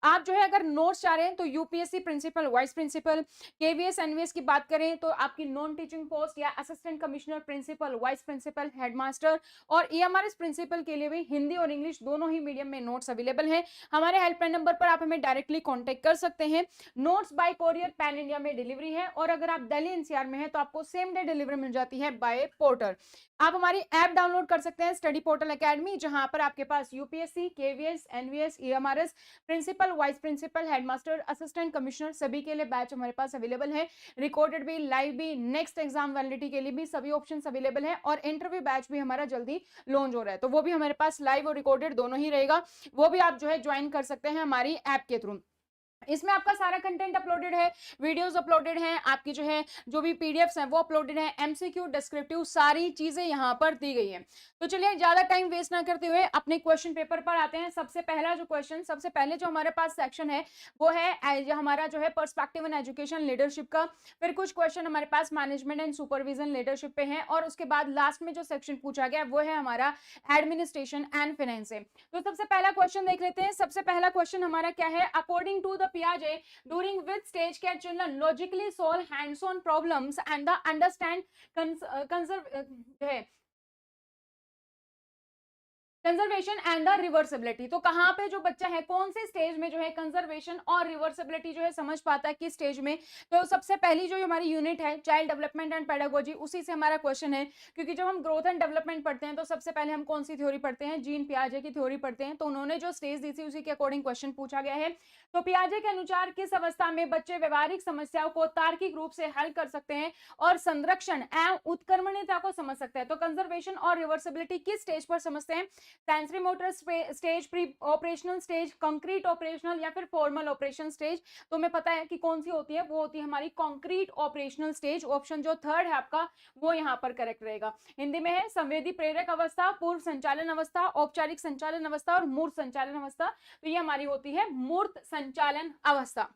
आप जो है अगर नोट्स चाह रहे हैं तो UPSC principal, vice principal, KVS NVS की बात करें तो आपकी नॉन टीचिंग पोस्ट या assistant commissioner, principal, vice principal, headmaster और ईएमआरएस प्रिंसिपल के लिए भी हिंदी और इंग्लिश दोनों ही मीडियम में नोट्स अवेलेबल हैं। हमारे हेल्पलाइन नंबर पर आप हमें डायरेक्टली कॉन्टेक्ट कर सकते हैं। Notes bye courier pan India में डिलीवरी है और अगर आप दिल्ली एनसीआर में हैं तो आपको सेम डे डिलीवरी मिल जाती है बाय पोर्टर। आप हमारी ऐप डाउनलोड कर सकते हैं स्टडी पोर्टल एकेडमी, जहां पर आपके पास UPSC, KVS, NVS, EMRS, principal, vice principal, headmaster, assistant commissioner सभी के लिए बैच हमारे पास अवेलेबल है। रिकॉर्डेड भी, लाइव भी, नेक्स्ट एग्जाम वैलिडिटी के लिए भी सभी ऑप्शन अवेलेबल है और इंटरव्यू बैच भी हमारा जल्दी लॉन्च हो रहा है, तो वो भी हमारे पास लाइव और रिकॉर्डेड दोनों ही रहेगा। वो भी आप जो है ज्वाइन कर सकते हैं हमारी ऐप के थ्रू। इसमें आपका सारा कंटेंट अपलोडेड है, वीडियोस अपलोडेड हैं, आपकी जो है जो भी पीडीएफ्स हैं वो अपलोडेड हैं, एमसीक्यू, डिस्क्रिप्टिव सारी चीजें यहाँ पर दी गई हैं। तो चलिए ज्यादा टाइम वेस्ट ना करते हुए अपने क्वेश्चन पेपर पर आते हैं। सबसे पहला जो क्वेश्चन, सबसे पहले जो हमारे पास सेक्शन है वो है हमारा जो है पर्सपेक्टिव इन एजुकेशन लीडरशिप का। फिर कुछ क्वेश्चन हमारे पास मैनेजमेंट एंड सुपरविजन लीडरशिप पे है और उसके बाद लास्ट में जो सेक्शन पूछा गया वो है हमारा एडमिनिस्ट्रेशन एंड फाइनेंस से। तो सबसे पहला क्वेश्चन देख लेते हैं। सबसे पहला क्वेश्चन हमारा क्या है, according to the Piaget, during which stage can children logically solve hands-on problems and the understand conservation and the reversibility. तो कहां पे जो बच्चा है कौन से स्टेज में जो है कंजर्वेशन और रिवर्सिबिलिटी जो है समझ पाता है, किस स्टेज में। तो सबसे पहली जो हमारी यूनिट है चाइल्ड डेवलपमेंट एंड पेडागोजी, उसी से हमारा क्वेश्चन है, क्योंकि जब हम ग्रोथ एंड डेवलपमेंट पढ़ते हैं तो सबसे पहले हम कौन सी थ्योरी पढ़ते हैं, जीन पियाजे की थ्योरी पढ़ते हैं। तो उन्होंने जो स्टेज दी थी उसी के अकॉर्डिंग क्वेश्चन पूछा गया है। तो पियाजे के अनुसार किस अवस्था में बच्चे व्यवहारिक समस्याओं को तार्किक रूप से हल कर सकते हैं और संरक्षण एवं उत्क्रमणीयता को समझ सकते हैं। तो कंजर्वेशन और रिवर्सिबिलिटी किस स्टेज पर समझते हैं, sensory motor stage, pre operational stage, concrete operational या फिर फॉर्मल ऑपरेशन स्टेज। तो हमें पता है कि कौन सी होती है, वो होती है हमारी कंक्रीट ऑपरेशनल स्टेज। ऑप्शन जो थर्ड है आपका वो यहाँ पर करेक्ट रहेगा। हिंदी में है संवेदी प्रेरक अवस्था, पूर्व संचालन अवस्था, औपचारिक संचालन अवस्था और मूर्त संचालन अवस्था। तो ये हमारी होती है मूर्त संचालन अवस्था।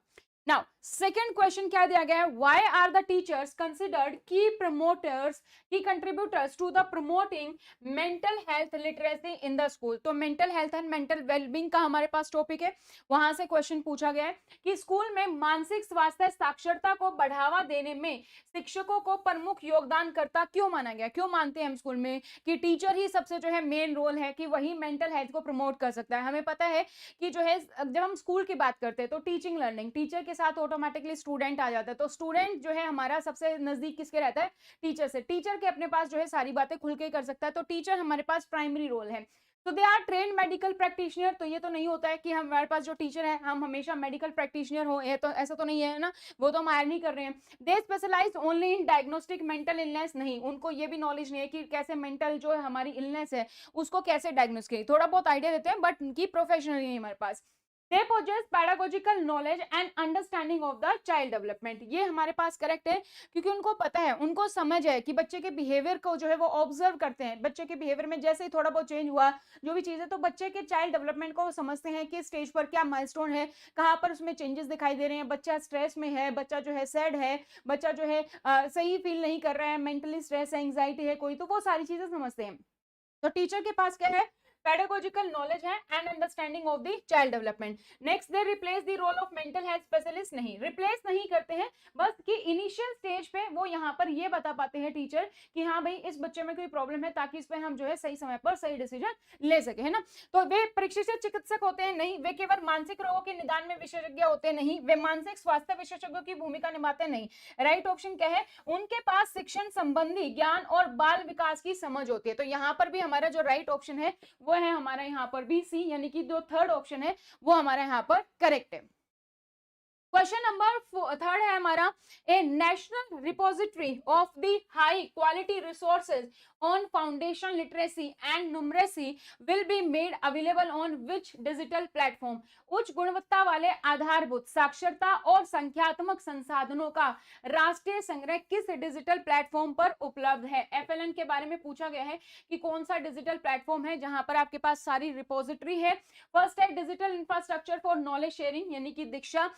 Now, second question क्या दिया गया है, why are the teachers considered key promoters, key contributors to the promoting mental health literacy in the school। तो mental health and mental well-being का हमारे पास टॉपिक है, वहां से क्वेश्चन पूछा गया है कि स्कूल में मानसिक स्वास्थ्य साक्षरता को बढ़ावा देने में शिक्षकों को प्रमुख योगदान करता क्यों माना गया। क्यों मानते हैं हम स्कूल में कि टीचर ही सबसे जो है मेन रोल है कि वही मेंटल हेल्थ को प्रमोट कर सकता है। हमें पता है कि जो है जब हम स्कूल की बात करते हैं तो टीचिंग लर्निंग, टीचर के साथ ऑटोमेटिकली स्टूडेंट आ जाता है। तो स्टूडेंट जो है हमारा सबसे नजदीक किसके रहता है, टीचर से। टीचर के अपने पास जो है सारी बातें खुल के कर सकता है, तो टीचर हमारे पास प्राइमरी रोल है। तो they are train medical practitioner. तो ये तो नहीं होता है कि हमारे पास जो टीचर है हम हमेशा मेडिकल प्रैक्टिशनर हो, ये तो ऐसा तो नहीं है ना, वो तो हम हायर नहीं कर रहे हैं। They specialise only in diagnostic mental illness, नहीं, उनको ये भी नॉलेज नहीं है कि कैसे मेंटल जो है हमारी इलनेस है उसको कैसे डायग्नोस करें। थोड़ा बहुत आइडिया देते हैं बट उनकी प्रोफेशनल नहीं है हमारे पास। They possess pedagogical knowledge and understanding of the child development। ये हमारे पास करेक्ट है, क्योंकि उनको पता है, उनको समझ है कि बच्चे के बिहेवियर को जो है वो ऑब्जर्व करते हैं। बच्चे के बिहेवियर में जैसे ही थोड़ा बहुत चेंज हुआ जो भी चीज़ है, तो बच्चे के चाइल्ड डेवलपमेंट को वो समझते हैं कि स्टेज पर क्या माइलस्टोन है, कहाँ पर उसमें चेंजेस दिखाई दे रहे हैं, बच्चा स्ट्रेस में है, बच्चा जो है सैड है, बच्चा जो है सही फील नहीं कर रहा है, मेंटली स्ट्रेस है, एंग्जाइटी है कोई, तो वो सारी चीज़ें समझते हैं। तो टीचर के पास क्या है, pedagogical knowledge है and understanding of the child development। next they replace the role of mental health specialist, नहीं replace नहीं करते हैं, बस कि initial stage पे वो यहाँ पर ये बता पाते हैं टीचर कि हाँ भाई इस बच्चे में कोई प्रॉब्लम है, ताकि इस पे हम जो है सही समय पर सही डिसीजन ले सके, है ना। तो वे प्रशिक्षित चिकित्सक होते हैं, नहीं। वे केवल मानसिक रोगों के निदान में विशेषज्ञ होते हैं, नहीं। वे मानसिक स्वास्थ्य विशेषज्ञों की भूमिका निभाते हैं, नहीं। राइट ऑप्शन क्या है, उनके पास शिक्षण संबंधी ज्ञान और बाल विकास की समझ होती है। तो यहाँ पर भी हमारा जो राइट ऑप्शन है वो है हमारा यहाँ पर बी, सी, यानी कि जो थर्ड ऑप्शन है वो हमारा यहाँ पर करेक्ट है। क्वेश्चन नंबर थर्ड है हमारा, a national repository of the high quality resources on foundation literacy and numeracy will be made available on which digital platform. उच्च गुणवत्ता वाले आधारभूत साक्षरता और संख्यात्मक संसाधनों का राष्ट्रीय संग्रह किस डिजिटल प्लेटफॉर्म पर उपलब्ध है। एफएलएन के बारे में पूछा गया है कि कौन सा डिजिटल प्लेटफॉर्म है जहां पर आपके पास सारी रिपोजिटरी है। फर्स्ट है digital infrastructure for knowledge sharing यानी कि दीक्षा।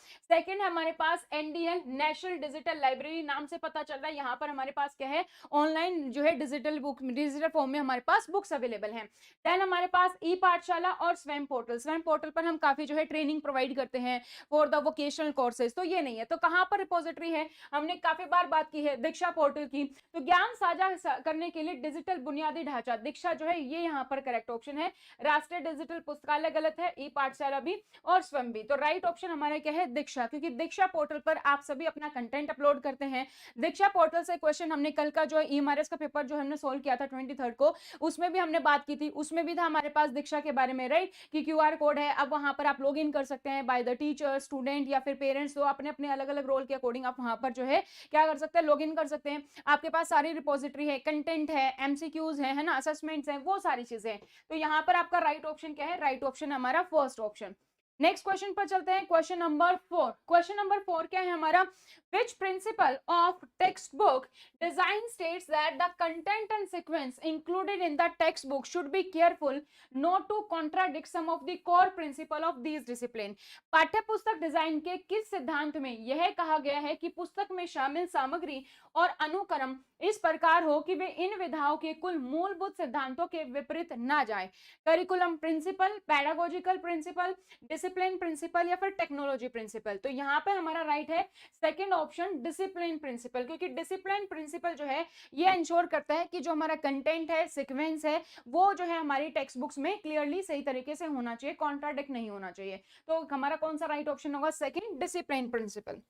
सेकंड है हमारे पास एनडीएल, नेशनल डिजिटल लाइब्रेरी, नाम से पता चल रहा है यहाँ पर हमारे पास क्या है, ऑनलाइन जो है डिजिटल बुक, डिजिटल फॉर्म में हमारे पास बुक्स अवेलेबल हैं। देन हमारे पास ई पाठशाला और स्वयं पोर्टल, स्वयं पोर्टल पर हम काफी जो है ट्रेनिंग प्रोवाइड करते हैं फॉर द वोकेशनल कोर्सेज, तो ये नहीं है। तो कहाँ पर रिपोजिटरी है, हमने काफी बार बात की है दीक्षा पोर्टल की। तो ज्ञान साझा करने के लिए डिजिटल बुनियादी ढांचा, दीक्षा जो है ये यहाँ पर करेक्ट ऑप्शन है। राष्ट्रीय डिजिटल पुस्तकालय गलत है, ई पाठशाला भी और स्वयं भी। तो राइट ऑप्शन हमारा क्या है, दीक्षा, क्योंकि दीक्षा पोर्टल पर आप सभी अपना कंटेंट अपलोड करते हैं। दीक्षा पोर्टल से क्वेश्चन हमने कल का जो है ईएमआरएस का पेपर जो हमने सोल्व किया था 23 को, उसमें भी हमने बात की थी, उसमें भी था हमारे पास दीक्षा के बारे में, राइट, कि क्यूआर कोड है, अब वहां पर आप लॉग इन कर सकते हैं बाय द टीचर, स्टूडेंट या फिर पेरेंट्स, तो अपने अपने अलग अलग रोल के अकॉर्डिंग आप वहां पर जो है क्या कर सकते हैं, लॉग इन कर सकते हैं। आपके पास सारी रिपोजिटरी है, कंटेंट है, एमसीक्यूज है ना, असेसमेंट्स है, वो सारी चीजें। तो यहाँ पर आपका राइट ऑप्शन क्या है, राइट ऑप्शन हमारा फर्स्ट ऑप्शन। नेक्स्ट क्वेश्चन पर चलते हैं, क्वेश्चन नंबर 4। क्वेश्चन नंबर 4 क्या है हमारा, which principle of textbook design states that the content and sequence included in the textbook should be careful not to contradict some of the core principle of these discipline। पाठ्य पुस्तक design के किस सिद्धांत में यह कहा गया है कि पुस्तक में शामिल सामग्री और अनुक्रम इस प्रकार हो कि वे इन विधाओं के कुल मूलभूत सिद्धांतों के विपरीत ना जाए। Curriculum principle, pedagogical principle, discipline principle या फिर टेक्नोलॉजी प्रिंसिपल। तो यहाँ पे हमारा राइट है सेकंड ऑप्शन, डिसिप्लिन प्रिंसिपल, क्योंकि डिसिप्लिन प्रिंसिपल जो है ये इंश्योर करता है कि जो हमारा कंटेंट है, सीक्वेंस है, वो जो है हमारी टेक्स्ट बुक्स में क्लियरली सही तरीके से होना चाहिए, कॉन्ट्राडिक्ट नहीं होना चाहिए। तो हमारा कौन सा राइट ऑप्शन होगा, second, discipline principle.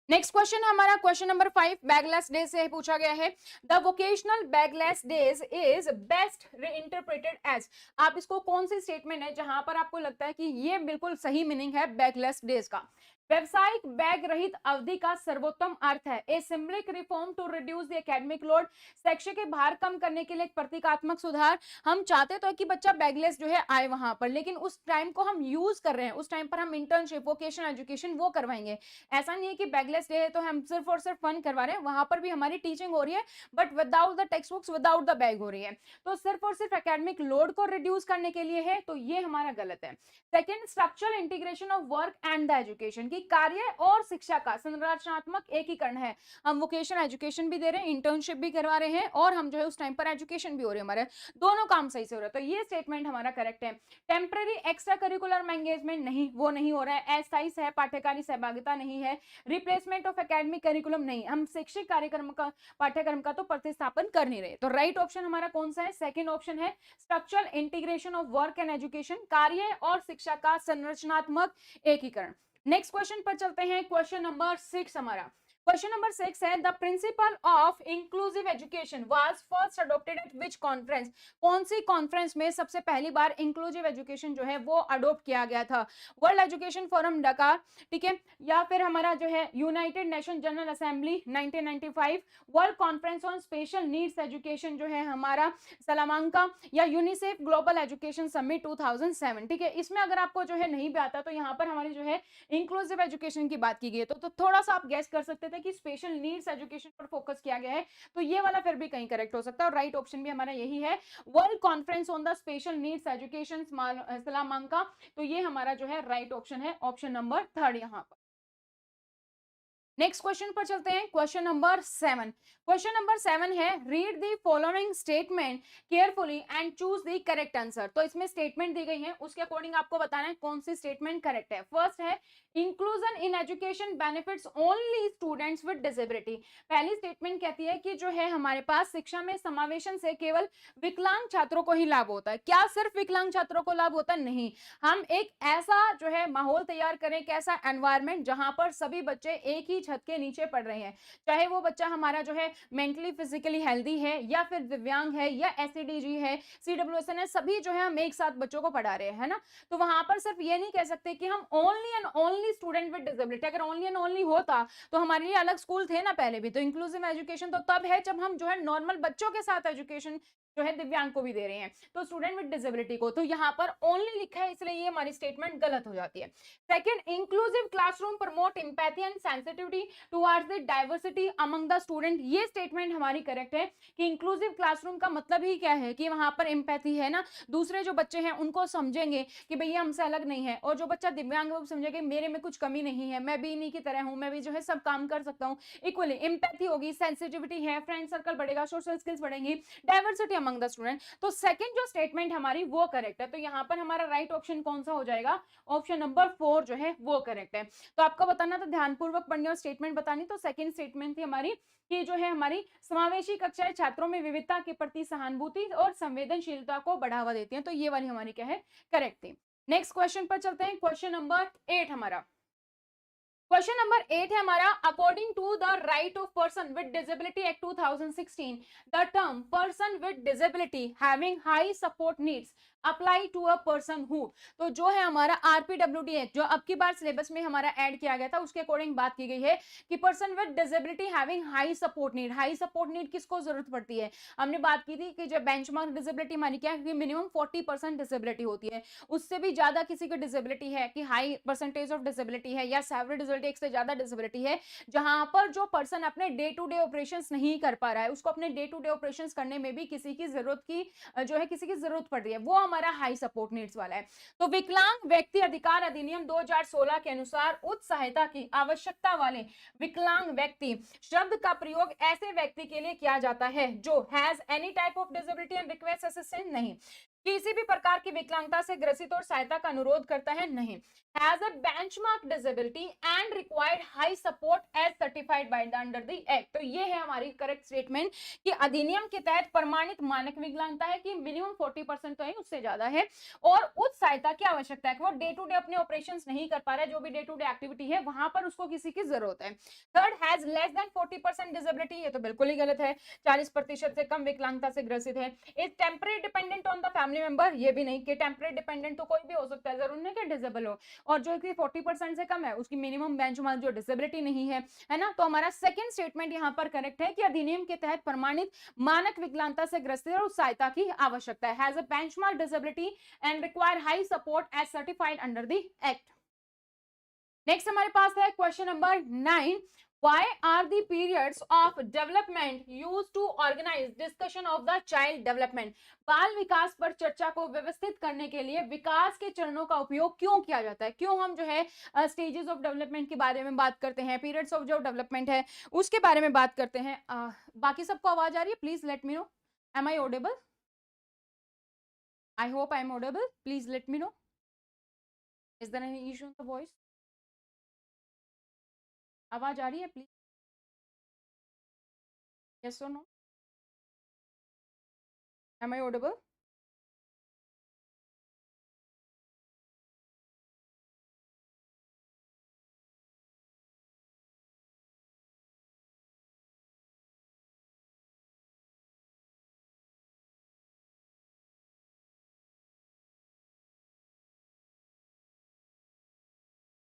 Next question है हमारा क्वेश्चन नंबर 5, बैगलेस डेज से पूछा गया है। The vocational bagless days is best interpreted as, आप इसको कौन सी स्टेटमेंट है जहां पर आपको लगता है कि ये बिल्कुल सही मीनिंग है बैगलेस डेज का। व्यवसायिक बैग रहित अवधि का सर्वोत्तम अर्थ है a symbolic reform to reduce the academic load, शैक्षिक भार कम करने के लिए एक प्रतीकात्मक सुधार। हम चाहते तो है कि बच्चा बैगलेस जो है आए वहां पर, लेकिन उस टाइम को हम यूज कर रहे हैं, उस टाइम पर हम इंटर्नशिप, वोकेशनल एजुकेशन वो करवाएंगे। ऐसा नहीं है कि बैगलेस डे है तो हम सिर्फ और सिर्फ फन करवा रहे हैं, वहां पर भी हमारी टीचिंग हो रही है but without the text books, without the bag हो रही है। तो सिर्फ और सिर्फ एकेडमिक लोड को रिड्यूस करने के लिए है, तो ये हमारा गलत है। Second, structural integration of work and the education, की कार्य और शिक्षा का संरचनात्मक एकीकरण है। हम वोकेशनल एजुकेशन भी दे रहे हैं, इंटर्नशिप भी करवा रहे हैं और हम जो है उस टाइम पर एजुकेशन भी हो रही है, हमारे दोनों काम सही से हो रहा है। तो ये स्टेटमेंट हमारा करेक्ट है। टेम्पररी एक्स्ट्रा करिकुलर एंगेजमेंट नहीं, वो नहीं हो रहा है। अस्थायी सह पाठ्यकारी सहभागिता नहीं है। रिप्लेसमेंट ऑफ एकेडमिक करिकुलम नहीं, हम शैक्षिक कार्यक्रम का, पाठ्यक्रम का तो प्रतिस्थापन कर नहीं रहे। तो राइट ऑप्शन हमारा कौन सा है, सेकंड ऑप्शन है, structural integration of work and education, कार्य और शिक्षा का संरचनात्मक एकीकरण। नेक्स्ट क्वेश्चन पर चलते हैं, क्वेश्चन नंबर 6 हमारा। क्वेश्चन नंबर 6 है, the principal of inclusive education was first adopted eight which conference, कौन सी कॉन्फ्रेंस में सबसे पहली बार इंक्लूसिव एजुकेशन जो है वो अडॉप्ट किया गया था। वर्ल्ड एजुकेशन फोरम डकार, ठीक है, या फिर हमारा जो है United nation general assembly 1995, world conference on special needs education जो है हमारा सलामांका, या यूनिसेफ ग्लोबल एजुकेशन समिट 2007। ठीक है, इसमें अगर आपको जो है नहीं भी आता तो यहाँ पर हमारी जो है इंक्लूसिव एजुकेशन की बात की गई है, तो थोड़ा सा आप गैस कर सकते थे कि स्पेशल नीड्स एजुकेशन पर फोकस किया गया है, तो ये वाला फिर भी कहीं करेक्ट हो सकता है और राइट ऑप्शन भी हमारा यही है, world conference on the special needs education Salamanca. तो ये हमारा जो है राइट ऑप्शन है, ऑप्शन नंबर 3 यहाँ पर। नेक्स्ट क्वेश्चन पर चलते हैं, क्वेश्चन नंबर 7। क्वेश्चन नंबर 7 है, read the following statement carefully and choose the correct answer. तो इसमें स्टेटमेंट दी गई है, उसके अकॉर्डिंग आपको बताना है कौन सी स्टेटमेंट करेक्ट है। फर्स्ट है, inclusion in education benefits only students with disability. पहली स्टेटमेंट कहती है कि जो है हमारे पास शिक्षा में समावेशन से केवल विकलांग छात्रों को ही लाभ होता है। क्या सिर्फ विकलांग छात्रों को लाभ होता है? नहीं, हम एक ऐसा जो है माहौल तैयार करें, एक ऐसा एनवायरमेंट जहां पर सभी बच्चे एक ही छत के नीचे पढ़ रहे हैं, चाहे वो बच्चा हमारा जो है मेंटली फिजिकली हेल्दी है या फिर दिव्यांग है या एससीडीजी है, सीडब्ल्यूएसएन है, सभी जो है हम एक साथ बच्चों को पढ़ा रहे हैं, है ना। तो वहां पर सिर्फ ये नहीं कह सकते कि हम only and only student with disability, अगर ओनली एंड ओनली होता तो हमारे लिए अलग स्कूल थे ना पहले भी। तो इंक्लूसिव एजुकेशन तो तब है जब हम जो है नॉर्मल बच्चों के साथ एजुकेशन जो है दिव्यांग को भी दे रहे हैं, तो स्टूडेंट विद डिसेबिलिटी को, तो यहाँ पर ओनली लिखा है इसलिए ये हमारी स्टेटमेंट गलत हो जाती है। Second, inclusive classroom promote empathy and sensitivity towards the diversity among the student, ये स्टेटमेंट हमारी करेक्ट है कि इंक्लूसिव क्लासरूम का मतलब ही क्या है कि वहां पर एम्पैथी है ना, दूसरे जो बच्चे हैं उनको समझेंगे कि भैया हमसे अलग नहीं है, और जो बच्चा दिव्यांग है वो समझेगा मेरे में कुछ कमी नहीं है, मैं भी इन्हीं की तरह हूं, मैं भी जो है सब काम कर सकता हूं, इक्वली एम्पैथी होगी, सेंसिटिविटी है, फ्रेंड सर्कल बढ़ेगा, सोशल स्किल्स बढ़ेंगी, डाइवर्सिटी अमंग द स्टूडेंट। तो सेकंड जो स्टेटमेंट हमारी वो करेक्ट है, तो यहाँ पर हमारा राइट ऑप्शन कौन सा हो जाएगा, ऑप्शन नंबर 4 जो है वो करेक्ट है। तो आपको बताना था ध्यानपूर्वक पढ़नी और स्टेटमेंट बतानी, तो सेकंड स्टेटमेंट थी हमारी कि जो है हमारी समावेशी कक्षाएं छात्रों में विविधता के प्रति सहानुभूति और संवेदनशीलता को बढ़ावा देती हैं, तो ये वाली हमारी क्या है, करेक्ट थी। नेक्स्ट क्वेश्चन पर चलते हैं, क्वेश्चन नंबर 8 हमारा। क्वेश्चन नंबर 8 है हमारा, according to the right of person with disability act 2016 the term person with disability having high support needs apply to a person who, तो जो है हमारा आरपीडब्ल्यूडी एक्ट जो अब की बार सिलेबस में हमारा ऐड किया गया था उसके अकॉर्डिंग बात की गई है कि person with disability having high support need, high support need किसको जरूरत पड़ती है, हमने बात की थी कि जब बेंचमार्क डिसेबिलिटी हमारी क्या है कि मिनिमम 40% डिसेबिलिटी होती है, उससे भी ज्यादा किसी की डिसेबिलिटी है कि हाई परसेंटेज ऑफ डिसेबिलिटी है या सेवरल डिसेबिलिटी एक से ज्यादा डिसेबिलिटी है, जहां पर जो पर्सन अपने डे टू डे ऑपरेशंस नहीं कर पा रहा है, उसको अपने डे टू डे ऑपरेशंस करने में भी किसी की जरूरत की जो है किसी की जरूरत पड़ रही है, वो हमारा हाई सपोर्ट नीड्स वाला है। तो विकलांग व्यक्ति अधिकार अधिनियम 2016 के अनुसार उच्च सहायता की आवश्यकता वाले विकलांग व्यक्ति शब्द का प्रयोग ऐसे व्यक्ति के लिए किया जाता है जो has any type of disability and request assistance, नहीं किसी भी प्रकार की विकलांगता से ग्रसित और सहायता का अनुरोध करता है, नहीं has a benchmark disability and required high support as certified by the under the act, तो ये है हमारी करेक्ट स्टेटमेंट कि अधिनियम के तहत प्रमाणित मानक विकलांगता है कि मिनिमम 40% तो है, उससे ज्यादा है, और उच्च सहायता की आवश्यकता है कि वो डे टू डे अपने ऑपरेशंस नहीं कर पा रहा है, जो भी डे टू डे एक्टिविटी है वहां पर उसको किसी की जरूरत है। Third, has less than 40% disability, ये तो बिल्कुल ही गलत है, 40% से कम विकलांगता से ग्रसित है। Is temporary dependent on the family member, ये भी नहीं कि टेम्परेरी डिपेंडेंट तो कोई भी हो सकता है, जरूर नहीं कि डिसेबल हो, और जो कि 40% से कम है उसकी मिनिमम बेंचमार्क जो डिसेबिलिटी नहीं है ना, तो हमारा सेकंड स्टेटमेंट यहाँ पर करेक्ट है कि अधिनियम के तहत प्रमाणित मानक विकलांगता से ग्रसित और सहायता की आवश्यकता है, has a benchmark disability and require high support as certified under the act. Next हमारे पास है question number 9, Why are the periods of development used to organize discussion of the child development? बाल विकास पर चर्चा को व्यवस्थित करने के लिए विकास के चरणों का उपयोग क्यों किया जाता है, क्यों हम जो है स्टेजेस ऑफ डेवलपमेंट के बारे में बात करते हैं, पीरियड्स ऑफ जो डेवलपमेंट है उसके बारे में बात करते हैं। बाकी सबको आवाज आ रही है? Please let me know, am I audible? I hope I am audible, please let me know, is there any issue in the voice? आवाज आ रही है प्लीज, यस और no, am I audible?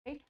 Right,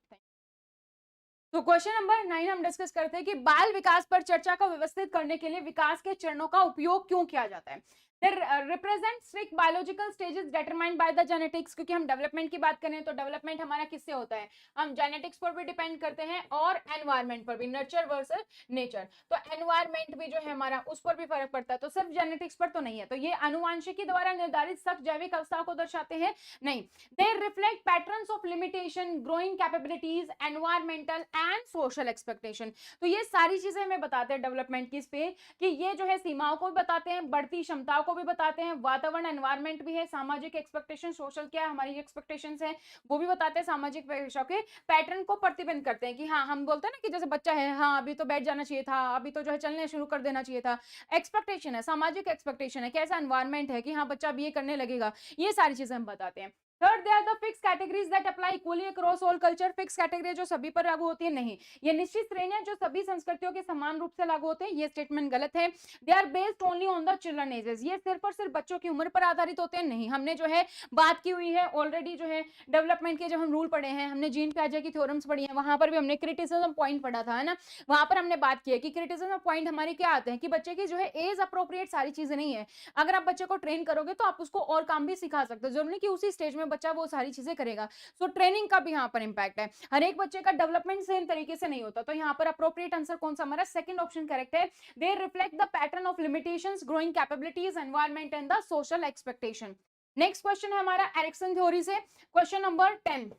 तो क्वेश्चन नंबर 9 हम discuss करते हैं कि बाल विकास पर चर्चा को व्यवस्थित करने के लिए विकास के चरणों का उपयोग क्यों किया जाता है। Represent strict biological stages determined by the genetics, क्योंकि हम डेवलपमेंट की बात करें तो डेवलपमेंट हमारा किससे होता है, हम जेनेटिक्स पर भी डिपेंड करते हैं और एनवायरमेंट पर भी, नर्चर वर्सेस नेचर, तो एनवायरमेंट भी जो है हमारा उस पर भी फर्क पड़ता है, तो सिर्फ जेनेटिक्स पर तो नहीं है, तो ये आनुवांशिकी द्वारा निर्धारित सख्त जैविक अवस्था को दर्शाते हैं, नहीं, दे reflect patterns of limitation, growing capabilities, environmental and social expectation, तो ये सारी चीजें हमें बताते हैं डेवलपमेंट की पे कि ये जो है सीमाओं को भी बताते हैं, बढ़ती क्षमताओं को भी बताते हैं, वातावरण एनवायरमेंट भी है, सामाजिक एक्सपेक्टेशन, सोशल क्या हमारी एक्सपेक्टेशंस है वो भी बताते हैं, सामाजिक के पैटर्न को प्रतिबिंब करते हैं कि हाँ हम बोलते हैं ना कि जैसे बच्चा है, हाँ अभी तो बैठ जाना चाहिए था, अभी तो जो है चलने शुरू कर देना चाहिए था, एक्सपेक्टेशन है, सामाजिक एक्सपेक्टेशन है, कैसा एनवायरमेंट है कि हाँ बच्चा अभी ये करने लगेगा, ये सारी चीजें हम बताते हैं। Third, they are the fix categories that apply equally across all culture. Fix category जो सभी पर लागू होती है, नहीं। ये निश्चित श्रेणियां जो सभी संस्कृतियों के समान रूप से लागू होते हैं, ये स्टेटमेंट गलत है। They are based only on the children ages, ये सिर्फ और सिर्फ बच्चों की उम्र पर आधारित होते हैं, नहीं। हमने जो है बात की हुई है ऑलरेडी, जो है डेवलपमेंट के जब हम रूल पढ़े हैं, हमने जीन पियाजे की थ्योरम्स पढ़ी है, वहां पर भी हमने क्रिटिसिज्म पॉइंट पढ़ा था, है ना। वहां पर हमने बात की है कि क्रिटिसिज्म पॉइंट हमारे क्या आते हैं कि बच्चे की जो है एज अप्रोप्रिएट सारी चीजें नहीं है। अगर आप बच्चे को ट्रेन करोगे तो आप उसको और काम भी सिखा सकते हो, जरूरी नहीं कि उसी स्टेज में बच्चा वो सारी चीजें करेगा। सो ट्रेनिंग का भी यहाँ पर इंपैक्ट है। हर एक बच्चे का डेवलपमेंट सेम तरीके से नहीं होता, तो यहाँ पर अप्रोप्रिएट आंसर कौन सा हमारा सेकंड ऑप्शन करेक्ट है। दे reflect the pattern of limitations, growing capabilities, environment and the social expectation. Next question है हमारा एरिक्सन थ्योरी से, question number 10।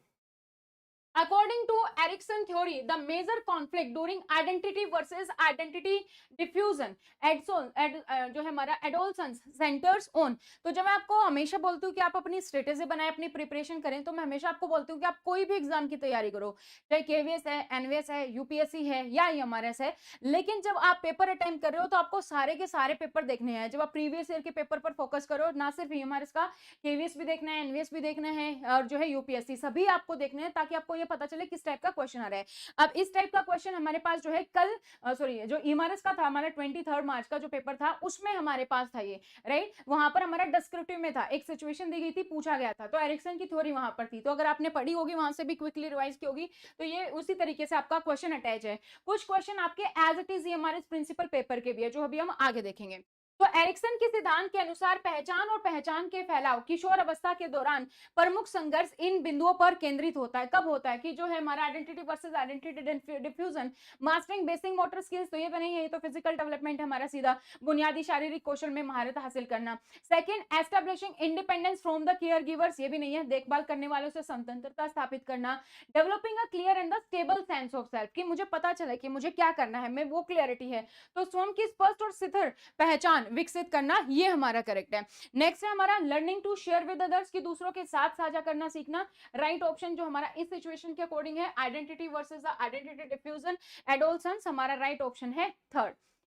According to Erikson theory, the major conflict during identity versus identity diffusion जो है हमारा adolescence centers on। तो जब मैं आपको हमेशा बोलती हूँ कि आप अपनी स्ट्रेटेजी बनाए, अपनी प्रिपरेशन करें, तो मैं हमेशा आपको बोलती हूँ कि आप कोई भी एग्जाम की तैयारी करो, चाहे केवीएस है, एनवीएस है, यूपीएससी है या एमआरएस है। लेकिन जब आप पेपर अटेम्प्ट कर रहे हो तो आपको सारे के सारे पेपर देखने हैं। जब आप प्रीवियस ईयर के पेपर पर फोकस करो, ना सिर्फ एमआरएस का, केवीएस भी देखना है, एनवीएस भी देखना है, और जो है यूपीएससी, सभी आपको देखने हैं, ताकि आपको पता चले किस टाइप का क्वेश्चन आ रहा है। अब इस टाइप का क्वेश्चन हमारे पास जो है कल सॉरी जो ईमारस का था हमारा 23 मार्च का जो पेपर था, उसमें हमारे पास था ये, राइट। वहां पर हमारा डिस्क्रिप्टिव में था, एक सिचुएशन दी गई थी, पूछा गया था, तो एरिक्सन की थ्योरी वहां पर थी। तो अगर आपने पढ़ी होगी वहां से भी क्विकली रिवाइज की होगी, तो ये उसी तरीके से आपका क्वेश्चन अटैच है। कुछ क्वेश्चन आपके एज इट इज हमारे प्रिंसिपल पेपर के भी है, जो अभी हम आगे देखेंगे। तो एरिक्सन के सिद्धांत के अनुसार पहचान और पहचान के फैलाव किशोर अवस्था के दौरान प्रमुख संघर्ष इन बिंदुओं पर केंद्रित होता है। कब होता है कि जो है हमारा identity versus identity diffusion, mastering basic motor skills, तो ये तो नहीं है, ये तो फिजिकल डेवलपमेंट है हमारा सीधा, बुनियादी शारीरिक कौशल में महारत हासिल करना। Second, establishing independence from the care givers, ये भी नहीं है, देखभाल करने वालों से स्वतंत्रता स्थापित करना। Developing a clear and the stable sense of self, कि मुझे पता चले कि मुझे क्या करना है, मैं वो क्लियरिटी है। तो स्वयं की स्पष्ट और स्थिर पहचान विकसित करना, ये हमारा करेक्ट है। नेक्स्ट है हमारा learning to share with others, की दूसरों के साथ साझा करना सीखना। राइट ऑप्शन जो हमारा इस सिचुएशन के अकॉर्डिंग है, identity versus the identity diffusion, adolescence, हमारा राइट ऑप्शन है थर्ड।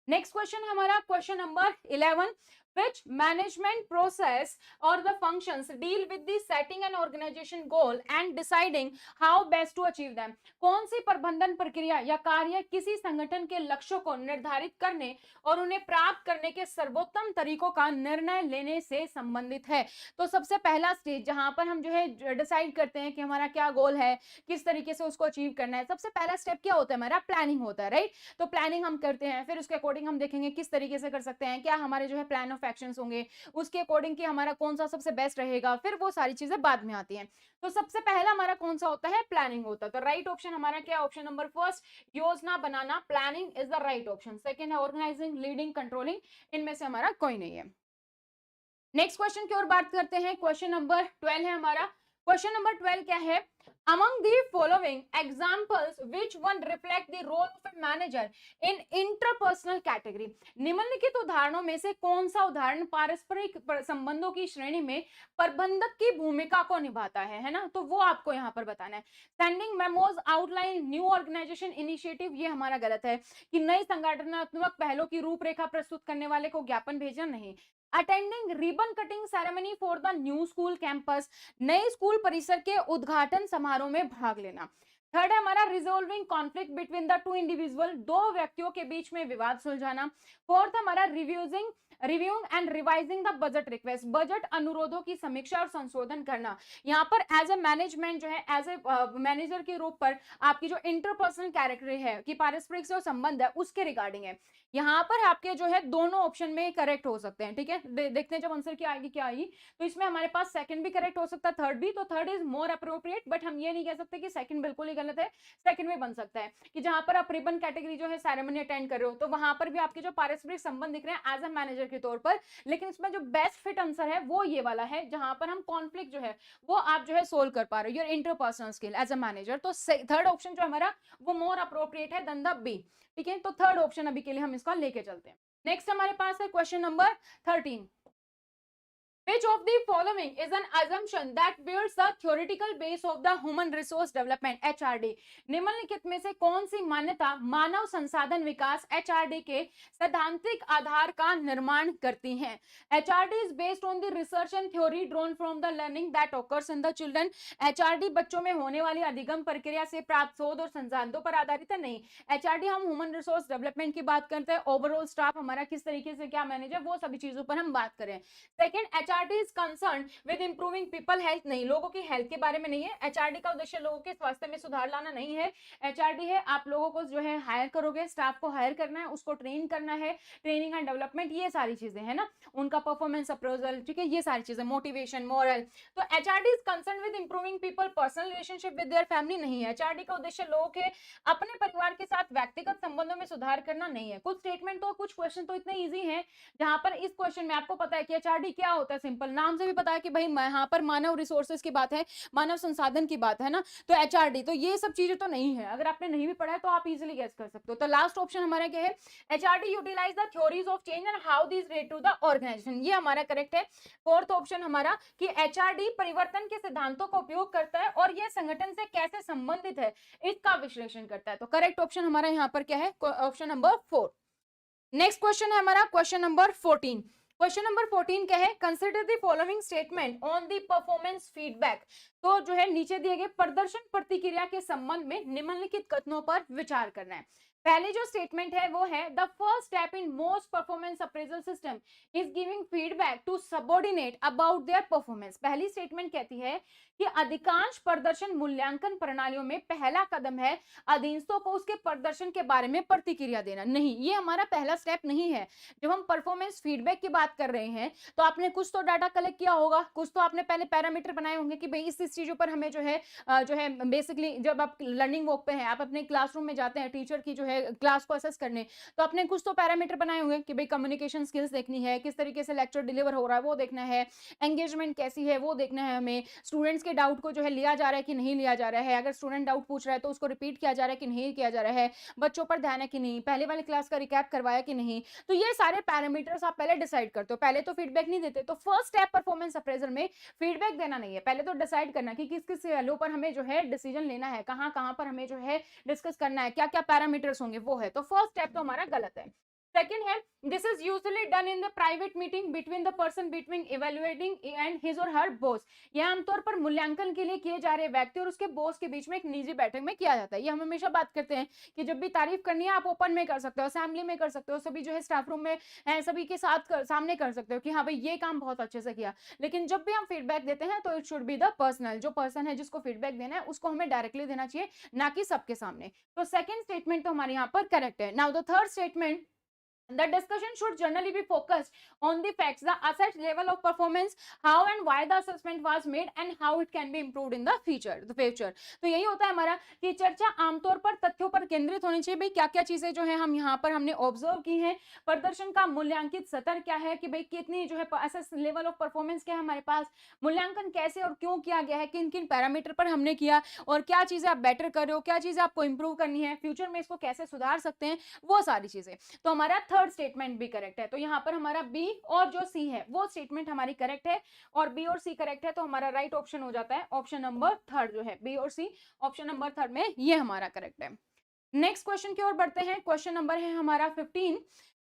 नेक्स्ट क्वेश्चन हमारा question number 11। which management process or the functions deal with the setting and organization goal and deciding how best to achieve them। कौन सी प्रबंधन प्रक्रिया या कार्य किसी संगठन के लक्ष्यों को निर्धारित करने और उन्हें प्राप्त करने के सर्वोत्तम तरीकों का निर्णय लेने से संबंधित है। तो सबसे पहला स्टेज जहां पर हम जो है डिसाइड करते हैं कि हमारा क्या गोल है, किस तरीके से उसको अचीव करना है, सबसे पहला स्टेप क्या होता है हमारा, प्लानिंग होता है, राइट। तो प्लानिंग हम करते हैं, फिर उसके अकॉर्डिंग हम देखेंगे किस तरीके से कर सकते हैं, क्या हमारे जो है प्लान ऑफ एक्शंस होंगे, उसके अकॉर्डिंग कि हमारा कौन सा सबसे बेस्ट रहेगा, फिर वो सारी चीजें बाद में आती हैं। तो सबसे पहला हमारा कौन सा होता है, प्लानिंग होता है। तो राइट ऑप्शन हमारा क्या, ऑप्शन नंबर फर्स्ट, योजना बनाना, planning is the right option. Second है ऑर्गेनाइजिंग, लीडिंग, कंट्रोलिंग, इनमें से हमारा कोई नहीं है। नेक्स्ट क्वेश्चन की ओर बात करते हैं, क्वेश्चन नंबर 12 है हमारा। क्वेश्चन नंबर 12 क्या है, among the following examples which one reflect the role of a manager in interpersonal category। निम्नलिखित उदाहरणों में से कौन सा उदाहरण पारस्परिक संबंधों की श्रेणी में प्रबंधक की भूमिका को निभाता है ना। तो वो आपको यहाँ पर बताना है। Sending memos, outline, new organisation initiative, ये हमारा गलत है, कि नई संगठनात्मक पहलों की रूपरेखा प्रस्तुत करने वाले को ज्ञापन भेजना, नहीं। Attending ribbon cutting ceremony for the new school campus, नए स्कूल परिसर के उद्घाटन समारोह में भाग लेना। थर्ड है हमारा resolving conflict between the two individual, दो व्यक्तियों के बीच में विवाद सुलझाना। फोर्थ हमारा reviewing and revising the budget request, budget अनुरोधों की समीक्षा और संशोधन करना। यहाँ पर एज ए मैनेजमेंट जो है, एज ए मैनेजर के रूप पर आपकी जो इंटरपर्सनल कैरेक्टर है, कि पारस्परिक जो संबंध है, उसके रिगार्डिंग है। यहाँ पर आपके जो है दोनों ऑप्शन में करेक्ट हो सकते हैं, ठीक है। देखते हैं जब आंसर क्या आएगी, क्या आएगी। तो इसमें हमारे पास सेकंड भी करेक्ट हो सकता है, थर्ड भी। तो third is more appropriate, but हम ये नहीं कह सकते कि सेकंड बिल्कुल ही गलत है। सेकंड में बन सकता है कि जहां पर आप रिबन कैटेगरी जो है सेरेमनी अटेंड कर रहे हो, तो वहां पर भी आपके जो पारस्परिक संबंध दिख रहे हैं एज ए मैनेजर के तौर पर। लेकिन इसमें जो बेस्ट फिट आंसर है वो ये वाला है, जहां पर हम कॉन्फ्लिक्ट जो है वो आप जो है सोल्व कर पा रहे हो, your interpersonal skill as a manager. तो थर्ड ऑप्शन जो हमारा वो मोर अप्रोप्रिएट है देन द बी, ठीक है। तो थर्ड ऑप्शन अभी के लिए हम इसका लेके चलते हैं। नेक्स्ट हमारे पास है question number 13। Which of the following is an assumption that builds the theoretical base of the human resource development HRD? निम्नलिखित में से कौन सी मान्यता मानव संसाधन विकास HRD के सैद्धांतिक आधार का निर्माण करती हैं? HRD is based on the research and theory drawn from the learning that occurs in the children. HRD बच्चों में होने वाली अधिगम प्रक्रिया से प्राप्त शोध और संसाधनों पर आधारित है। नहीं, HRD हम ह्यूमन रिसोर्स डेवलपमेंट की बात करते हैं, ओवरऑल स्टाफ हमारा किस तरीके से क्या मैनेज है, वो सभी चीजों पर हम बात करें। Second, HRD is concern with improving people health. नहीं, लोगों की हेल्थ के बारे में नहीं है। HRD का उद्देश्य लोगों के स्वास्थ्य में सुधार लाना नहीं है। HRD है आप लोगों को जो है हायर करोगे, स्टाफ को हायर करना है, उसको ट्रेन करना है, ट्रेनिंग एंड डेवलपमेंट, ये सारी चीजें है ना, उनका परफॉर्मेंस अप्रोजल, ठीक है, ये सारी चीजें, मोटिवेशन, मॉरल। तो HRD is concern with improving people personal relationship with their family. नहीं है, HRD का उद्देश्य लोगों के अपने परिवार के साथ व्यक्तिगत संबंधों में सुधार करना नहीं है। कुछ स्टेटमेंट तो, कुछ क्वेश्चन तो इतने इजी हैं जहां पर इस क्वेश्चन में आपको पता है कि HRD क्या होता है, सिंपल नाम से भी पता है कि भाई यहाँ पर मानव रिसोर्सेज की बात है, मानव संसाधन की बात है ना, तो HRD, तो ये सब चीजें तो नहीं है। अगर आपने नहीं भी पढ़ा है तो आप इजीली गेस कर सकते हो। तो लास्ट ऑप्शन हमारा क्या है, HRD utilise the theories of change and how these relate to the organisation, ये हमारा करेक्ट है। फोर्थ ऑप्शन हमारा कि HRD परिवर्तन के सिद्धांतों का उपयोग करता है और यह संगठन से कैसे संबंधित है इसका विश्लेषण करता है। तो करेक्ट ऑप्शन हमारा यहाँ पर क्या है, ऑप्शन नंबर 4। नेक्स्ट क्वेश्चन है हमारा क्वेश्चन नंबर 14। क्वेश्चन नंबर 14 क्या है, consider the following statement on the performance feedback. तो जो है नीचे दिए गए प्रदर्शन प्रतिक्रिया के संबंध में निम्नलिखित कथनों पर विचार करना है। पहले जो स्टेटमेंट है वो है, the first step in most performance appraisal system is giving feedback to subordinate about their performance. पहली स्टेटमेंट कहती है कि अधिकांश प्रदर्शन मूल्यांकन प्रणालियों में पहला कदम है अधीनस्थों को उसके प्रदर्शन के बारे में प्रतिक्रिया देना। नहीं, ये हमारा पहला स्टेप नहीं है। जब हम परफॉर्मेंस फीडबैक की बात कर रहे हैं तो आपने कुछ तो डाटा कलेक्ट किया होगा, कुछ तो आपने पहले पैरामीटर बनाए होंगे कि भाई इस चीजों पर हमें जो है बेसिकली जब आप लर्निंग वॉक पे हैं, आप अपने क्लासरूम में जाते हैं टीचर की जो है क्लास को असेस करने, तो आपने कुछ तो पैरामीटर बनाए होंगे कि भाई कम्युनिकेशन स्किल्स देखनी है, किस तरीके से लेक्चर डिलीवर हो रहा है वो देखना है, एंगेजमेंट कैसी है वो देखना है, हमें स्टूडेंट्स के डाउट को जो है लिया जा रहा है कि नहीं लिया जा रहा है, अगर स्टूडेंट डाउट पूछ रहा है तो उसको रिपीट किया जा रहा है कि नहीं किया जा रहा है, बच्चों पर ध्यान है कि नहीं, पहले वाली क्लास का रिकैप करवाया कि नहीं। तो ये सारे पैरामीटर्स आप पहले डिसाइड करते हो, पहले तो फीडबैक नहीं देते। तो फर्स्ट स्टेप परफॉर्मेंस अप्रेजल में फीडबैक देना नहीं है, पहले तो डिसाइड करना कि किस किस वैल्यू पर हमें जो है डिसीजन लेना है, कहां कहां पर हमें जो है डिस्कस करना है, क्या क्या पैरामीटर्स होंगे, वो है। तो फर्स्ट स्टेप तो हमारा गलत है। सेकंड है, this is usually done in the private meeting between the person between evaluating and his और हर बॉस। यह आमतौर पर मूल्यांकन के लिए किए जा रहे व्यक्ति और उसके बॉस के बीच में एक निजी बैठक में किया जाता है। ये हम हमेशा बात करते हैं कि जब भी तारीफ करनी है आप ओपन में कर सकते हो, असेंबली में कर सकते हो, सभी जो है स्टाफ रूम में है सभी के साथ सामने कर सकते हो कि हाँ भाई ये काम बहुत अच्छे से किया। लेकिन जब भी हम फीडबैक देते हैं तो it should be the personal, जो पर्सन है जिसको फीडबैक देना है उसको हमें डायरेक्टली देना चाहिए, ना कि सबके सामने। तो सेकंड स्टेटमेंट तो हमारे यहाँ पर करेक्ट है। Now the third statement, the discussion should generally be focused on the facts, the asset level of performance, how and why the assessment was made and how it can be improved in the future। तो यही होता है हमारा कि चर्चा आमतौर पर तथ्यों पर केंद्रित होनी चाहिए। भाई क्या क्या चीजें जो है हम यहाँ पर हमने ऑब्जर्व की हैं, प्रदर्शन का मूल्यांकित सतर क्या है, कि भाई कितनी जो है एसेस लेवल ऑफ परफॉर्मेंस क्या है हमारे पास, मूल्यांकन कैसे और क्यों किया गया है, किन किन पैरामीटर पर हमने किया, और क्या चीजें आप बेटर कर रहे हो, क्या चीजें आपको इंप्रूव करनी है, फ्यूचर में इसको कैसे सुधार सकते हैं, वो सारी चीजें। तो हमारा थर्ड स्टेटमेंट भी करेक्ट है। तो यहाँ पर हमारा बी और जो सी है वो स्टेटमेंट हमारी करेक्ट है, और बी और सी करेक्ट है तो हमारा राइट ऑप्शन हो जाता है ऑप्शन नंबर थर्ड, जो है बी और सी ऑप्शन नंबर थर्ड में ये हमारा करेक्ट है। नेक्स्ट क्वेश्चन की ओर बढ़ते हैं। क्वेश्चन नंबर है हमारा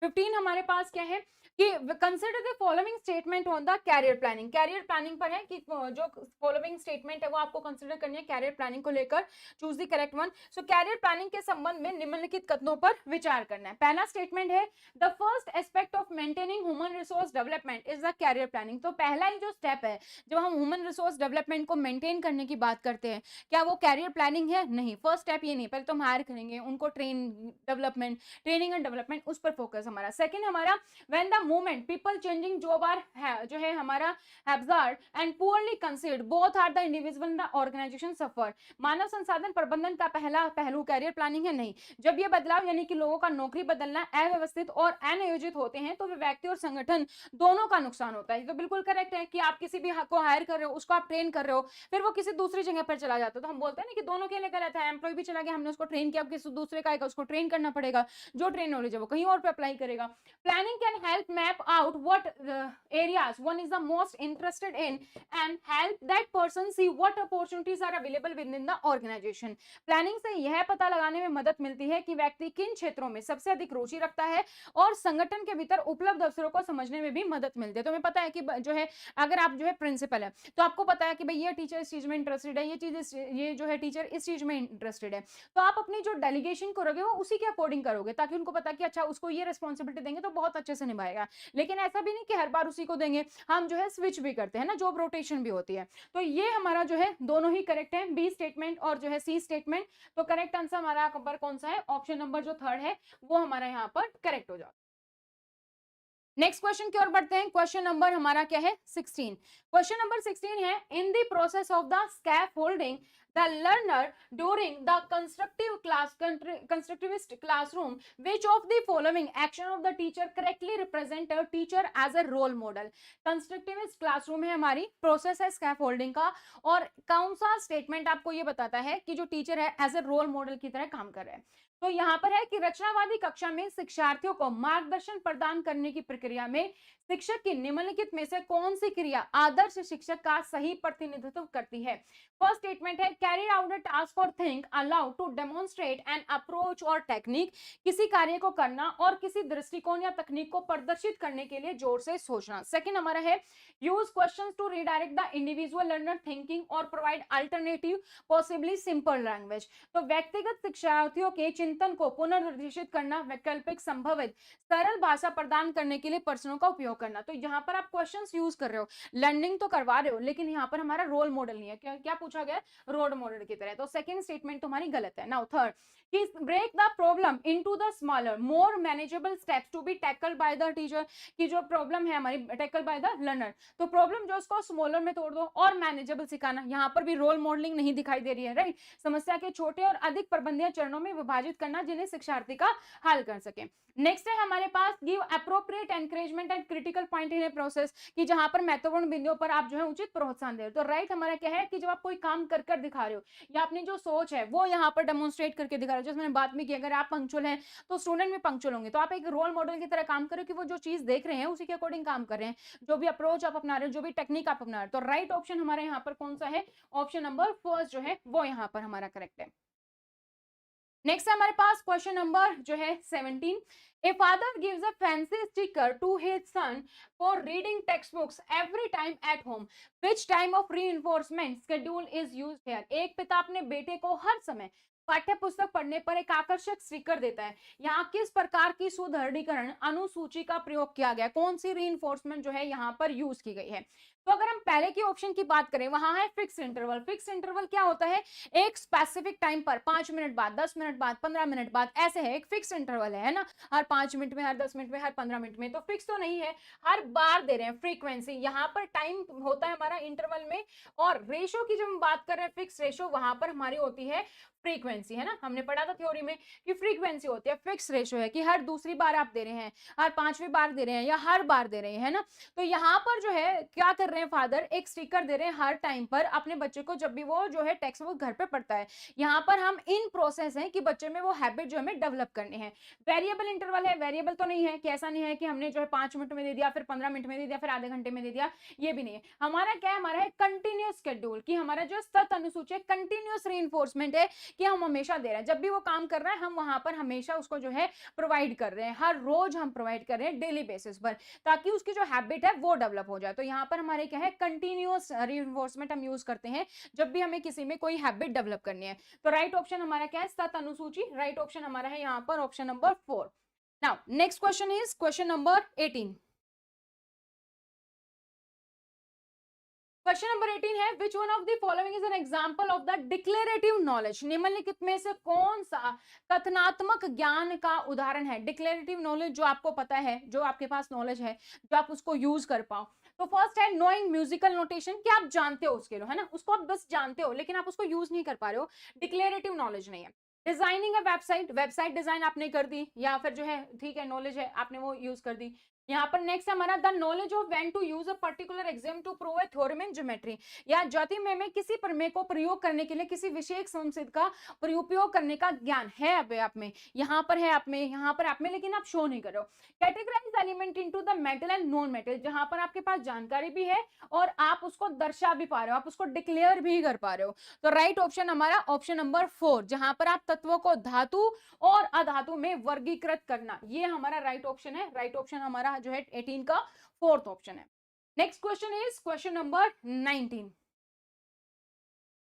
15 हमारे पास क्या है कि consider the following statement on the career planning. Career planning पर है कि जो फॉलोइंग स्टेटमेंट है वो आपको कंसिडर करनी है कैरियर प्लानिंग को लेकर, choose the correct one. So career planning के संबंध में निम्नलिखित कथनों पर विचार करना है। पहला स्टेटमेंट है, the first aspect of maintaining human resource development is the career planning. तो पहला ही जो स्टेप है जब हम ह्यूमन रिसोर्स डेवलपमेंट को मेंटेन करने की बात करते हैं, क्या वो कैरियर प्लानिंग है? नहीं, फर्स्ट स्टेप ये नहीं, पहले तो हम हायर करेंगे उनको, ट्रेनिंग एंड डेवलपमेंट, उस पर फोकस हमारा। सेकंड हमारा, when the movement people changing job are जो है हमारा haphazard and poorly considered, both are the individual and the organisation suffer. मानव संसाधन प्रबंधन का पहला पहलू कैरियर प्लानिंग है? नहीं, जब ये बदलाव यानी कि लोगों का नौकरी बदलना अव्यवस्थित और अनियोजित होते हैं तो वे व्यक्ति और संगठन दोनों का नुकसान होता है। तो बिल्कुल करेक्ट है कि आप किसी भी को हायर कर रहे हो, उसको आप ट्रेन कर रहे हो, फिर वो किसी दूसरी जगह पर चला जाता है, तो हम बोलते हैं ना कि दोनों के लिए गलत है। एम्प्लॉय भी चला गया, हमने उसको ट्रेन किया, अब किसी दूसरे का आएगा, उसको ट्रेन करना पड़ेगा, जो ट्रेन नॉलेज है वो कहीं और पे अप्लाई करेगा। Planning can help map out what areas one is the most interested in and help that person see what opportunities are available within the organisation. Planning से यह पता लगाने में मदद मिलती है कि व्यक्ति किन क्षेत्रों में सबसे अधिक रुचि रखता है और संगठन के भीतर उपलब्ध अवसरों को समझने में भी मदद मिलती है। तो हमें पता है कि जो है अगर आप जो है प्रिंसिपल है तो आपको पता है कि भाई ये टीचर इस चीज में इंटरेस्टेड है, ये जो है टीचर इस चीज में इंटरेस्टेड है, तो आप अपनी जो डेलीगेशन करोगे वो उसी के अकॉर्डिंग करोगे ताकि उनको पता कि अच्छा उसको ये रिस्पॉन्सिबिलिटी देंगे तो बहुत अच्छे से निभाएगा। लेकिन ऐसा भी नहीं कि हर बार उसी को देंगे, हम जो है स्विच भी करते हैं ना, जॉब रोटेशन भी होती है। तो ये हमारा जो है दोनों ही करेक्ट है, बी स्टेटमेंट और जो है सी स्टेटमेंट। तो करेक्ट आंसर हमारा पर कौन सा है, ऑप्शन नंबर जो थर्ड है वो हमारा यहाँ पर करेक्ट हो जाएगा। नेक्स्ट क्वेश्चन की ओर बढ़ते हैं। क्वेश्चन नंबर हमारा क्या है 16। क्वेश्चन नंबर 16 है in the process of the scaffolding the learner during the constructivist classroom which of the following action of the teacher correctly represent a teacher as a role model। constructivist classroom है हमारी, process है scaffolding का, और कौन सा statement आपको ये बताता है कि जो टीचर है एज ए रोल मॉडल की तरह काम कर रहे हैं। तो यहाँ पर है कि रचनावादी कक्षा में शिक्षार्थियों को मार्गदर्शन प्रदान करने की प्रक्रिया में शिक्षक की निम्नलिखित में से कौन सी क्रिया आदर्श शिक्षक का सही प्रतिनिधित्व करती है। फर्स्ट स्टेटमेंट है कैरी आउट अ टास्क और think aloud to demonstrate an approach और टेक्निक, किसी कार्य को करना और किसी दृष्टिकोण या तकनीक को प्रदर्शित करने के लिए जोर से सोचना। सेकंड हमारा है use questions to redirect the individual learner thinking और provide alternative possibly simple language. तो व्यक्तिगत शिक्षार्थियों के चिंतन को पुनर्निर्देशित करना, वैकल्पिक संभावित सरल भाषा प्रदान करने के लिए प्रश्नों का उपयोग करना। तो यहाँ पर आप क्वेश्चंस यूज कर रहे हो, लर्निंग तो करवा रहे हो, लेकिन यहाँ पर हमारा रोल मॉडल नहीं है। क्या पूछा गया, रोल मॉडल की तरह। तो सेकंड स्टेटमेंट तुम्हारी गलत है। Now third, break the problem into the smaller more manageable steps to be tackled by the teacher. की जो प्रॉब्लम है हमारी टैकल बाय द लर्नर, तो प्रॉब्लम जो उसको स्मॉलर में तोड़ दो और मैनेजेबल सिखाना। यहाँ पर भी रोल मॉडलिंग नहीं दिखाई दे रही है, राइट। समस्या के छोटे और अधिक प्रबंधनीय चरणों में विभाजित करना जिन्हें शिक्षार्थी का हल कर सके। नेक्स्ट है हमारे पास give appropriate encouragement and critical point in a process, कि जहां पर महत्वपूर्ण बिंदुओं पर आप जो है उचित प्रोत्साहन दे रहे हो। तो राइट हमारा क्या है कि जब आप कोई काम कर कर दिखा रहे हो या अपनी जो सोच है वो यहाँ पर डेमोन्स्ट्रेट करके दिखा रहे हो, जैसे मैंने बात में की अगर आप पंक्चुअल हैं तो स्टूडेंट भी पंक्चुअल होंगे। तो आप एक रोल मॉडल की तरह काम करो कि वो जो चीज देख रहे हैं उसी के अकॉर्डिंग काम कर रहे हैं, जो भी अप्रोच आप अपना रहे हो, जो भी टेक्निक आप अपना रहे हो। तो राइट ऑप्शन हमारे यहाँ पर कौन सा है, ऑप्शन नंबर फर्स्ट जो है वो यहाँ पर हमारा करेक्ट है। नेक्स्ट है हमारे पास क्वेश्चन नंबर जो है 17। A father gives a fancy sticker to his son for reading textbooks every time at home. Which time of reinforcement schedule is used here? एक पिता अपने बेटे को हर समय पाठ्य पुस्तक पढ़ने पर एक आकर्षक स्टिकर देता है। यहाँ किस प्रकार की सुदृढ़ीकरण अनुसूची का प्रयोग किया गया, कौन सी रीइंफोर्समेंट जो है यहाँ पर यूज की गई है। तो अगर हम पहले की ऑप्शन की बात करें, वहां है फिक्स इंटरवल। फिक्स इंटरवल क्या होता है, एक स्पेसिफिक टाइम पर 5 मिनट बाद, 10 मिनट बाद, 15 मिनट बाद, ऐसे है, एक फिक्स इंटरवल है ना, हर 5 मिनट में, हर 10 मिनट में, हर 15 मिनट में। तो फिक्स तो नहीं है, हर बार दे रहे हैं फ्रीक्वेंसी। यहाँ पर टाइम होता है हमारा इंटरवल में, और रेशो की जब हम बात कर रहे हैं फिक्स रेशो, वहां पर हमारी होती है फ्रीक्वेंसी, है ना। हमने पढ़ा था थ्योरी में कि फ्रीक्वेंसी होती है, फिक्स रेशो है कि हर दूसरी बार आप दे रहे हैं, हर 5वीं बार दे रहे हैं या हर बार दे रहे हैं, है ना। तो यहाँ पर जो है क्या कर रहे हैं फादर, एक स्टिकर दे रहे हैं हर टाइम पर अपने बच्चे को जब भी वो जो है टेक्स्ट बुक घर पे पढ़ता है। यहाँ पर हम इन प्रोसेस है कि बच्चे में वो हैबिट जो हमें डेवलप करने हैं। वेरिएबल इंटरवल है, वेरिएबल तो नहीं है कि ऐसा नहीं है कि हमने जो है 5 मिनट में दे दिया, फिर 15 मिनट में दे दिया, फिर आधे घंटे में दे दिया, ये भी नहीं है। हमारा क्या है, हमारा है कंटिन्यूस शेड्यूल, कि हमारा जो सतत अनुसूची कंटिन्यूस रीइंफोर्समेंट है कि हम हमेशा दे रहे हैं, जब भी वो काम कर रहा है हम वहां पर हमेशा उसको जो है प्रोवाइड कर रहे हैं, हर रोज हम प्रोवाइड कर रहे हैं डेली बेसिस पर, ताकि उसकी जो हैबिट है वो डेवलप हो जाए। तो यहाँ पर हमारे क्या है, कंटिन्यूअस रीइंफोर्समेंट हम यूज करते हैं जब भी हमें किसी में कोई हैबिट डेवलप करनी है। तो राइट ऑप्शन हमारा क्या है, सतत अनुसूची। राइट ऑप्शन हमारा है यहाँ पर option number 4। Now next question is question number 18। Question number 18 है विच one of the following is an example of the declarative knowledge. निम्नलिखित में से कौन सा कथनात्मक ज्ञान का उदाहरण है। डिक्लेरेटिव नॉलेज जो आपको पता है, जो आपके पास नॉलेज है, जो आप उसको यूज कर पाओ। तो फर्स्ट है नोइंग म्यूजिकल नोटेशन, कि आप जानते हो उसके लिए, है ना, उसको आप बस जानते हो लेकिन आप उसको यूज नहीं कर पा रहे हो, डिक्लेरेटिव नॉलेज नहीं है। Designing a website, website design आपने कर दी, या फिर जो है ठीक है नॉलेज है आपने वो यूज कर दी। यहाँ पर नेक्स्ट हमारा the knowledge of when to use a particular exam to prove a theorem in geometry, या ज्योतिर्मय में किसी प्रमेय को प्रयोग करने के लिए किसी विशेष संसिद्ध का उपयोग करने का ज्ञान है अब आप में, यहाँ पर है आप में, यहाँ पर आप में, लेकिन आप शो नहीं कर रहे हो। Categorise element into the metal and non metal, जहां पर आपके पास जानकारी भी है और आप उसको दर्शा भी पा रहे हो, आप उसको डिक्लेयर भी कर पा रहे हो। तो राइट ऑप्शन हमारा ऑप्शन नंबर 4, जहां पर आप तत्वों को धातु और अधातु में वर्गीकृत करना, ये हमारा राइट ऑप्शन है। राइट ऑप्शन हमारा जो है 18 का 4th ऑप्शन है। Next question is question number 19।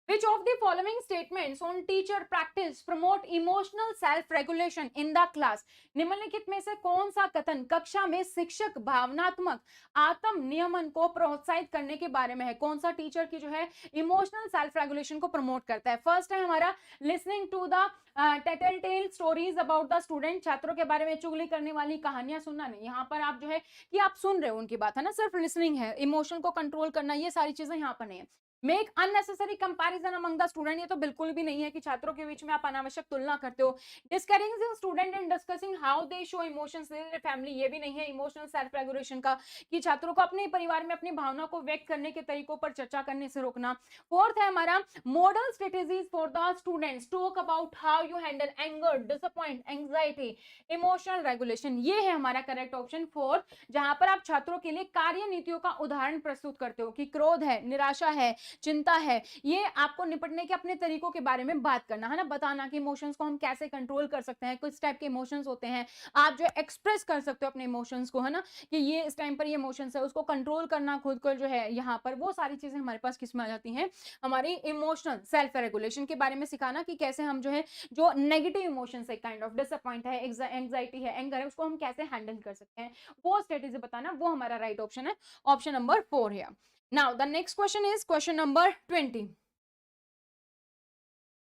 Which of the following statements on teacher practice promote emotional self-regulation in the class? निम्नलिखित में से कौन सा कथन कक्षा में शिक्षक भावनात्मक आत्म नियमन को प्रोत्साहित करने के बारे में है? कौन सा टीचर की जो है इमोशनल सेल्फ रेगुलेशन को प्रमोट करता है? फर्स्ट है हमारा listening to the tattle tale stories about the student, छात्रों के बारे में चुगली करने वाली कहानियां सुनना नहीं। यहाँ पर आप जो है कि आप सुन रहे हो उनकी बात, है ना, सिर्फ लिसनिंग है, इमोशन को कंट्रोल करना, ये सारी चीजें यहाँ पर नहीं है। Make unnecessary comparison among the student, ये तो बिल्कुल भी नहीं है कि छात्रों के बीच में आप अनावश्यक तुलना करते हो। Discouraging student in discussing how they show emotions in their family, ये भी नहीं है इमोशनल सेल्फ रेगुलेशन का, कि छात्रों को अपने परिवार में अपनी भावना को व्यक्त करने के तरीकों पर चर्चा करने से रोकना। फोर्थ है हमारा model strategies for the students, talk about how you handle anger, disappoint, anxiety, emotional regulation, ये है हमारा करेक्ट ऑप्शन 4, जहां पर आप छात्रों के लिए कार्य नीतियों का उदाहरण प्रस्तुत करते हो कि क्रोध है, निराशा है, चिंता है, ये आपको निपटने के अपने तरीकों के बारे में बात करना, है ना, बताना कि इमोशंस को हम कैसे कंट्रोल कर सकते हैं, किस टाइप के इमोशंस होते हैं, आप जो एक्सप्रेस कर सकते हो अपने इमोशंस को, है ना, कि ये इस टाइम पर ये इमोशंस है, उसको कंट्रोल करना खुद को जो है, यहाँ पर वो सारी चीजें हमारे पास किस में आ जाती हैं, हमारी इमोशनल सेल्फ रेगुलेशन के बारे में सिखाना कि कैसे हम जो है जो नेगेटिव इमोशंस है, काइंड ऑफ डिसअपॉइंट है, एंग्जाइटी है, एंगर है, उसको हम कैसे हैंडल कर सकते हैं, वो स्ट्रेटेजी बताना, वो हमारा राइट ऑप्शन है, ऑप्शन नंबर 4 है। Now the next question is question number 20.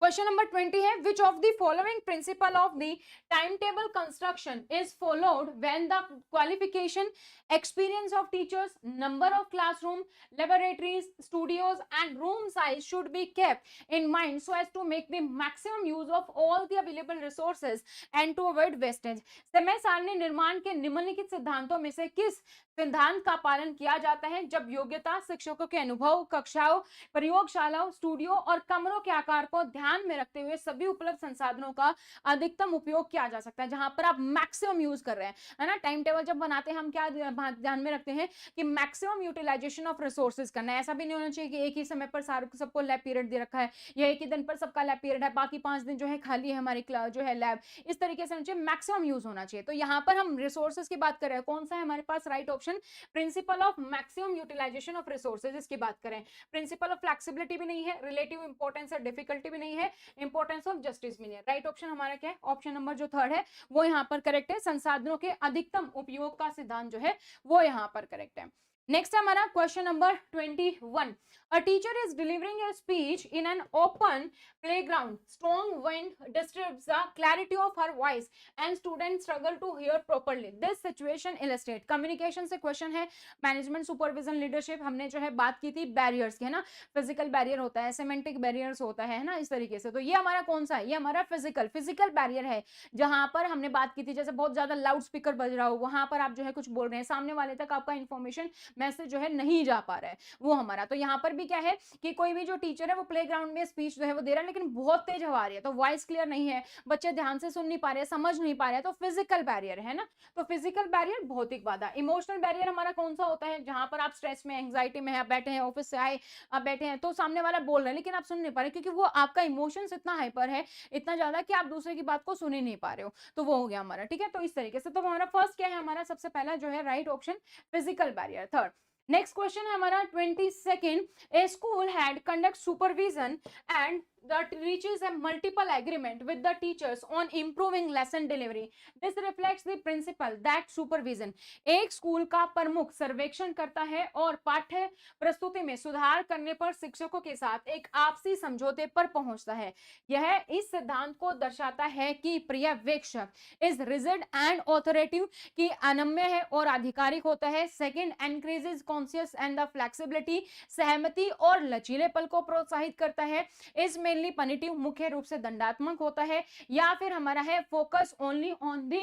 Question number 20 है which of the following principle of the time table construction is followed when the qualification, experience of teachers, number of classroom, laboratories, studios and room size should be kept in mind so as to make the maximum use of all the available resources and to avoid wastage. समय सारणी निर्माण के निम्नलिखित सिद्धांतों में से किस सिद्धांत का पालन किया जाता है जब योग्यता, शिक्षकों के अनुभव, कक्षाओं, प्रयोगशालाओं, स्टूडियो और कमरों के आकार को ध्यान में रखते हुए सभी उपलब्ध संसाधनों का अधिकतम उपयोग किया जा सकता है, जहां पर आप मैक्सिमम यूज कर रहे हैं, है ना। टाइम टेबल जब बनाते हैं हम क्या ध्यान में रखते हैं कि मैक्सिमम यूटिलाइजेशन ऑफ रिसोर्सेज करना है। ऐसा भी नहीं होना चाहिए कि एक ही समय पर सबको लैब पीरियड दे रखा है या एक ही दिन पर सबका लैब पीरियड है, बाकी 5 दिन जो है खाली है हमारी जो है लैब, इस तरीके से होना चाहिए, मैक्सिमम यूज होना चाहिए। तो यहाँ पर हम रिसोर्सेज की बात कर रहे हैं, कौन सा है हमारे पास right option, principle of maximum utilisation of resources, इसकी बात करें। प्रिंसिपल ऑफ फ्लेक्सिबिलिटी भी नहीं है, रिलेटिव इंपॉर्टेंस और डिफिकल्टी भी नहीं है, इंपॉर्टेंस ऑफ जस्टिस भी नहीं है। राइट ऑप्शन हमारा क्या है, ऑप्शन नंबर जो 3 है वो यहाँ पर करेक्ट है, संसाधनों के अधिकतम उपयोग का सिद्धांत जो है वो यहाँ पर करेक्ट है। नेक्स्ट हमारा question number 21। A teacher is delivering a speech in an open playground. Strong wind disturbs the clarity of her voice and students struggle to hear properly. This situation illustrates. Communication से question है, management, supervision, leadership, हमने जो है बात की थी barriers की, है ना, फिजिकल बैरियर होता है, सेमेंटिक बैरियर्स होता है ना, इस तरीके से। तो ये हमारा कौन सा है, ये हमारा फिजिकल बैरियर है, जहां पर हमने बात की थी जैसे बहुत ज्यादा लाउड स्पीकर बज रहा हो, वहां पर आप जो है कुछ बोल रहे हैं, सामने वाले तक आपका इंफॉर्मेशन मैसेज जो है नहीं जा पा रहा है, वो हमारा। तो यहाँ पर भी क्या है कि कोई भी जो टीचर है वो प्लेग्राउंड में स्पीच जो है वो दे रहा है, लेकिन बहुत तेज हवा आ रही है, तो वॉइस क्लियर नहीं है, बच्चे ध्यान से सुन नहीं पा रहे हैं, समझ नहीं पा रहे हैं, तो फिजिकल बैरियर है ना। तो फिजिकल बैरियर, भौतिक बाधा। इमोशनल बैरियर हमारा कौन सा होता है, जहां पर आप स्ट्रेस में, एंग्जाइटी में है, आप बैठे हैं, ऑफिस से आए, आप बैठे हैं, तो सामने वाला बोल रहा है लेकिन आप सुन नहीं पा रहे, क्योंकि वो आपका इमोशंस इतना हाइपर है, इतना ज्यादा कि आप दूसरे की बात को सुन ही नहीं पा रहे हो, तो वो हो गया हमारा, ठीक है। तो इस तरीके से, तो हमारा फर्स्ट क्या है, हमारा सबसे पहला जो है right option physical barrier. Third next question है हमारा 22nd। A school had conduct supervision and that reaches a multiple agreement with the teachers on improving lesson delivery. This reflects the principle that supervision, एक school का प्रमुख सर्वेक्षण करता है और पाठ्य प्रस्तुति में सुधार करने पर शिक्षकों के साथ एक आपसी समझौते पर पहुंचता है। यह इस सिद्धांत को दर्शाता है कि पर्यवेक्षक इज रिजिड एंड ऑथोरेटिव, की अनम्य है और आधिकारिक होता है। Second, encourages conscious and the flexibility, सहमति और लचीलेपन को प्रोत्साहित करता है। इसमें मेनली पनिटिव, मुख्य रूप से दंडात्मक होता है, या फिर हमारा है फोकस ओनली ऑन दी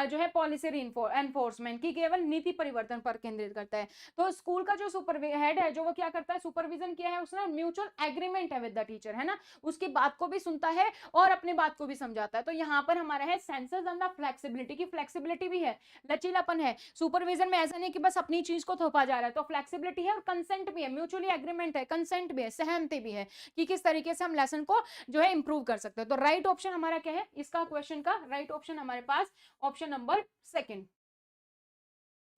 जो है पॉलिसी एनफोर्समेंट की केवल नीति परिवर्तन पर केंद्रित करता है। तो स्कूल का जो सुपर हेड है जो वो क्या करता है, सुपरविजन किया है उसने, म्यूचुअल एग्रीमेंट है विद द टीचर, है ना, उसकी बात को भी सुनता है और अपनी बात को भी समझाता है। तो यहाँ पर हमारा है सेंसस एंड द फ्लेक्सिबिलिटी की, फ्लेक्सिबिलिटी भी है, लचीलापन है। सुपरविजन में ऐसा नहीं कि बस अपनी चीज को थोपा जा रहा है, तो फ्लेक्सिबिलिटी है और कंसेंट भी है, म्यूचुअली एग्रीमेंट है, कंसेंट भी है, सहमति भी है कि किस तरीके से हम लेसन को जो है इंप्रूव कर सकते हैं। तो राइट ऑप्शन हमारा क्या है, इसका क्वेश्चन का राइट ऑप्शन हमारे पास ऑप्शन नंबर सेकंड।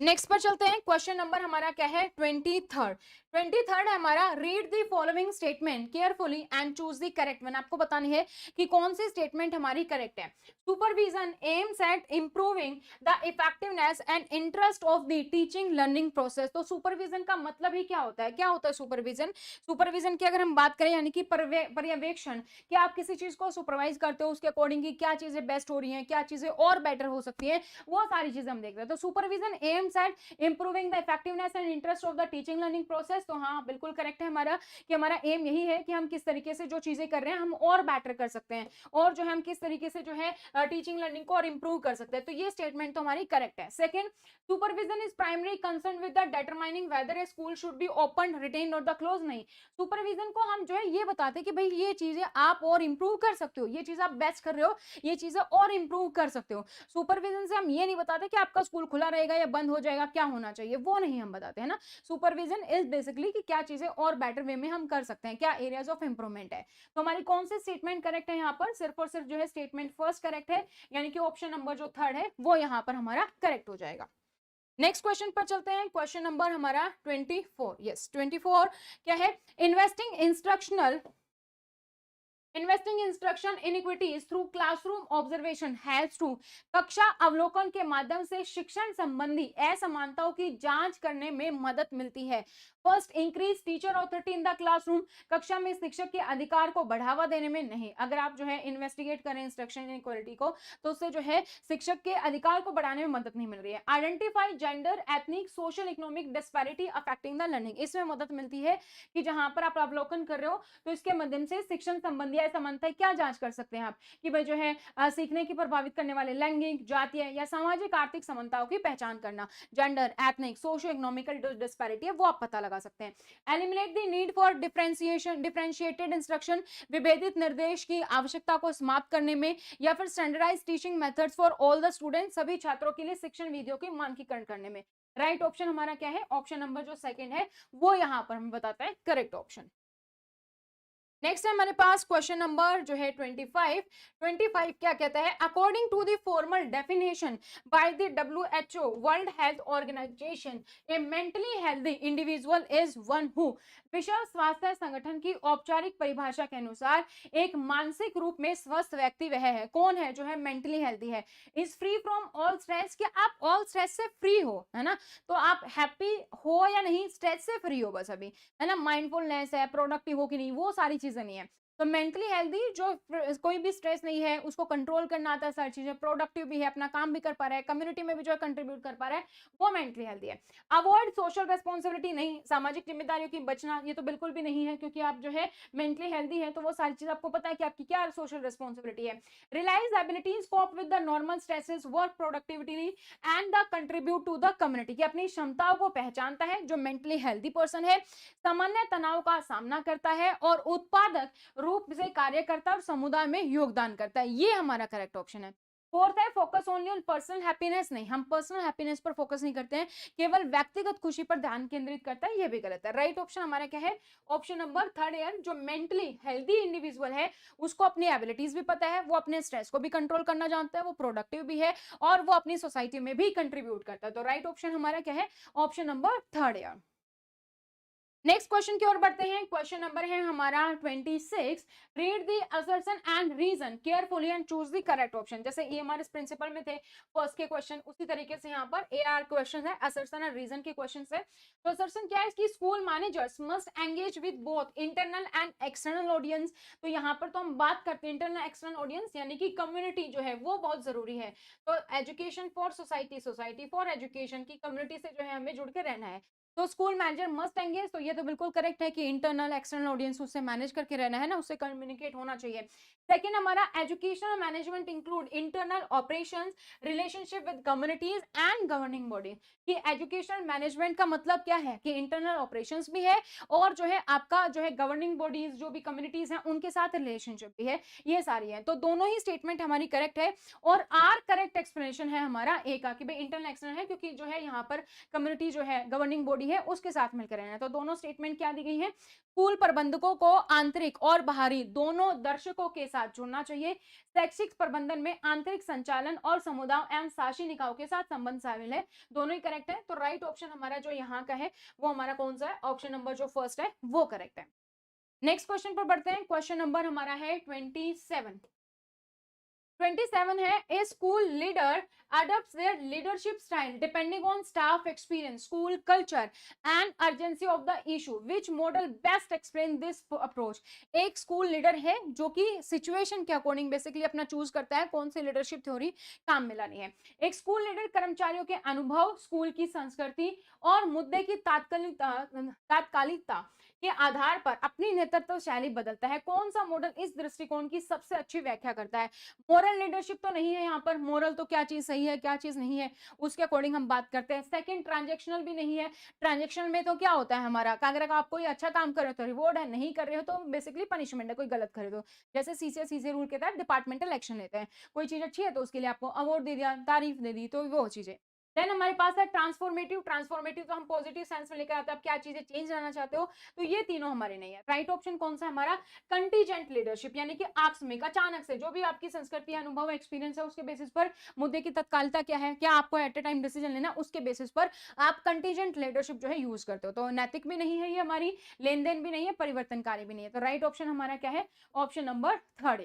नेक्स्ट पर चलते हैं, क्वेश्चन नंबर हमारा क्या है 23rd है हमारा, read the following statement carefully and choose the correct one. आपको बतानी है कि कौन सी स्टेटमेंट हमारी करेक्ट है। Supervision aims at improving the effectiveness and interest of the teaching learning process. तो सुपरविजन का मतलब ही क्या होता है, क्या होता है सुपरविजन। सुपरविजन की अगर हम बात करें यानी कि पर्यवेक्षण, कि आप किसी चीज को सुपरवाइज करते हो, उसके अकॉर्डिंग की क्या चीजें बेस्ट हो रही हैं, क्या चीजें और बेटर हो सकती है, वो सारी चीजें हम देख रहे हैं। तो supervision aims at improving the effectiveness and interest of the teaching learning process. तो हाँ बिल्कुल करेक्ट है हमारा, कि हमारा एम यही है कि हम किस तरीके से जो चीजें कर रहे हैं हम और बेटर कर सकते हैं, और जो है हम किस तरीके से जो है टीचिंग लर्निंग को और इंप्रूव कर सकते हैं। तो ये स्टेटमेंट तो हमारी करेक्ट है। Second, supervision is primary concern with the determining whether a school should be open, retain और द क्लोज। नहीं, सुपरविजन को हम जो है ये बताते हैं कि भाई ये चीजें आप और इंप्रूव कर सकते हो, ये चीज आप बेस्ट कर रहे हो, ये चीजें और इंप्रूव कर सकते हो। सुपरविजन से हम ये नहीं बताते कि आपका स्कूल खुला रहेगा या बंद हो जाएगा, क्या होना चाहिए, वो नहीं हम बताते हैं ना। सुपरविजन इज बेसिकली कि क्या चीजें और बेटर वे में हम कर सकते हैं, क्या एरियाज ऑफ इंप्रूवमेंट है। तो हमारी कौन सी स्टेटमेंट करेक्ट है यहाँ पर, सिर्फ और सिर्फ जो है स्टेटमेंट फर्स्ट करेक्ट है, यानी कि ऑप्शन नंबर जो थर्ड है वो यहाँ पर हमारा करेक्ट हो जाएगा। नेक्स्ट क्वेश्चन पर चलते हैं, क्वेश्चन नंबर हमारा 24, यस 24 क्या है, Investing instruction inequities through classroom observation helps to, कक्षा अवलोकन के माध्यम से शिक्षण संबंधी असमानताओं की जांच करने में मदद मिलती है। First, increase teacher authority in the classroom, कक्षा में शिक्षक के अधिकार को बढ़ावा देने में नहीं। अगर आप जो है इन्वेस्टिगेट करें इंस्ट्रक्शन इनइक्वालिटी को, तो उससे जो है शिक्षक के अधिकार को बढ़ाने में मदद नहीं मिल रही है। Identify gender ethnic social economic disparity affecting the learning, इसमें मदद मिलती है कि जहां पर आप अवलोकन कर रहे हो तो इसके माध्यम से शिक्षण संबंधी असमानता क्या जांच कर सकते हैं आप, कि भाई जो है सीखने की प्रभावित करने वाले लैंगिक, जातीय या सामाजिक आर्थिक समानताओं की पहचान करना, gender ethnic socio economical disparity है वो आप पता लगा सकते हैं। Eliminate the need for differentiated instruction, विभेदित निर्देश की आवश्यकता को समाप्त करने में, या फिर standardised teaching methods for all the students, सभी छात्रों के लिए शिक्षण विधियों के मानकीकरण करने में। राइट ऑप्शन हमारा क्या है, ऑप्शन नंबर जो सेकंड है वो यहाँ पर हमें बताता है करेक्ट ऑप्शन। नेक्स्ट है हमारे पास क्वेश्चन नंबर जो है 25 क्या कहता है, according to the formal definition by the WHO world health organisation, a mentally healthy individual is one who, विश्व स्वास्थ्य संगठन की औपचारिक परिभाषा के अनुसार एक मानसिक रूप में स्वस्थ व्यक्ति वह है, कौन है जो है मेंटली हेल्दी है, is free from all stress, कि आप ऑल स्ट्रेस से फ्री हो, है ना, तो आप हैप्पी हो या नहीं, स्ट्रेस से फ्री हो बस अभी, है ना, माइंडफुलनेस है, प्रोडक्टिव हो कि नहीं, वो सारी चीजें नहीं है। तो मेंटली हेल्दी जो कोई भी स्ट्रेस नहीं है, उसको कंट्रोल करना आता है, सारी चीजें, प्रोडक्टिव भी है, अपना काम भी कर पा रहा है, कम्युनिटी में भी जो है कंट्रीब्यूट कर पा रहा है, वो मेंटली हेल्दी है। अवॉइड सोशल रेस्पॉन्सिबिलिटी, नहीं, सामाजिक जिम्मेदारियों की बचना, ये तो बिल्कुल भी नहीं है, क्योंकि आप जो है मेंटली हेल्दी है तो वो सारी चीज आपको पता है कि आपकी क्या सोशल रेस्पॉन्सिबिलिटी है। Realise abilities cope with the normal stresses, work productivity and the contribute to the community, की अपनी क्षमताओं को पहचानता है जो मेंटली हेल्दी पर्सन है, सामान्य तनाव का सामना करता है और उत्पादक रूप से कार्य करता है और समुदाय में योगदान करता है। ये हमारा करेक्ट ऑप्शन है। फोर्थ है focus only on personal happiness, नहीं, हम पर्सनल हैप्पीनेस पर फोकस नहीं करते हैं, केवल व्यक्तिगत खुशी पर ध्यान केंद्रित करता है, ये भी गलत है। राइट ऑप्शन हमारा क्या है, ऑप्शन नंबर थर्ड है, जो मेंटली हेल्दी इंडिविजुअल है उसको अपनी एबिलिटीज भी पता है, वो अपने स्ट्रेस को भी कंट्रोल करना जानता है, वो प्रोडक्टिव भी है और वो अपनी सोसाइटी में भी कंट्रीब्यूट करता है। तो राइट ऑप्शन हमारा क्या है, ऑप्शन नंबर थर्ड है। नेक्स्ट क्वेश्चन की ओर बढ़ते हैं, क्वेश्चन नंबर है हमारा 26, read the assertion and reason carefully and choose the correct option. जैसे EMRS प्रिंसिपल में थे फर्स्ट के क्वेश्चन, उसी तरीके से यहाँ पर AR क्वेश्चन है, असर्शन एंड रीजन के क्वेश्चन है। तो असर्शन क्या है कि school managers must engage with both internal and external audience. तो यहाँ पर तो हम बात करते हैं इंटरनल एक्सटर्नल ऑडियंस, यानी कि कम्युनिटी जो है वो बहुत जरूरी है। तो education for society, society for education की कम्युनिटी से जो है हमें जुड़ के रहना है। तो स्कूल मैनेजर मस्ट एंगेज, तो ये तो बिल्कुल करेक्ट है कि इंटरनल एक्सटर्नल ऑडियंस उससे मैनेज करके रहना है ना, उससे कम्युनिकेट होना चाहिए। सेकंड हमारा educational management include internal operations, relationship with communities and governing body. कि एजुकेशनल मैनेजमेंट का मतलब क्या है कि इंटरनल ऑपरेशंस भी है और जो है आपका जो है गवर्निंग बॉडीज जो भी कम्युनिटीज हैं उनके साथ रिलेशनशिप भी है, ये सारी है। तो दोनों ही स्टेटमेंट हमारी करेक्ट है और आर करेक्ट एक्सप्लेनेशन है हमारा ए का कि भाई इंटरनल एक्सटर्नल है, क्योंकि जो है यहाँ पर कम्युनिटी जो है गवर्निंग बॉडी है उसके साथ मिलकर रहना है। तो दोनों स्टेटमेंट क्या दी गई है, स्कूल प्रबंधकों को आंतरिक और बाहरी दोनों दर्शकों के साथ जुड़ना चाहिए। शैक्षिक प्रबंधन में आंतरिक संचालन और समुदाय एवं शासी निकायों के साथ संबंध शामिल है। दोनों ही करेक्ट है। तो राइट ऑप्शन हमारा जो यहाँ का है वो हमारा कौन सा है, ऑप्शन नंबर जो फर्स्ट है वो करेक्ट है। नेक्स्ट क्वेश्चन पर बढ़ते हैं। क्वेश्चन नंबर हमारा है 27 है, a school leader adopts their leadership style depending on staff experience, school culture and urgency of the issue. Which model best explain this approach? एक स्कूल लीडर है जो कि सिचुएशन के अकॉर्डिंग बेसिकली अपना choose करता है कौन सी लीडरशिप थ्योरी काम में लानी है। एक स्कूल लीडर कर्मचारियों के अनुभव, स्कूल की संस्कृति और मुद्दे की तात्कालिकता के आधार पर अपनी नेतृत्व शैली बदलता है। कौन सा मॉडल इस दृष्टिकोण की सबसे अच्छी व्याख्या करता है? मोरल लीडरशिप तो नहीं है यहाँ पर, मोरल तो क्या चीज सही है क्या चीज नहीं है उसके अकॉर्डिंग हम बात करते हैं। सेकंड ट्रांजैक्शनल भी नहीं है, ट्रांजैक्शनल में तो क्या होता है हमारा, अगर आप कोई अच्छा काम कर रहे हो तो रिवॉर्ड है, नहीं कर रहे हो तो बेसिकली पनिशमेंट है, कोई गलत करे तो। जैसे सीसीए रूल के तहत डिपार्टमेंटल एक्शन लेते हैं, कोई चीज अच्छी है तो उसके लिए आपको अवार्ड दे दिया, तारीफ दे दी, तो वो चीजें। देन हमारे पास है ट्रांसफॉर्मेटिव, ट्रांसफॉर्मेटिव तो हम पॉजिटिव सेंस में लेकर आते हैं, आप क्या चीजें चेंज लाना चाहते हो, तो ये तीनों हमारे नहीं है। राइट ऑप्शन कौन सा हमारा, कंटीजेंट लीडरशिप, यानी कि आकस्मिक अचानक से जो भी आपकी संस्कृति अनुभव एक्सपीरियंस है उसके बेसिस पर मुद्दे की तत्कालता क्या है, क्या आपको एट ए टाइम डिसीजन लेना, उसके बेसिस पर आप कंटीजेंट लीडरशिप जो है यूज करते हो। तो नैतिक भी नहीं है ये हमारी, लेन देन भी नहीं है, परिवर्तनकारी भी नहीं है। तो राइट ऑप्शन हमारा क्या है, option number third.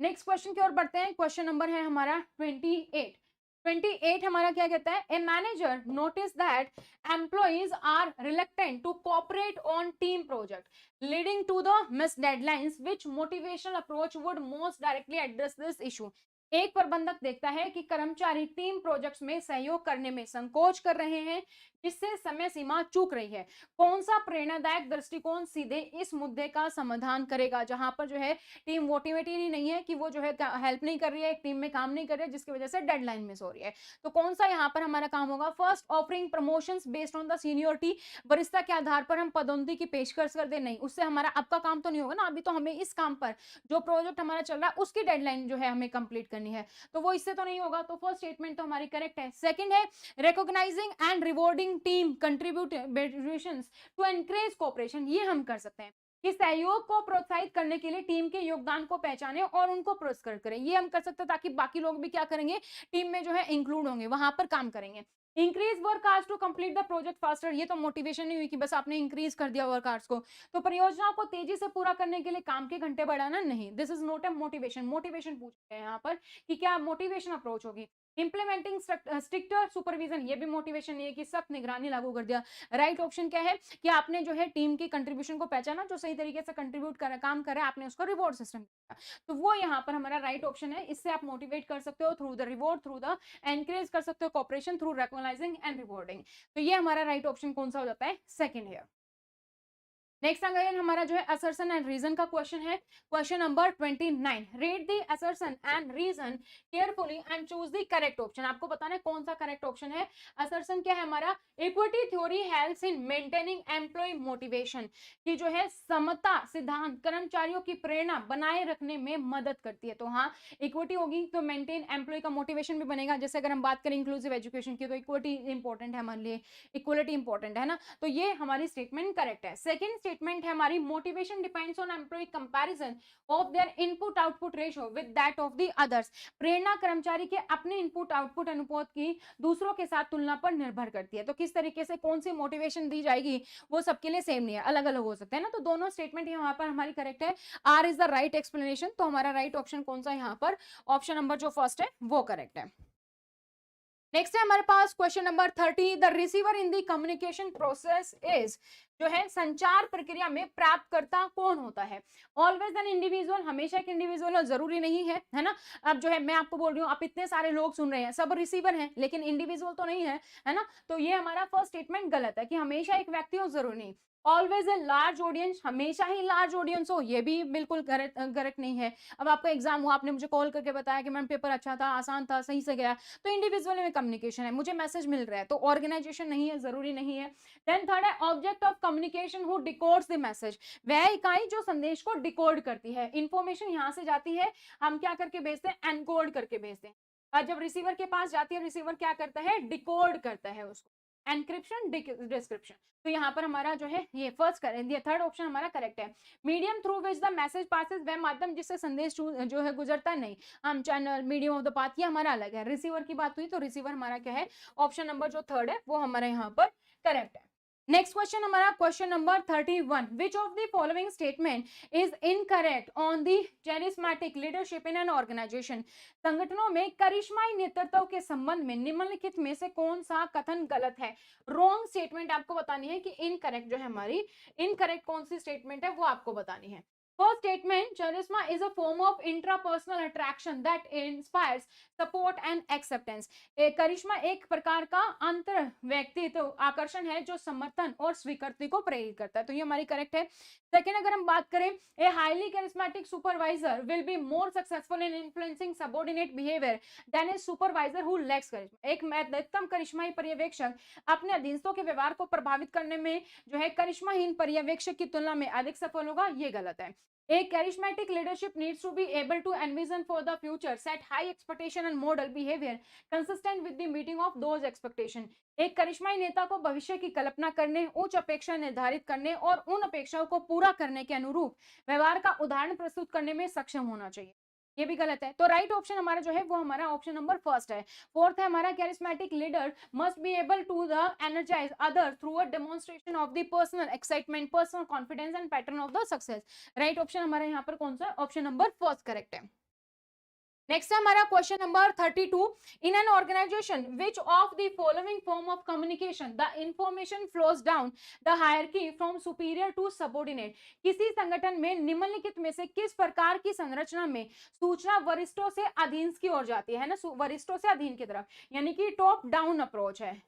Next question की ओर बढ़ते हैं। क्वेश्चन नंबर है हमारा 28 हमारा क्या कहता है, a manager notice that employees are reluctant to cooperate on team project leading to the miss deadlines, which motivational approach would most directly address this issue. एक प्रबंधक देखता है कि कर्मचारी टीम प्रोजेक्ट्स में सहयोग करने में संकोच कर रहे हैं जिससे समय सीमा चूक रही है। कौन सा प्रेरणादायक दृष्टिकोण सीधे इस मुद्दे का समाधान करेगा, जहां पर जो है टीम मोटिवेटेड ही नहीं है कि वो जो है हेल्प नहीं कर रही है, एक टीम में काम नहीं कर रही है जिसकी वजह से डेडलाइन मिस हो रही है। तो कौन सा यहाँ पर हमारा काम होगा, first offering promotions based on the seniority, वरिष्ठता के आधार पर हम पदोन्नति की पेशकश कर दे, नहीं, उससे हमारा आपका काम तो नहीं होगा ना, अभी तो हमें इस काम पर जो प्रोजेक्ट हमारा चल रहा है उसकी डेडलाइन जो है हमें कंप्लीट करनी है, तो वो इससे तो नहीं होगा। तो फर्स्ट स्टेटमेंट तो हमारी करेक्ट है। सेकंड है recognising and rewarding team contributions to encourage cooperation, ये हम कर सकते हैं कि सहयोग को प्रोत्साहित करने के लिए टीम के योगदान को पहचाने और उनको पुरस्कृत करें, ये हम कर सकते हैं ताकि बाकी लोग भी क्या करेंगे, टीम में जो है इंक्लूड होंगे, वहां पर काम करेंगे। Increase work hours to complete the project faster, ये तो मोटिवेशन नहीं हुई कि बस आपने इंक्रीज कर दिया वर्क आवर्स को, तो परियोजनाओं को तेजी से पूरा करने के लिए काम के घंटे बढ़ाना नहीं, this is not a motivation. Motivation पूछ रहे हैं यहाँ पर कि क्या मोटिवेशन अप्रोच होगी। इंप्लीमेंटिंग स्ट्रिक्टर सुपरविजन, ये भी मोटिवेशन नहीं है कि सख्त निगरानी लागू कर दिया। राइट ऑप्शन क्या है कि आपने जो है टीम की कंट्रीब्यूशन को पहचाना, जो सही तरीके से कंट्रीब्यूट कर काम कर रहा है, आपने उसको रिवॉर्ड सिस्टम दिया, तो वो यहाँ पर हमारा राइट ऑप्शन है। इससे आप मोटिवेट कर सकते हो through the reward, through the encourage कर सकते हो cooperation through recognising and rewarding. तो ये हमारा राइट ऑप्शन कौन सा हो जाता है, सेकंड है। नेक्स्ट अगेन हमारा जो है असर्शन एंड रीजन का क्वेश्चन है। Question number 29, read the assertion and reason carefully and choose the correct option. आपको बताना है कौन सा करेक्ट ऑप्शन है। असर्शन क्या है हमारा, equity theory helps in maintaining employ motivation, कि जो है समता सिद्धांत कर्मचारियों की प्रेरणा बनाए रखने में मदद करती है। तो हाँ, इक्विटी होगी तो मेंटेन एम्प्लॉय का मोटिवेशन भी बनेगा। जैसे अगर हम बात करें इंक्लूसिव एजुकेशन की, तो इक्विटी इंपॉर्टेंट है हमारे लिए, इक्वलिटी इंपॉर्टेंट है ना, तो ये हमारी स्टेटमेंट करेक्ट है। सेकंड स्टेटमेंट है हमारी, motivation depends on employ comparison of their input output ratio with that of the others, प्रेरणा कर्मचारी के अपने इनपुट आउटपुट अनुपात की दूसरों के साथ तुलना पर निर्भर करती है। तो किस तरीके से कौन सी मोटिवेशन दी जाएगी वो सबके लिए सेम नहीं है, अलग अलग हो सकते हैं ना, तो दोनों स्टेटमेंट यहाँ पर हमारी करेक्ट है। R is the right explanation, तो हमारा राइट ऑप्शन कौन सा यहाँ पर, ऑप्शन नंबर जो फर्स्ट है वो करेक्ट है। नेक्स्ट है हमारे पास question number 30, the receiver in the communication process is, जो है संचार प्रक्रिया में प्राप्तकर्ता कौन होता है? ऑलवेज एन इंडिविजुअल, हमेशा एक इंडिविजुअल, जरूरी नहीं है ना। अब जो है मैं आपको बोल रही हूँ, आप इतने सारे लोग सुन रहे हैं, सब रिसीवर हैं लेकिन इंडिविजुअल तो नहीं है ना। तो ये हमारा फर्स्ट स्टेटमेंट गलत है कि हमेशा एक व्यक्ति हो, जरूरी नहीं। ऑलवेज ए लार्ज ऑडियंस, हमेशा ही लार्ज ऑडियंस हो, ये भी बिल्कुल करेक्ट नहीं है। अब आपका एग्जाम हुआ, आपने मुझे कॉल करके बताया कि मैम पेपर अच्छा था, आसान था, सही से गया, तो इंडिविजुअल में कम्युनिकेशन है, मुझे मैसेज मिल रहा है, तो ऑर्गेनाइजेशन नहीं है, जरूरी नहीं है। देन थर्ड है object of communication who डिकोड्स the message, वह इकाई जो संदेश को डिकोड करती है। इंफॉर्मेशन यहाँ से जाती है, हम क्या करके भेजते हैं, एनकोड करके भेजते हैं। और जब रिसीवर के पास जाती है, रिसीवर क्या करता है, डिकोड करता है उसको, एनक्रिप्शन डिस्क्रिप्शन। तो यहाँ पर हमारा जो है ये फर्स्ट थर्ड ऑप्शन हमारा करेक्ट है। Medium through which the message passes, वह माध्यम जिससे संदेश जो है गुजरता नहीं, हम channel, medium of the path, ये हमारा अलग है। रिसीवर की बात हुई तो रिसीवर हमारा क्या है, ऑप्शन नंबर जो थर्ड है वो हमारे यहाँ पर करेक्ट है। नेक्स्ट क्वेश्चन हमारा question number 31, which of the following statement is incorrect on the charismatic leadership in an organization, संगठनों में करिश्माई नेतृत्व के संबंध में निम्नलिखित में से कौन सा कथन गलत है? रॉन्ग स्टेटमेंट आपको बतानी है कि इनकरेक्ट जो है हमारी, इनकरेक्ट कौन सी स्टेटमेंट है वो आपको बतानी है। First statement, charisma is a form of intrapersonal attraction that inspires support and acceptance. करिश्मा एक प्रकार का अंतर व्यक्तित्व आकर्षण है जो समर्थन और स्वीकृति को प्रेरित करता है, तो ये हमारी करेक्ट है। सेकेंड अगर हम बात करें, a highly charismatic supervisor will be more successful in influencing subordinate behaviour than a supervisor who lacks charisma, एक अधिकतम करिश्माई पर्यवेक्षक अपने अधीनस्थों के व्यवहार को प्रभावित करने में जो है करिश्माहीन पर्यवेक्षक की तुलना में अधिक सफल होगा, ये गलत है। A charismatic leadership needs to be able to envision for the future, set high expectation and model behavior consistent with the meeting of those expectation. एक करिश्माई नेता को भविष्य की कल्पना करने, उच्च अपेक्षा निर्धारित करने और उन अपेक्षाओं को पूरा करने के अनुरूप व्यवहार का उदाहरण प्रस्तुत करने में सक्षम होना चाहिए, ये भी गलत है। तो राइट ऑप्शन हमारा जो है वो हमारा ऑप्शन नंबर फर्स्ट है। फोर्थ है हमारा, charismatic leader must be able to the energize other through a demonstration of the personal excitement, personal confidence and pattern of the success. Right option हमारा यहाँ पर कौन सा, ऑप्शन नंबर फर्स्ट करेक्ट है। Next है हमारा question number 32, in an organization which of the following form of communication the information flows down the hierarchy from superior to subordinate, किसी संगठन में निम्नलिखित में से किस प्रकार की संरचना में सूचना वरिष्ठों से अधीन की ओर जाती है ना, वरिष्ठों से अधीन की तरफ, यानी कि टॉप डाउन अप्रोच है,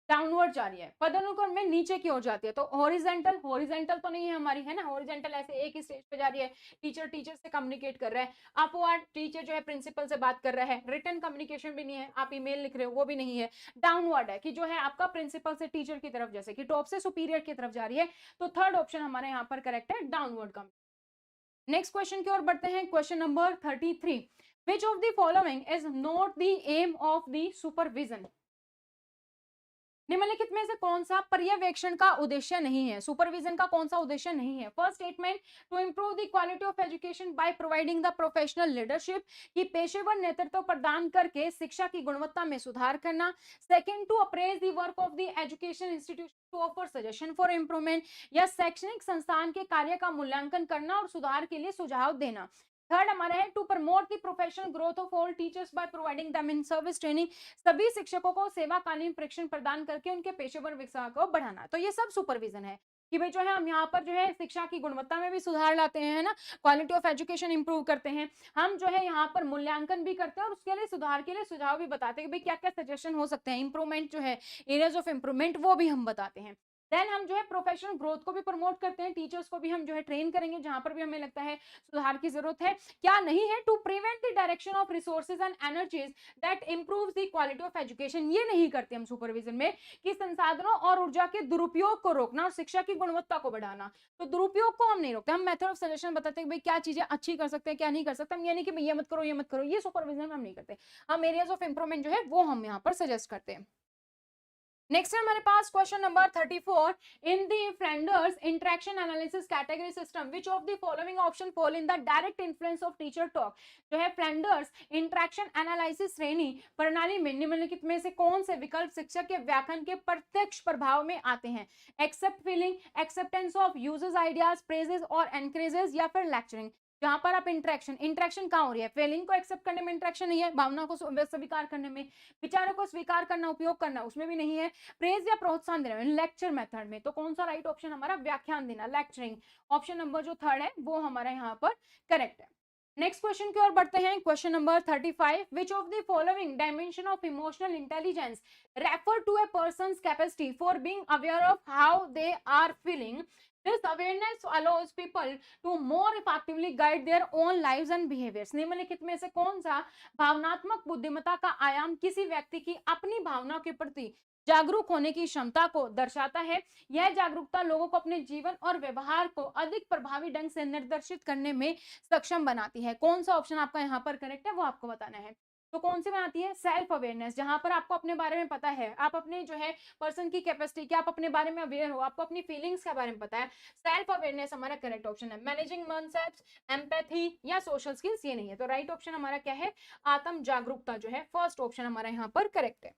डाउनवर्ड जा रही है, पदानुक्रम में नीचे की ओर जाती है। तो हॉरिजेंटल, हॉरिजेंटल तो नहीं है हमारी, है ना, हॉरिजेंटल ऐसे एक ही स्टेज पे जा रही है, टीचर टीचर से कम्युनिकेट कर रहा है, अपवर्ड टीचर जो है प्रिंसिपल से बात कर रहा है, रिटन कम्युनिकेशन भी नहीं है, आप ईमेल लिख रहे हो वो भी नहीं है, डाउनवर्ड है कि जो है आपका प्रिंसिपल से टीचर की तरफ, जैसे कि टॉप से सुपीरियर की तरफ जा रही है, तो थर्ड ऑप्शन हमारे यहाँ पर करेक्ट है, डाउनवर्ड कम्युनिकेशन। नेक्स्ट क्वेश्चन की ओर बढ़ते हैं, question number 33, which of the following is not the aim of the supervision, निम्नलिखित में से कौन सा पर्यवेक्षण का उद्देश्य नहीं है, सुपरविजन का कौन सा उद्देश्य नहीं है? First statement, to improve the quality of education by providing the professional leadership, की पेशेवर नेतृत्व प्रदान करके शिक्षा की गुणवत्ता में सुधार करना। Second, to appraise the work of the education institution to offer suggestion for improvement, या शैक्षणिक संस्थान के कार्य का मूल्यांकन करना और सुधार के लिए सुझाव देना। थर्ड हमारा है, to promote the professional growth of all teachers by providing them in service training, सभी शिक्षकों को सेवाकालीन प्रशिक्षण प्रदान करके उनके पेशेवर विकास को बढ़ाना। तो ये सब सुपरविजन है कि भाई जो है हम यहाँ पर जो है शिक्षा की गुणवत्ता में भी सुधार लाते हैं, है ना, क्वालिटी ऑफ एजुकेशन इंप्रूव करते हैं, हम जो है यहाँ पर मूल्यांकन भी करते हैं और उसके लिए सुधार के लिए सुझाव भी बताते हैं कि भाई क्या क्या सजेशन हो सकते हैं, इंप्रूवमेंट जो है, एरियाज ऑफ इंप्रूवमेंट वो भी हम बताते हैं। देन हम जो है प्रोफेशनल ग्रोथ को भी प्रमोट करते हैं, टीचर्स को भी हम जो है ट्रेन करेंगे जहां पर भी हमें लगता है सुधार की जरूरत है, क्या नहीं है, to prevent the direction of resources and energies that improves the quality of education, ये नहीं करते हम सुपरविजन में कि संसाधनों और ऊर्जा के दुरुपयोग को रोकना और शिक्षा की गुणवत्ता को बढ़ाना, तो दुरुपयोग को हम नहीं रोकते, हम मेथड ऑफ सजेशन बताते हैं भाई क्या चीजें अच्छी कर सकते हैं क्या नहीं कर सकते, हम ये नहीं कि ये मत करो ये मत करो, ये सुपरविजन हम नहीं करते, हम एरियाज ऑफ इंप्रूवमेंट जो है वो हम यहाँ पर सजेस्ट करते हैं। नेक्स्ट है हमारे पास question number 34, in the Flanders interaction analysis category system which of the following option fall in the direct influence of teacher talk, जो है फ्रेंडर्स इंटरेक्शन एनालिसिस श्रेणी प्रणाली में निम्नलिखित में से कौन से विकल्प शिक्षक के व्याख्यान के प्रत्यक्ष प्रभाव में आते हैं? Accept feeling, acceptance of users ideas, praises और एनकरेजेस, या फिर लेक्चरिंग। जहां पर आप इंटरेक्शन इंटरेक्शन कहाँ हो रही है, फीलिंग को एक्सेप्ट करने में इंटरेक्शन नहीं है, भावना को स्वीकार करने में, विचारों को स्वीकार करना, उपयोग करना, उसमें भी नहीं है, प्रेज या प्रोत्साहन देना लेक्चर मेथड में। तो कौन सा राइट ऑप्शन हमारा, व्याख्यान देना, लेक्चरिंग। ऑप्शन नंबर जो थर्ड है वो हमारा यहाँ पर करेक्ट है। नेक्स्ट क्वेश्चन की ओर बढ़ते हैं, question number 35, which of the following dimension of emotional intelligence refer to a person's capacity for being aware of how they are feeling, this awareness allows people to more effectively guide their own lives and behaviours. निम्नलिखित में से कौन सा भावनात्मक बुद्धिमत्ता का आयाम किसी व्यक्ति की अपनी भावनाओं के प्रति जागरूक होने की क्षमता को दर्शाता है? यह जागरूकता लोगों को अपने जीवन और व्यवहार को अधिक प्रभावी ढंग से निर्देशित करने में सक्षम बनाती है। कौन सा ऑप्शन आपका यहाँ पर करेक्ट है वो आपको बताना है। तो कौन सी बनाती है, सेल्फ अवेयरनेस, जहां पर आपको अपने बारे में पता है, आप अपने जो है पर्सन की कैपेसिटी क्या, आप अपने बारे में अवेयर हो, आपको अपनी फीलिंग्स के बारे में पता है, सेल्फ अवेयरनेस हमारा करेक्ट ऑप्शन है। मैनेजिंग कॉन्सेप्ट्स, एम्पैथी या सोशल स्किल्स ये नहीं है। तो राइट ऑप्शन हमारा क्या है, आत्म जागरूकता जो है, फर्स्ट ऑप्शन हमारा यहाँ पर करेक्ट है।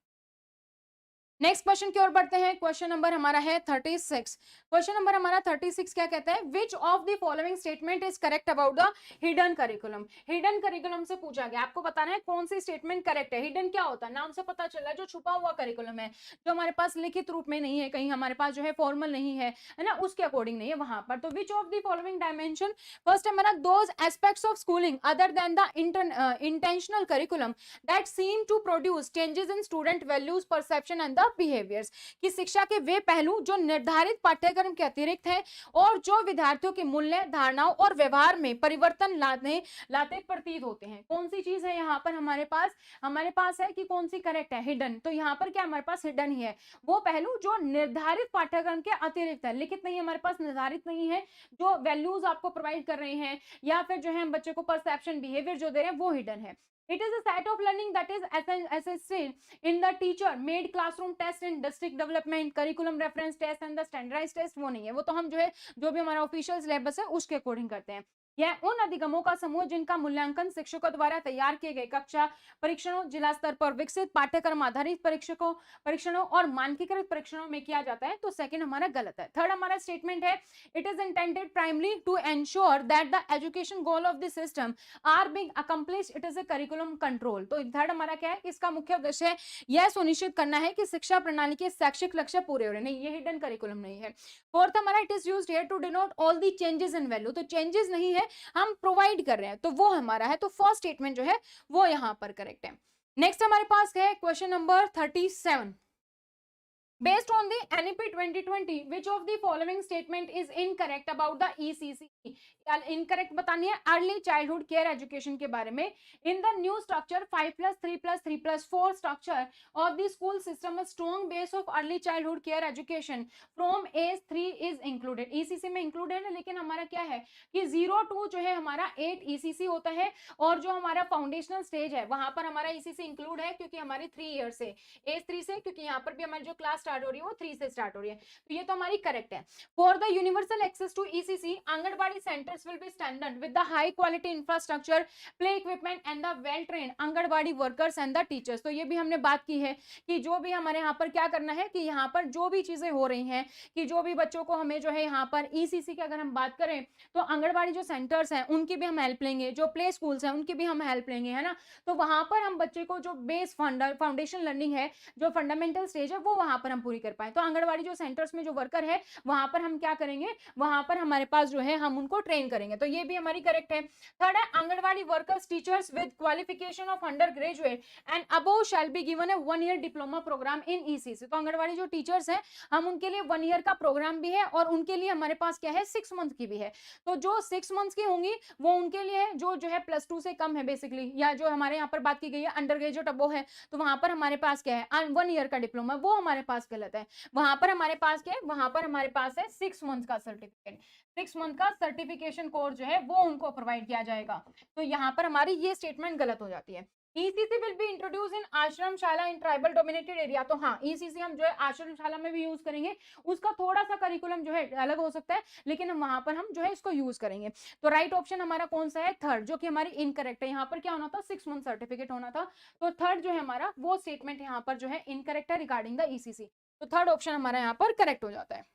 नेक्स्ट क्वेश्चन की ओर बढ़ते हैं, क्वेश्चन नंबर हमारा है 36। क्वेश्चन नंबर हमारा 36 क्या कहता है, which of the following statement is correct about the hidden curriculum. Hidden curriculum से पूछा गया, आपको बताना है कौन सी स्टेटमेंट करेक्ट है। हिडन क्या होता है, नाम से पता चल रहा है जो छुपा हुआ करिकुलम है, जो हमारे पास लिखित रूप में नहीं है, कहीं हमारे पास जो है फॉर्मल नहीं है ना, उसके अकॉर्डिंग नहीं है वहां पर। तो which of the following dimension, first हमारा those aspects of schooling other than the intentional curriculum that seem to produce changes in student values perception and the behaviours, कि शिक्षा के वे पहलू जो निर्धारित पाठ्यक्रम के अतिरिक्त हैं और जो विद्यार्थियों के मूल्य, धारणाओं और व्यवहार में परिवर्तन लाते प्रतीत होते हैं। कौन सी चीज है यहाँ पर हमारे पास है कि कौन सी करेक्ट है, हिडन। तो यहाँ पर क्या हमारे पास हिडन ही है, वो पहलू जो निर्धारित पाठ्यक्रम के अतिरिक्त है, लिखित नहीं हमारे पास, निर्धारित नहीं है, जो वैल्यूज आपको प्रोवाइड कर रहे हैं या फिर जो है हम बच्चे को परसेप्शन बिहेवियर जो दे रहे हैं वो हिडन है। It is a set of learning that is assessed in the teacher made classroom test in district development, curriculum reference test and the standardized test। वो नहीं है, वो तो हम जो है जो भी हमारा ऑफिशियल सिलेबस है उसके अकॉर्डिंग करते हैं। यह उन अधिगमों का समूह जिनका मूल्यांकन शिक्षकों द्वारा तैयार किए गए कक्षा परीक्षणों, जिला स्तर पर विकसित पाठ्यक्रम आधारित परीक्षणों और मानकीकृत परीक्षणों में किया जाता है। तो सेकंड हमारा गलत है। थर्ड हमारा स्टेटमेंट है, it is intended primary to ensure that the education goal of the system are being accomplish, it is a curriculum control. तो थर्ड हमारा क्या है, इसका मुख्य उद्देश्य है यह सुनिश्चित करना है कि शिक्षा प्रणाली के शैक्षिक लक्ष्य पूरे हो रहे। नहीं, ये हिडन करिकुलम नहीं है। फोर्थ हमारा, it is used here to denote all the changes in value, तो चेंजेस नहीं है, हम प्रोवाइड कर रहे हैं, तो वो हमारा है। तो फर्स्ट स्टेटमेंट जो है वो यहां पर करेक्ट है। नेक्स्ट हमारे पास है question number 37। Based on the NEP 2020, which of the following statement is incorrect about the ECC? Incorrect बतानी है अर्ली चाइल्डहुड केयर एजुकेशन के बारे में। In the new structure 5+3+3+4 structure of the school system, strong base of early childhood care education from age 3 is included. ECC में included है, लेकिन हमारा क्या है कि 0 to जो है हमारा 8 ईसीसी होता है, और जो हमारा फाउंडेशनल स्टेज है वहां पर हमारा ईसीसी इंक्लूड है, क्योंकि हमारी 3 ईयर से, एज 3 से, क्योंकि यहाँ पर भी हमारी जो क्लास स्टार्ट हो रही है वो 3 से स्टार्ट हो रही है। तो ये तो हमारी करेक्ट है। For the universal access to ECC, anganwadi centres will be standard with the high quality infrastructure, play equipment and the well trained anganwadi workers and the teachers. तो ये भी हमने बात की है कि जो भी हमारे यहाँ पर क्या करना है कि यहाँ पर जो भी चीजें हो रही हैं, कि जो भी बच्चों को हमें जो है यहाँ पर ईसीसी की अगर हम बात करें तो आंगनबाड़ी जो सेंटर्स हैं उनकी भी हम हेल्प लेंगे, जो प्ले स्कूल्स हैं उनकी भी हम हेल्प लेंगे, है ना। तो वहां पर हम बच्चे को जो बेस फाउंडेशन लर्निंग है, जो फंडामेंटल स्टेज है, वो वहां पर हम पूरी कर पाए। तो आंगनबाड़ी जो सेंटर्स में जो वर्कर है वहां पर हम क्या करेंगे, वहां पर हमारे पास जो है हम उनको ट्रेन करेंगे। तो ये भी हमारी करेक्ट है। थर्ड है, anganwadi workers teachers with qualification of under graduate and above shall be given a 1 year diploma programme in ECC. तो आंगनबाड़ी जो टीचर्स हैं हम उनके लिए 1 ईयर का प्रोग्राम भी है, और उनके लिए हमारे पास क्या है 6 मंथ की भी है। तो जो 6 मंथ्स की होंगी वो उनके लिए है, जो है +2 से कम है बेसिकली, या जो हमारे यहाँ पर बात की गई है अंडर ग्रेजुएट अबोव है, तो वहां पर हमारे पास क्या है 1 ईयर का डिप्लोमा, वो हमारे पास गलत है। वहां पर हमारे पास क्या है, वहां पर हमारे पास है 6 मंथ का सर्टिफिकेट, 6 मंथ का सर्टिफिकेशन कोर्स जो है वो उनको प्रोवाइड किया जाएगा। तो यहाँ पर हमारी ये स्टेटमेंट गलत हो जाती है। ECC will be introduced in आश्रमशाला in tribal dominated area। तो हाँ, ECC हम जो है आश्रमशाला में भी यूज करेंगे, उसका थोड़ा सा करिकुलम जो है अलग हो सकता है, लेकिन हम वहां पर हम जो है इसको यूज करेंगे। तो राइट ऑप्शन हमारा कौन सा है, थर्ड, जो कि हमारी इनकरेक्ट है। यहाँ पर क्या होना था, 6 मंथ सर्टिफिकेट होना था। तो थर्ड जो है हमारा वो स्टेटमेंट यहाँ पर जो है इनकरेक्ट है रिगार्डिंग द ECC। तो थर्ड ऑप्शन हमारा यहाँ पर करेक्ट हो जाता है।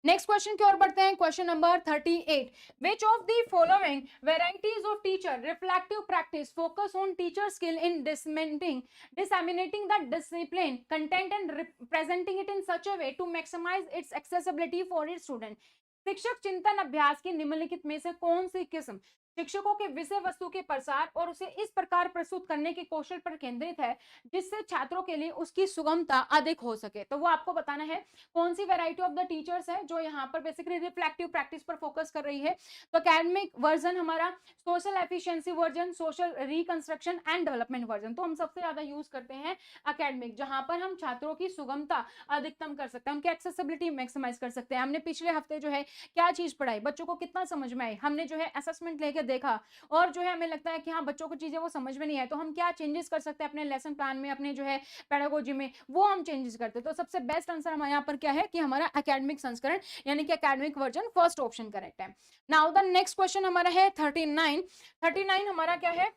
नेक्स्ट क्वेश्चन की ओर बढ़ते हैं। Question number 38, which of the following varieties of teacher reflective practice focus on teacher skill in disseminating the discipline content and presenting it in such a way to maximize its accessibility for its student। शिक्षक चिंतन अभ्यास की निम्नलिखित में से कौन सी किस्म शिक्षकों के विषय वस्तु के प्रसार और उसे इस प्रकार प्रस्तुत करने के कौशल पर केंद्रित है जिससे छात्रों के लिए उसकी सुगमता अधिक हो सके। तो वो आपको बताना है कौन सी वैरायटी ऑफ द टीचर्स है जो यहाँ पर बेसिकली रिफ्लेक्टिव प्रैक्टिस पर फोकस कर रही है। तो एकेडमिक वर्जन हमारा, social efficiency version, social reconstruction and development version. तो हम सबसे ज्यादा यूज करते हैं एकेडमिक, जहां पर हम छात्रों की सुगमता अधिकतम कर सकते हैं, उनकी एक्सेसिबिलिटी मैक्सिमाइज कर सकते हैं। हमने पिछले हफ्ते जो है क्या चीज पढ़ाई, बच्चों को कितना समझ में आई, हमने जो है असेसमेंट लेके देखा और जो है हमें लगता है कि हाँ बच्चों को चीजें वो समझ में नहीं है, तो हम क्या चेंजेस कर सकते हैं अपने लेसन प्लान में, अपने जो है पेडागोजी में, वो हम चेंजेस करते हैं। तो सबसे बेस्ट आंसर हमारे यहाँ पर क्या है कि हमारा एकेडमिक संस्करण यानी कि academic version first option correct है। नाउ द नेक्स्ट क्वेश्चन हमारा है 39 हमारा क्या है,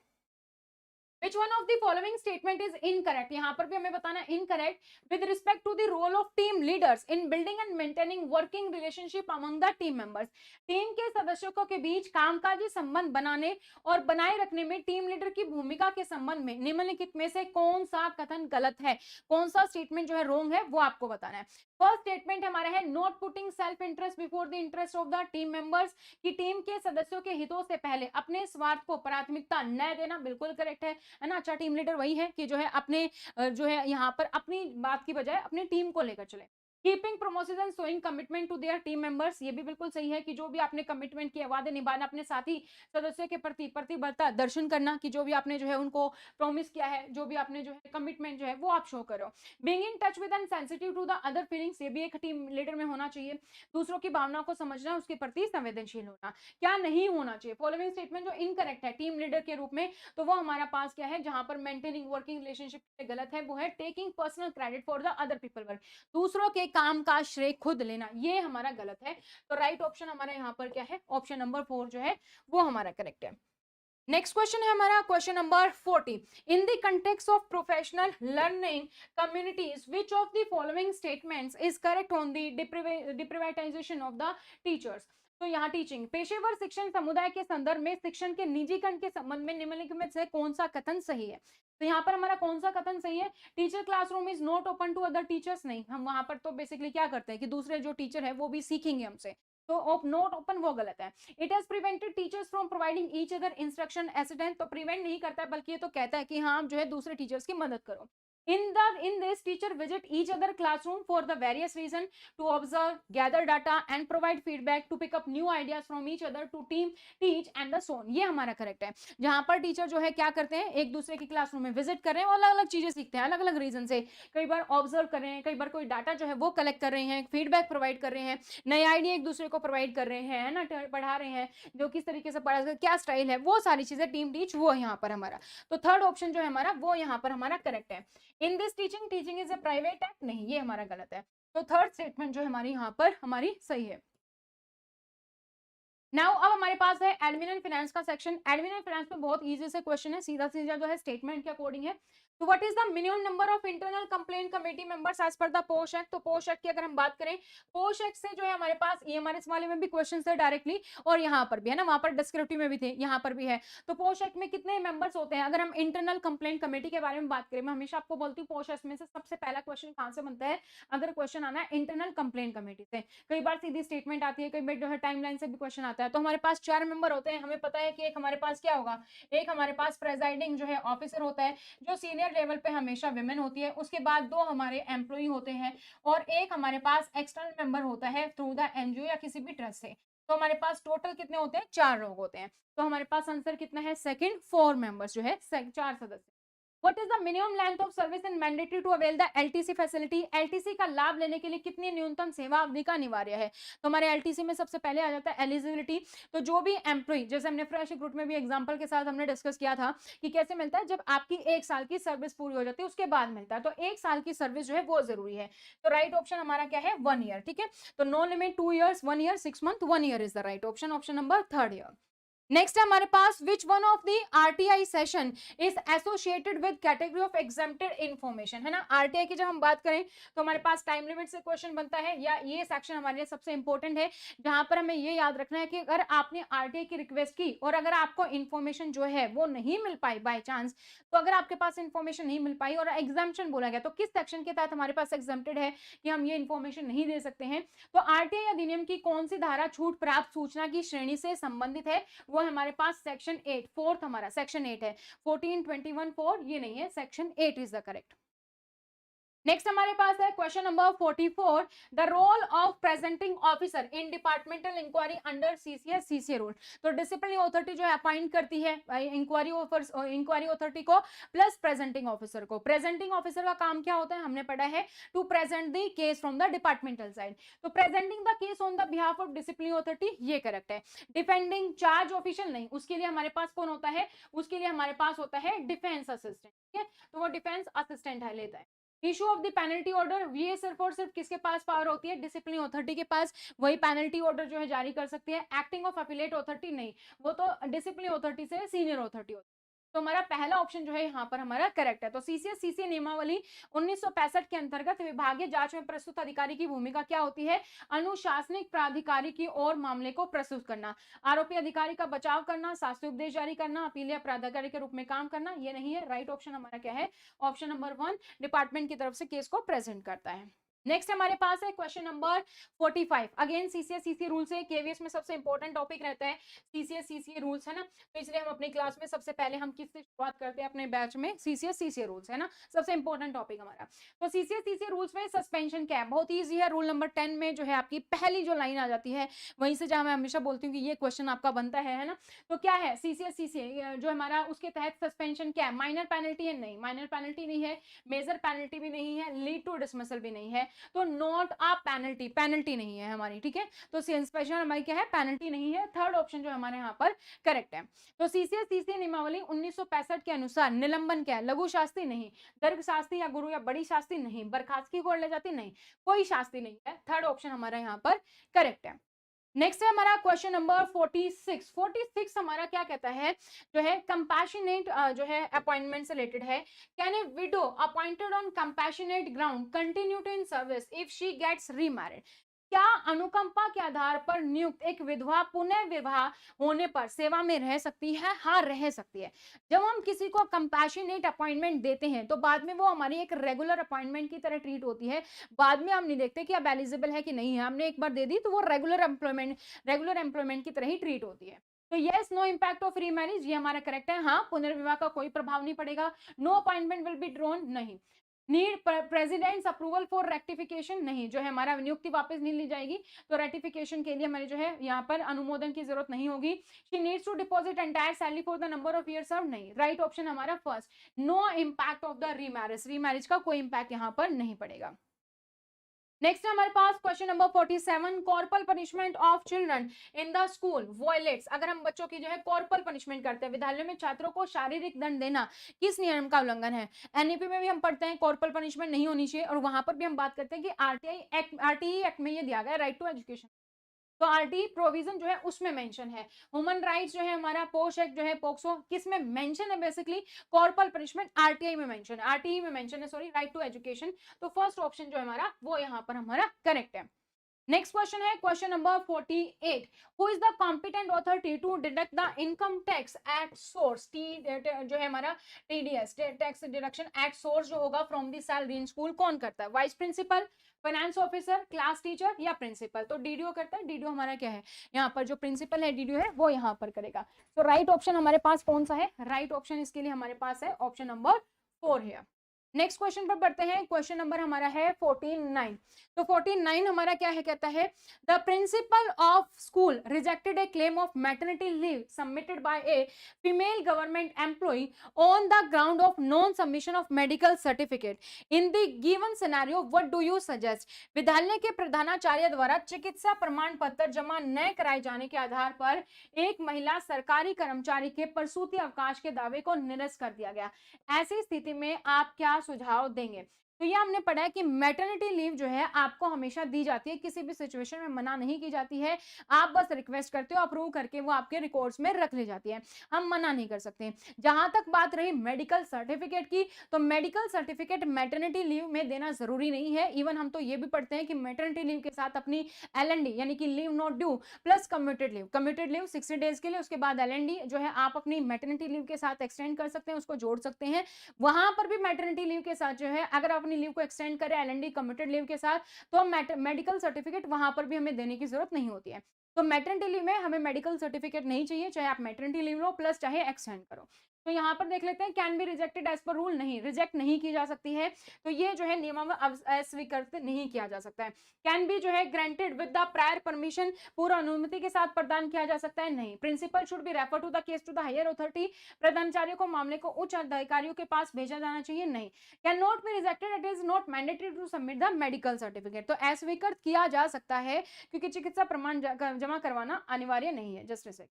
Which one of the following statement is incorrect? यहाँ पर भी हमें बताना incorrect with respect to the role of team leaders in building and maintaining working relationship among the team members। Team के सदस्यों के बीच कामकाजी संबंध बनाने और बनाए रखने में टीम लीडर की भूमिका के संबंध में निम्नलिखित में से कौन सा कथन गलत है, कौन सा स्टेटमेंट जो है रॉन्ग है, वो आपको बताना है। फर्स्ट स्टेटमेंट हमारा है not putting self interest before the interest of the team members, कि टीम के सदस्यों के हितों से पहले अपने स्वार्थ को प्राथमिकता न देना, बिल्कुल करेक्ट है ना। अच्छा टीम लीडर वही है कि जो है अपने जो है यहाँ पर अपनी बात की बजाय अपनी टीम को लेकर चले। Keeping promotion and showing commitment to their team members, ये भी बिल्कुल सही है कि जो भी आपने कमिटमेंट किया, वादे निभाना, अपने साथी सदस्यों के प्रति प्रतिबद्धता दर्शन करना, कि जो भी आपने जो है उनको प्रॉमिस किया है, जो भी आपने जो है कमिटमेंट जो है वो आप शो करो। Being in touch with and sensitive to the other feelings, ये भी एक टीम लीडर में होना चाहिए। दूसरों की भावना को समझना, उसके प्रति संवेदनशील होना। क्या नहीं होना चाहिए, फॉलोइंग स्टेटमेंट जो इनकरेक्ट है टीम लीडर के रूप में, तो वो हमारा पास क्या है, जहां पर मेंटेनिंग वर्किंग रिलेशनशिप गलत है, वो है taking personal credit for the other people work, दूसरों के काम का श्रेय खुद लेना, ये हमारा गलत है। तो राइट ऑप्शन हमारा यहाँ पर क्या है, ऑप्शन नंबर 4 जो है वो हमारा करेक्ट है। नेक्स्ट क्वेश्चन है हमारा question number 40, in the context of professional learning communities which of the following statements is correct on the deprivatisation of the teachers. तो यहाँ टीचिंग पेशेवर शिक्षण समुदाय के संदर्भ में शिक्षण के निजीकरण के संबंध में निम्नलिखित में से कौन सा कथन सही है। तो यहाँ पर हमारा कौन सा कथन सही है, teacher classroom is not open to other teachers, नहीं, हम वहां पर तो बेसिकली क्या करते हैं कि दूसरे जो टीचर है वो भी सीखेंगे हमसे, तो नॉट ओपन वो गलत है। It has prevented teachers from providing each other instruction assistant, तो प्रिवेंट नहीं करता है बल्कि ये तो कहता है कि हाँ जो है दूसरे टीचर्स की मदद करो। In this teacher visit each other classroom for the various reason to observe, gather data and provide feedback to pick up new ideas from each other to teach and the so on, ये हमारा correct है। जहां पर teacher जो है क्या करते हैं, एक दूसरे की क्लासरूम में विजिट कर रहे हैं और अलग अलग चीजें सीखते हैं अलग अलग रीजन से, कई बार ऑब्जर्व कर रहे हैं, कई बार कोई डाटा जो है वो कलेक्ट कर रहे हैं, फीडबैक प्रोवाइड कर रहे हैं, नए आइडिया एक दूसरे को प्रोवाइड कर रहे हैं, है ना, पढ़ा रहे हैं, जो किस तरीके से पढ़ा, क्या स्टाइल है, वो सारी चीजें टीम टीच, वो यहाँ पर हमारा, तो थर्ड ऑप्शन जो है हमारा वो यहाँ पर हमारा करेक्ट है। In this teaching is a private act, नहीं, ये हमारा गलत है। तो थर्ड स्टेटमेंट जो हमारी यहाँ पर हमारी सही है। नाउ अब हमारे पास है एडमिन एंड फाइनेंस का सेक्शन। एडमिन एंड फाइनेंस में बहुत इजी से क्वेश्चन है, सीधा सीधा जो है स्टेटमेंट के अकॉर्डिंग है। तो what is the minimum number of internal complaint committee members as per the POSH act. तो पोश एक्ट की अगर हम बात करें, पोश एक्ट से जो है हमारे पास ईएमआरएस वाले में भी क्वेश्चन है डायरेक्टली, और यहाँ पर भी है ना, वहां पर डिस्क्रिप्टिव में भी थे, यहाँ पर भी है। तो पोश एक्ट में कितने मेंबर्स होते हैं, अगर हम इंटरनल कंप्लेंट कमेटी के बारे में बात करें, मैं हमेशा आपको बोलती हूँ पोश एक्ट में से सबसे पहला क्वेश्चन कहाँ से बनता है, अगर क्वेश्चन आना है इंटरनल कंप्लेंट कमेटी से। कई बार सीधी स्टेटमेंट आती है, कई बार जो है टाइमलाइन से भी क्वेश्चन आता है। तो हमारे पास 4 मेंबर होते हैं, हमें पता है कि एक हमारे पास क्या होगा, एक हमारे पास प्रेजाइडिंग जो है ऑफिसर होता है, जो सीनियर लेवल पे हमेशा विमेन होती है, उसके बाद 2 हमारे एम्प्लॉई होते हैं, और एक हमारे पास एक्सटर्नल मेंबर होता है थ्रू द एनजीओ या किसी भी ट्रस्ट से। तो हमारे पास टोटल कितने होते हैं, 4 लोग होते हैं। तो हमारे पास आंसर कितना है, सेकंड, 4 मेंबर्स जो है 4 सदस्य। What is the minimum length of service and mandatory to avail the LTC facility? LTC का लाभ लेने के लिए कितनी न्यूनतम सेवा अवधि का अनिवार्य है। तो हमारे LTC में सबसे पहले आ जाता है एलिजिबिलिटी। तो जो भी एम्प्लॉय, जैसे हमने फ्रेश रिक्रूट में भी एग्जांपल के साथ हमने डिस्कस किया था कि कैसे मिलता है, जब आपकी 1 साल की सर्विस पूरी हो जाती है उसके बाद मिलता है। तो 1 साल की सर्विस जो है वो जरूरी है। तो राइट ऑप्शन हमारा क्या है, 1 ईयर। ठीक है, तो no limit 2 years, 1 year, 6 month, 1 year is the right option, option number 3rd year. Next है हमारे पास, which one of the RTI session is associated with category of exempted information, है ना। आरटीआई की जब हम बात करें तो हमारे पास टाइम लिमिट से क्वेश्चन बनता है, या ये सेक्शन हमारे लिए सबसे इंपॉर्टेंट है, जहां पर हमें ये याद रखना है कि अगर आपने आरटीआई की रिक्वेस्ट की और अगर आपको इन्फॉर्मेशन जो है वो नहीं मिल पाई बाय चांस, तो अगर आपके पास इन्फॉर्मेशन नहीं मिल पाई और एग्जाम्पशन बोला गया, तो किस सेक्शन के तहत हमारे पास एग्जेम्प्टेड है कि हम ये इन्फॉर्मेशन नहीं दे सकते हैं, तो आरटीआई अधिनियम की कौन सी धारा छूट प्राप्त सूचना की श्रेणी से संबंधित है, वो हमारे पास सेक्शन 8, फोर्थ हमारा सेक्शन 8 है। 1421 4 ये नहीं है, section 8 is the correct. Next हमारे पास है question number 44, the role of presenting officer in departmental inquiry under CCS CCA rule. तो डिसिप्लिनरी अथॉरिटी जो है अपॉइंट करती है इंक्वायरी अथॉरिटी को प्लस प्रेजेंटिंग ऑफिसर को। प्रेजेंटिंग ऑफिसर का काम क्या होता है, हमने पढ़ा है, to present the case from the departmental side. तो presenting the case on the behalf of disciplinary authority, ये करेक्ट है। डिफेंडिंग चार्ज ऑफिशियल नहीं, उसके लिए हमारे पास कौन होता है, उसके लिए हमारे पास होता है डिफेंस असिस्टेंट, ठीक है, तो वो डिफेंस असिस्टेंट है लेता है। Issue of the penalty order, ये सिर्फ और सिर्फ किसके पास पावर होती है, डिसिप्लिन अथॉरिटी के पास, वही पेनल्टी ऑर्डर जो है जारी कर सकती है। एक्टिंग ऑफ अपीलेट अथॉरिटी नहीं, वो तो डिसिप्लिन अथॉरिटी से सीनियर अथॉरिटी होती है। तो हमारा पहला ऑप्शन जो है यहाँ पर हमारा करेक्ट है। तो सीसीएस सीसीए नियमावली 1965 के अंतर्गत विभागीय जांच में प्रस्तुत अधिकारी की भूमिका क्या होती है, अनुशासनिक प्राधिकारी की ओर मामले को प्रस्तुत करना, आरोपी अधिकारी का बचाव करना, शास्त्री उपदेश जारी करना, अपीलीय प्राधिकारी के रूप में काम करना, ये नहीं है। राइट ऑप्शन हमारा क्या है, ऑप्शन नंबर 1 डिपार्टमेंट की तरफ से केस को प्रेजेंट करता है। नेक्स्ट हमारे पास है question number 45, again CCS CCA rule से, केवीएस में सबसे इंपॉर्टेंट टॉपिक रहता है सीसीएस सीसीए रूल्स, है ना। तो इसलिए हम अपनी क्लास में सबसे पहले हम किससे शुरुआत करते हैं अपने बैच में, सीसीएस सीसीए रूल्स, है ना, सबसे इंपॉर्टेंट टॉपिक हमारा। तो सीसीएस सीसीए रूल्स में सस्पेंशन क्या है, बहुत ईजी है। रूल नंबर 10 में जो है आपकी पहली जो लाइन आ जाती है, वहीं से जहां मैं हमेशा बोलती हूँ कि ये क्वेश्चन आपका बनता है ना। तो क्या है सीसीएस सीसीए जो हमारा, उसके तहत सस्पेंशन क्या है, माइनर पेनल्टी है, नहीं माइनर पेनल्टी नहीं है, मेजर पेनल्टी भी नहीं है, लीड टू डिसमिसल भी नहीं है, तो नॉट अ पेनल्टी, पेनल्टी नहीं है हमारी, ठीक है। तो सस्पेंशन हमारी क्या है, पेनल्टी नहीं है। थर्ड ऑप्शन जो हमारे यहाँ पर करेक्ट है। तो सीसीएस सीसीए नियमावली 1965 के अनुसार निलंबन क्या है, लघु शास्ति नहीं, दीर्घ शास्ति या गुरु या बड़ी शास्ति नहीं, बर्खास्तगी को ले जाती नहीं, कोई शास्ति नहीं है। थर्ड ऑप्शन हमारा यहाँ पर करेक्ट है। नेक्स्ट है हमारा क्वेश्चन नंबर 46। 46 हमारा क्या कहता है, जो है कंपैशनेट जो है अपॉइंटमेंट से रिलेटेड है। Can a widow appointed on compassionate ground continue to in service if she gets remarried. क्या अनुकंपा के आधार पर नियुक्त एक विधवा पुनः विवाह होने पर सेवा में रह सकती है, हाँ रह सकती है। जब हम किसी को कंपैशनेट अपॉइंटमेंट देते हैं तो बाद में वो हमारी एक रेगुलर अपॉइंटमेंट की तरह ट्रीट होती है। बाद में हम नहीं देखते कि अब एलिजिबल है कि नहीं है, हमने एक बार दे दी तो वो रेगुलर एम्प्लॉयमेंट की तरह ही ट्रीट होती है। तो yes, no impact of remarriage, ये हमारा करेक्ट है। हाँ, पुनर्विवाह का कोई प्रभाव नहीं पड़ेगा। No appointment will be drawn, नहीं। Need president's approval for rectification, नहीं, जो है हमारा नियुक्ति वापस नहीं ली जाएगी, तो रेक्टिफिकेशन के लिए हमारे जो है यहाँ पर अनुमोदन की जरूरत नहीं होगी। She needs to deposit entire salary for the number of years serve, नहीं। राइट ऑप्शन हमारा first, no impact of the remarriage, remarriage का कोई इम्पैक्ट यहाँ पर नहीं पड़ेगा। नेक्स्ट है हमारे पास question number 47, corporal punishment of children in the school violates. अगर हम बच्चों की जो है कॉर्पोरल पनिशमेंट करते हैं, विद्यालय में छात्रों को शारीरिक दंड देना किस नियम का उल्लंघन है। एनईपी में भी हम पढ़ते हैं कॉर्पोरल पनिशमेंट नहीं होनी चाहिए, और वहां पर भी हम बात करते हैं कि आरटीई एक्ट में ये दिया गया राइट टू एजुकेशन, तो आरटी प्रोविजन जो है उसमें मेंशन है। ह्यूमन राइट्स जो है हमारा पोश एक्ट जो है पोक्सो, किस में मेंशन है, बेसिकली कॉर्पोरल पनिशमेंट आरटीआई में मेंशन है, आरटीई में मेंशन है, सॉरी, राइट टू एजुकेशन। तो फर्स्ट ऑप्शन जो है हमारा वो यहाँ पर हमारा करेक्ट है। नेक्स्ट क्वेश्चन है question number 48, who is the competent authority to deduct the income tax at source, T जो है हमारा TDS tax deduction at source जो होगा from the salary in school, कौन करता है, vice principal, finance officer, class teacher या principal. तो डीडीओ करता है। डीडीओ हमारा क्या है, यहाँ पर जो प्रिंसिपल है डीडीओ है वो यहाँ पर करेगा। तो राइट ऑप्शन हमारे पास कौन सा है, राइट ऑप्शन इसके लिए हमारे पास है ऑप्शन नंबर 4 है। नेक्स्ट क्वेश्चन पर बढ़ते हैं, क्वेश्चन नंबर हमारा है 49। तो 49 हमारा क्या है, कहता है the principal of school rejected a claim of maternity leave submitted by a female government employ on the ground of non submission of medical certificate in the given scenario, what do you suggest. विद्यालय के प्रधानाचार्य द्वारा चिकित्सा प्रमाण पत्र जमा न कराए जाने के आधार पर एक महिला सरकारी कर्मचारी के प्रसूति अवकाश के दावे को निरस्त कर दिया गया। ऐसी स्थिति में आप क्या सुझाव देंगे। तो ये हमने पढ़ा है कि मैटरनिटी लीव जो है आपको हमेशा दी जाती है, किसी भी सिचुएशन में मना नहीं की जाती है। आप बस रिक्वेस्ट करते हो, अप्रूव करके वो आपके रिकॉर्ड्स में रख ली जाती है, हम मना नहीं कर सकते। जहां तक बात रही मेडिकल सर्टिफिकेट की, तो मेडिकल सर्टिफिकेट मैटरनिटी लीव में देना जरूरी नहीं है। इवन हम तो ये भी पढ़ते हैं कि मैटरनिटी लीव के साथ अपनी LND यानी कि leave not due plus commuted leave 60 days के लिए, उसके बाद LND जो है आप अपनी मैटरनिटी लीव के साथ एक्सटेंड कर सकते हैं, उसको जोड़ सकते हैं। वहां पर भी मैटरनिटी लीव के साथ जो है अगर आप अपनी लीव को एक्सटेंड करें LND कम्यूटेड लीव के साथ, तो मेडिकल सर्टिफिकेट वहां पर भी हमें देने की जरूरत नहीं होती है। तो मैटरनिटी लीव में हमें मेडिकल सर्टिफिकेट नहीं चाहिए, चाहे आप मैटरनिटी लीव लो प्लस चाहे एक्सटेंड करो। तो यहाँ पर देख लेते हैं, can be rejected as per rule, नहीं, रिजेक्ट नहीं की जा सकती है। तो ये जो है नियम में अस्वीकृत नहीं किया जा सकता है। कैन बी जो है granted with the prior permission, पूर्व अनुमति के साथ प्रदान किया जा सकता है, नहीं। Principal should be refer to the case to the higher authority, प्रधानाचार्य को मामले को उच्च अधिकारियों के पास भेजा जाना चाहिए, नहीं। Can not be rejected, it is not mandatory to submit the medical certificate, तो अस्वीकृत किया जा सकता है क्योंकि चिकित्सा प्रमाण जमा करवाना अनिवार्य नहीं है। Just say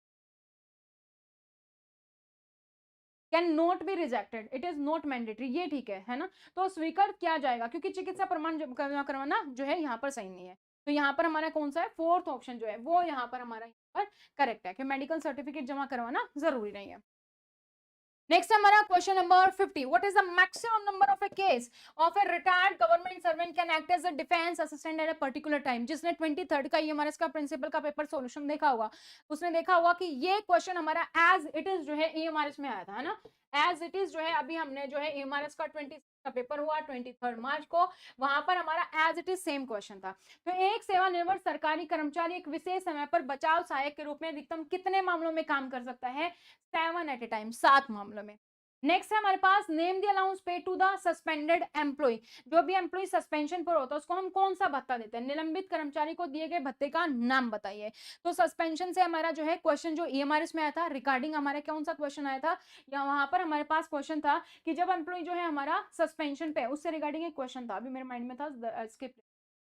can not be rejected, it is not mandatory, ये ठीक है ना। तो स्वीकार किया जाएगा क्योंकि चिकित्सा प्रमाण जमा करवाना जो है यहाँ पर सही नहीं है। तो यहाँ पर हमारा कौन सा है, फोर्थ ऑप्शन जो है वो यहाँ पर हमारा यहाँ पर करेक्ट है कि मेडिकल सर्टिफिकेट जमा करवाना जरूरी नहीं है। नेक्स्ट हमारा question number 50, what is the maximum number of a case of a retired government servant can act as a defence assistant at a particular time. जिसने 23rd का ईएमआरएस का प्रिंसिपल का पेपर सॉल्यूशन देखा होगा, उसने देखा होगा कि ये क्वेश्चन हमारा एज इट इज जो है ईएमआरएस में आया था, है ना। एज इट इज जो है अभी हमने जो है ईएमआरएस का 26 का पेपर हुआ 23 मार्च को, वहां पर हमारा as it is same question था। तो एक सेवानिवृत्त सरकारी कर्मचारी एक विशेष समय पर बचाव सहायक के रूप में अधिकतम कितने मामलों में काम कर सकता है, 7 एट ए टाइम, 7 मामलों में। नेक्स्ट है हमारे पास, नेम द अलाउंस पे टू द सस्पेंडेड एम्प्लॉय, जो भी एम्प्लॉय सस्पेंशन पर होता है उसको हम कौन सा भत्ता देते हैं, निलंबित कर्मचारी को दिए गए भत्ते का नाम बताइए। तो सस्पेंशन से हमारा जो है क्वेश्चन जो ईएमआरएस में आया था रिगार्डिंग हमारे कौन सा क्वेश्चन आया था, या वहां पर हमारे पास क्वेश्चन था कि जब एम्प्लॉय जो है हमारा सस्पेंशन पे, उससे रिगार्डिंग एक क्वेश्चन था, अभी मेरे माइंड में था, स्किप।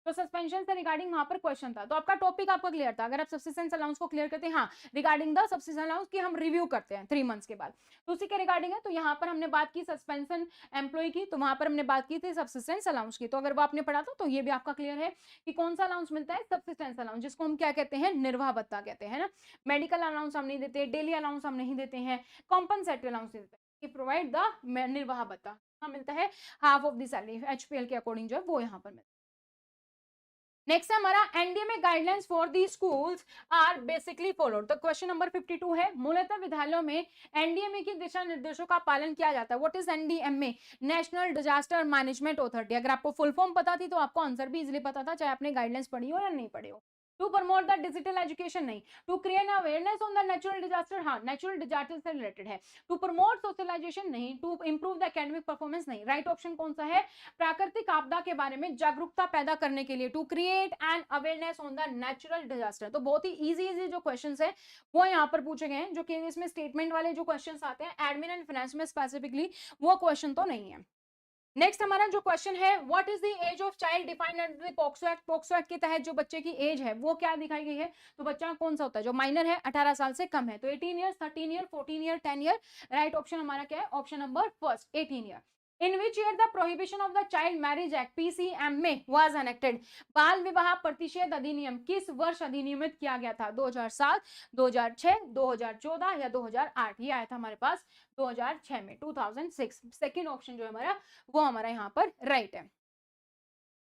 तो सस्पेंशन से रिगार्डिंग वहां पर क्वेश्चन था, तो आपका टॉपिक आपका क्लियर था। अगर आप सब्सिस्टेंस अलाउंस को क्लियर करते हैं, हाँ, रिगार्डिंग द सब्सिस्टेंस अलाउंस की हम रिव्यू करते हैं 3 मंथ्स के बाद, तो उसी के रिगार्डिंग है। तो यहाँ पर हमने बात की सस्पेंशन एम्प्लॉय की, तो वहां पर हमने बात की थी सब्सिस्टेंस अलाउंस की। तो अगर वो आपने पढ़ा था तो ये भी आपका क्लियर है कि कौन सा अलाउंस मिलता है, सब्सिस्टेंस अलाउंस, जिसको हम क्या कहते हैं, निर्वाह भत्ता कहते हैं ना। मेडिकल अलाउंस हम नहीं देते, डेली अलाउंस हम नहीं देते हैं, कॉम्पनसेटरी अलाउंस देते हैं, प्रोवाइड द निर्वाह भत्ता मिलता है half of the salary, HPL के अकॉर्डिंग जो है वो यहाँ पर मिलता है। नेक्स्ट हमारा NDMA guidelines for the schools are basically followed. तो क्वेश्चन नंबर 52 है, मूलतः विद्यालयों में एनडीएमए की दिशा निर्देशों का पालन किया जाता है। What is NDMA, national disaster management authority. अगर आपको फुल फॉर्म पता थी तो आपको आंसर भी इजीली पता था, चाहे आपने गाइडलाइंस पढ़ी हो या नहीं पढ़ी हो। To promote the digital education, नहीं। To create awareness on the natural disaster, हाँ, नेचुरल डिजास्टर से रिलेटेड है। टू प्रमोट सोशलाइजेशन, नहीं। To improve the academic performance, नहीं। राइट ऑप्शन कौन सा है, प्राकृतिक आपदा के बारे में जागरूकता पैदा करने के लिए, to create an awareness on the natural disaster. तो बहुत ही इजी जो क्वेश्चंस है वो यहाँ पर पूछे गए हैं, जो कि इसमें स्टेटमेंट वाले जो क्वेश्चंस आते हैं एडमिन एंड फाइनेंस में स्पेसिफिकली, वो क्वेश्चन तो नहीं है। नेक्स्ट हमारा जो क्वेश्चन है, what is the age of child defined under the POCSO act. POCSO act के तहत जो बच्चे की एज है वो क्या दिखाई गई है, तो बच्चा कौन सा होता है, जो माइनर है, 18 साल से कम है, तो 18 year, 13 year, 14 year, 10 year. Right option हमारा क्या है, option number first, 18 year. In which year the prohibition of the child marriage act PCMA was enacted. बाल विवाह प्रतिषेध अधिनियम किस वर्ष अधिनियमित किया गया था, 2007, 2006, 2014 या 2008। ये आया था हमारे पास 2006 में, 2006। सेकेंड ऑप्शन जो है हमारा वो हमारा यहाँ पर राइट है।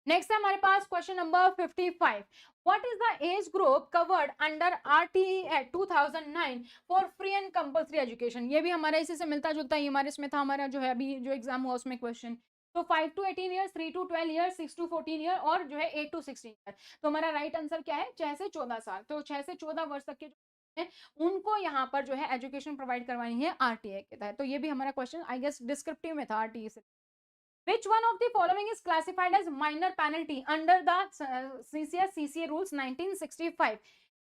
नेक्स्ट है हमारे पास question number 55, what is the age group covered under RTE act 2009 for free and compulsory education. ये भी हमारा इसी से मिलता जुलता है, हमारे इसमें था हमारा जो है अभी जो एग्जाम हुआ उसमें क्वेश्चन। तो 5 to 18 year, 3 to 12 year, 6 to 14 year और जो है 8 to 16 ईयर। तो हमारा राइट आंसर क्या है, 6 से 14 साल। तो 6 से 14 वर्ष तक के जो है उनको यहाँ पर जो है एजुकेशन प्रोवाइड करवानी है आरटीई के तहत। तो ये भी हमारा क्वेश्चन आई गेस डिस्क्रिप्टिव में था आरटीई से। Which one of the following is classified as minor penalty under the CCS CCA rules 1965?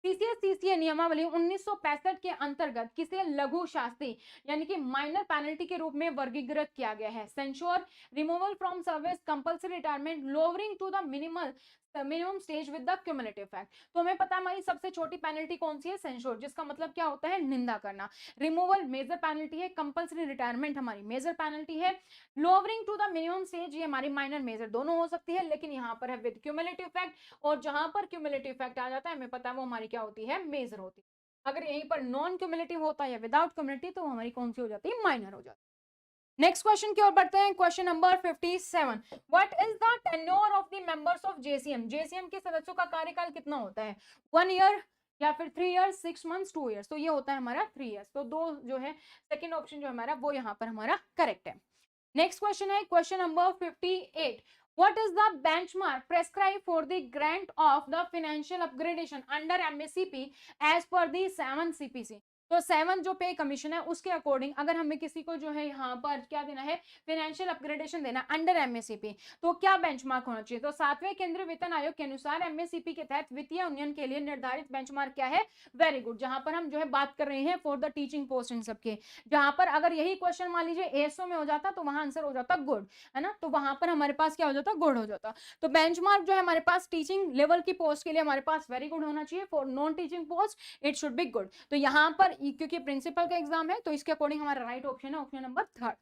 CCS CCA नियमावली 1965 के अंतर्गत किसे लघु शास्ति यानी कि माइनर पेनल्टी के रूप में वर्गीकृत किया गया है। Censure, removal from service, compulsory retirement, lowering to the minimal minimum stage with the cumulative fact. तो हमें पता है हमारी सबसे छोटी पेनल्टी कौन सी है, सेंश्योर, जिसका मतलब क्या होता है, निंदा करना। रिमूवल मेजर पेनल्टी है, कंपल्सरी रिटायरमेंट हमारी मेजर पेनल्टी है, lowering to the minimum stage ये हमारी माइनर मेजर दोनों हो सकती है, लेकिन यहाँ पर है विद क्यूमुलेटिव फैक्ट, और जहां पर क्यूमुलेटिव फैक्ट आ जाता है हमें पता है वो हमारी क्या होती है, मेजर होती है। अगर यहीं पर नॉन क्यूमुलेटिव होता है या विदाउट क्यूमुलेटिव तो हमारी कौन सी हो जाती है, माइनर हो जाती है। नेक्स्ट क्वेश्चन की ओर बढ़ते हैं, question number 57, what is the tenure of the members of JCM, JCM के सदस्यों का कार्यकाल कितना होता है, 1 ईयर या फिर 3 इयर्स, 6 मंथ्स, 2 इयर्स। तो ये होता है हमारा 3 इयर्स। तो दो जो है सेकंड ऑप्शन जो हमारा वो यहाँ पर हमारा करेक्ट है। नेक्स्ट क्वेश्चन है question number 58, what is the benchmark prescribed for the grant of the financial upgradation under MACP as per the 7 CPC। तो 7 जो पे कमीशन है उसके अकॉर्डिंग अगर हमें किसी को जो है यहाँ पर क्या देना है, फाइनेंशियल अपग्रेडेशन देना अंडर MACP, तो क्या बेंचमार्क होना चाहिए। तो 7वें केंद्रीय वेतन आयोग के अनुसार MACP के तहत वित्तीय उन्नयन के लिए निर्धारित बेंचमार्क क्या है, वेरी गुड। जहां पर हम जो है बात कर रहे हैं फॉर द टीचिंग पोस्ट इन सबके, जहां पर अगर यही क्वेश्चन मान लीजिए एएसओ में हो जाता तो वहां आंसर हो जाता गुड, है ना, तो वहां पर हमारे पास क्या हो जाता, गुड हो जाता। तो बेंचमार्क जो है हमारे पास टीचिंग लेवल की पोस्ट के लिए हमारे पास वेरी गुड होना चाहिए, for non teaching post it should be good. तो यहाँ पर क्योंकि प्रिंसिपल का एग्जाम है तो इसके अकॉर्डिंग हमारा राइट ऑप्शन है option number 3।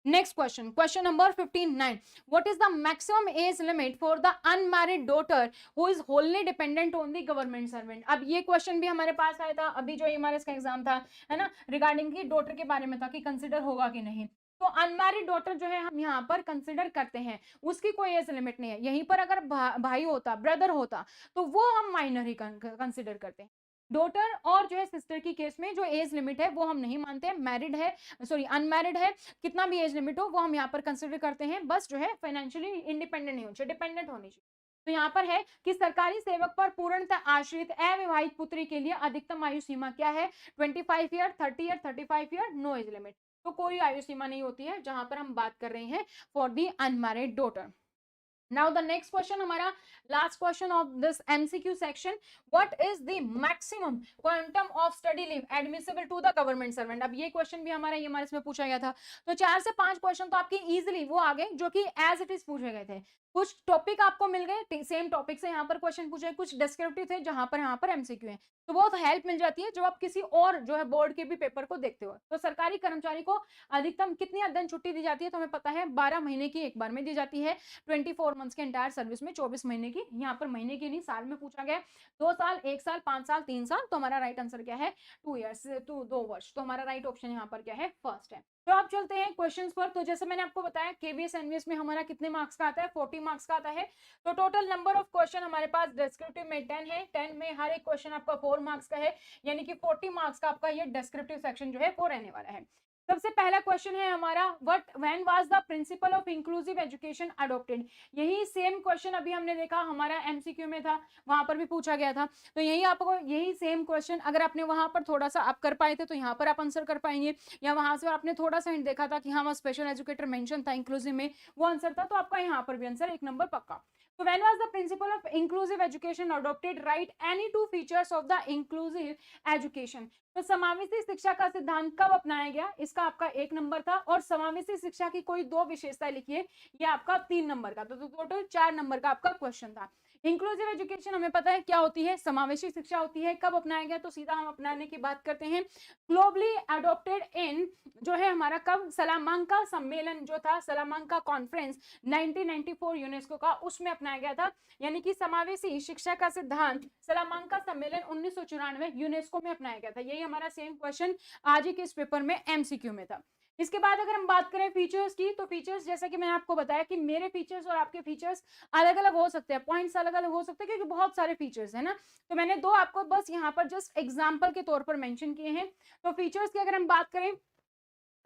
Next question, question number 59, what is the maximum age limit for the unmarried daughter who is wholly dependent on the government servant. अब ये क्वेश्चन भी हमारे पास आया था अभी जो एमआरएस का एग्जाम था, है ना, रिगार्डिंग की डॉटर के बारे में था कि कंसिडर होगा कि नहीं। तो अनमैरिड डॉटर जो है हम यहाँ पर कंसिडर करते हैं, उसकी कोई एज लिमिट नहीं है। यहीं पर अगर भाई होता, ब्रदर होता, तो वो हम माइनर ही कंसिडर करते हैं। डॉटर और जो है सिस्टर की केस में जो एज लिमिट है वो हम नहीं मानते हैं, मैरिड है सॉरी अनमैरिड है, कितना भी एज लिमिट हो वो हम यहाँ पर कंसिडर करते हैं, बस जो है फाइनेंशियली इंडिपेंडेंट नहीं होनी चाहिए, डिपेंडेंट होनी चाहिए। तो यहाँ पर है कि सरकारी सेवक पर पूर्णतः आश्रित अविवाहित पुत्री के लिए अधिकतम आयु सीमा क्या है, 25 year, 30 year, 35 year, no age limit. तो कोई आयु सीमा नहीं होती है जहां पर हम बात कर रहे हैं for the unmarried daughter. Now the next question हमारा last question of this MCQ section, what is the maximum quantum of study leave admissible to the government servant। अब ये क्वेश्चन भी हमारा ये इसमें पूछा गया था। तो 4 से 5 क्वेश्चन तो आपके इजीली वो आ गए जो कि एज इट इज पूछे गए थे। कुछ टॉपिक आपको मिल गए सेम टॉपिक से यहाँ पर क्वेश्चन पूछे, कुछ डिस्क्रिप्टिव थे जहां पर यहाँ पर MCQ है। तो बहुत हेल्प मिल जाती है जब आप किसी और जो है बोर्ड के भी पेपर को देखते हो। तो सरकारी कर्मचारी को अधिकतम कितनी अध्ययन छुट्टी दी जाती है, तो हमें पता है 12 महीने की एक बार में दी जाती है, 24 मंथ्स के एंटायर सर्विस में 24 महीने की। यहाँ पर महीने की नहीं साल में पूछा गया, 2 साल, 1 साल, 5 साल, 3 साल। तो हमारा राइट आंसर क्या है, 2 ईयर्स, 2 वर्ष। तो हमारा राइट ऑप्शन यहाँ पर क्या है, फर्स्ट है। तो आप चलते हैं क्वेश्चंस पर। तो जैसे मैंने आपको बताया केवीएस एनवीएस में हमारा कितने मार्क्स का आता है, 40 मार्क्स का आता है। तो टोटल नंबर ऑफ क्वेश्चन हमारे पास डिस्क्रिप्टिव में 10 है, 10 में हर एक क्वेश्चन आपका 4 मार्क्स का है, यानी कि 40 मार्क्स का आपका ये डिस्क्रिप्टिव सेक्शन जो है वो रहने वाला है। सबसे पहला क्वेश्चन है हमारा, when was the principal of inclusive education adopted. यही सेम क्वेश्चन अभी हमने देखा हमारा एमसीक्यू में था, वहां पर भी पूछा गया था। तो यही आपको यही सेम क्वेश्चन अगर आपने वहां पर थोड़ा सा आप कर पाए थे तो यहाँ पर आप आंसर कर पाएंगे, या वहां से आपने थोड़ा सा हिंट देखा था कि हाँ स्पेशल एजुकेटर मेंशन था इंक्लूसिव में, वो आंसर था, तो आपका यहाँ पर भी आंसर 1 नंबर पक्का। So when was the principle of inclusive education adopted? Write any 2 features of the inclusive education। तो समावेशी शिक्षा का सिद्धांत कब अपनाया गया, इसका आपका 1 नंबर था। और समावेशी शिक्षा की कोई 2 विशेषताएं लिखिए, ये आपका 3 नंबर का। तो टोटल 4 नंबर का आपका क्वेश्चन था। इंक्लूसिव एजुकेशन हमें पता है क्या होती है, समावेशी शिक्षा होती है। कब अपनाया गया, तो सीधा हम अपनाने की बात करते हैं। ग्लोबली अडॉप्टेड इन जो है हमारा कब, सलामांका सम्मेलन जो था, सलामांका कॉन्फ्रेंस 1994 यूनेस्को का, उसमें अपनाया गया था। यानी कि समावेशी शिक्षा का सिद्धांत सलामांका सम्मेलन 1994 यूनेस्को में अपनाया गया था। यही हमारा सेम क्वेश्चन आज ही के इस पेपर में एमसीक्यू में था। इसके बाद अगर हम बात करें फीचर्स की, तो फीचर्स जैसा कि मैंने आपको बताया कि मेरे फीचर्स और आपके फीचर्स अलग अलग हो सकते हैं, पॉइंट्स अलग अलग हो सकते हैं, क्योंकि बहुत सारे फीचर्स है ना। तो मैंने 2 आपको बस यहाँ पर जस्ट एग्जाम्पल के तौर पर मेंशन किए हैं। तो फीचर्स की अगर हम बात करें,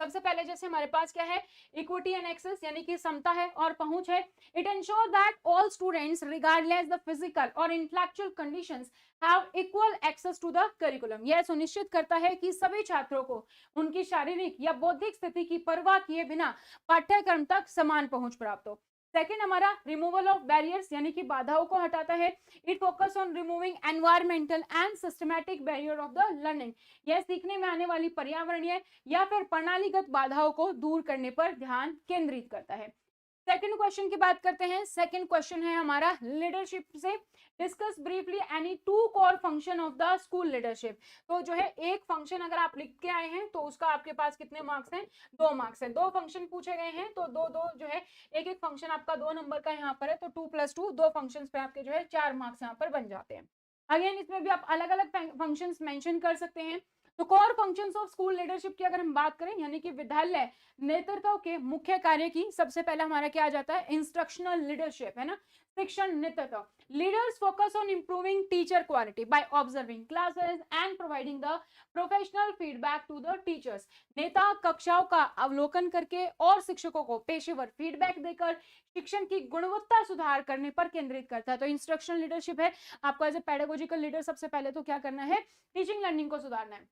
सबसे पहले जैसे हमारे पास क्या है, इक्विटी एंड एक्सेस, यानी कि समता है और पहुंच है। It ensure that all students regardless the physical और intellectual conditions have equal access to the curriculum. यह सुनिश्चित करता है कि सभी छात्रों को उनकी शारीरिक या बौद्धिक स्थिति की परवाह किए बिना पाठ्यक्रम तक समान पहुंच प्राप्त हो। सेकेंड हमारा रिमूवल ऑफ बैरियर्स, यानी कि बाधाओं को हटाता है। It focus on removing environmental and systematic barrier of the learning. यह सीखने में आने वाली पर्यावरणीय या फिर प्रणालीगत बाधाओं को दूर करने पर ध्यान केंद्रित करता है। सेकंड क्वेश्चन की बात करते हैं। सेकंड क्वेश्चन है हमारा लीडरशिप से, discuss briefly any two core function of the school leadership. तो जो है एक फंक्शन अगर आप लिख के आए हैं तो उसका आपके पास कितने मार्क्स हैं, 2 मार्क्स हैं। 2 फंक्शन पूछे गए हैं तो दो दो जो है एक एक फंक्शन आपका 2 नंबर का यहाँ पर है, तो 2 + 2 2 फंक्शंस पे आपके जो है 4 मार्क्स यहाँ पर बन जाते हैं। अगेन इसमें भी आप अलग अलग फंक्शंस मेंशन कर सकते हैं। तो core functions of school leadership की अगर हम बात करें, यानी कि विद्यालय नेतृत्व के मुख्य कार्य की, सबसे पहले हमारा क्या आ जाता है, इंस्ट्रक्शनल लीडरशिप, है ना, शिक्षण नेतृत्व। Leaders focus on improving teacher quality by observing classes and providing the professional feedback to the teachers. नेता कक्षाओं का अवलोकन करके और शिक्षकों को पेशेवर फीडबैक देकर शिक्षण की गुणवत्ता सुधार करने पर केंद्रित करता है। तो इंस्ट्रक्शनल लीडरशिप है, आपको एज ए पेडागोजिकल लीडर सबसे पहले तो क्या करना है, टीचिंग लर्निंग को सुधारना है।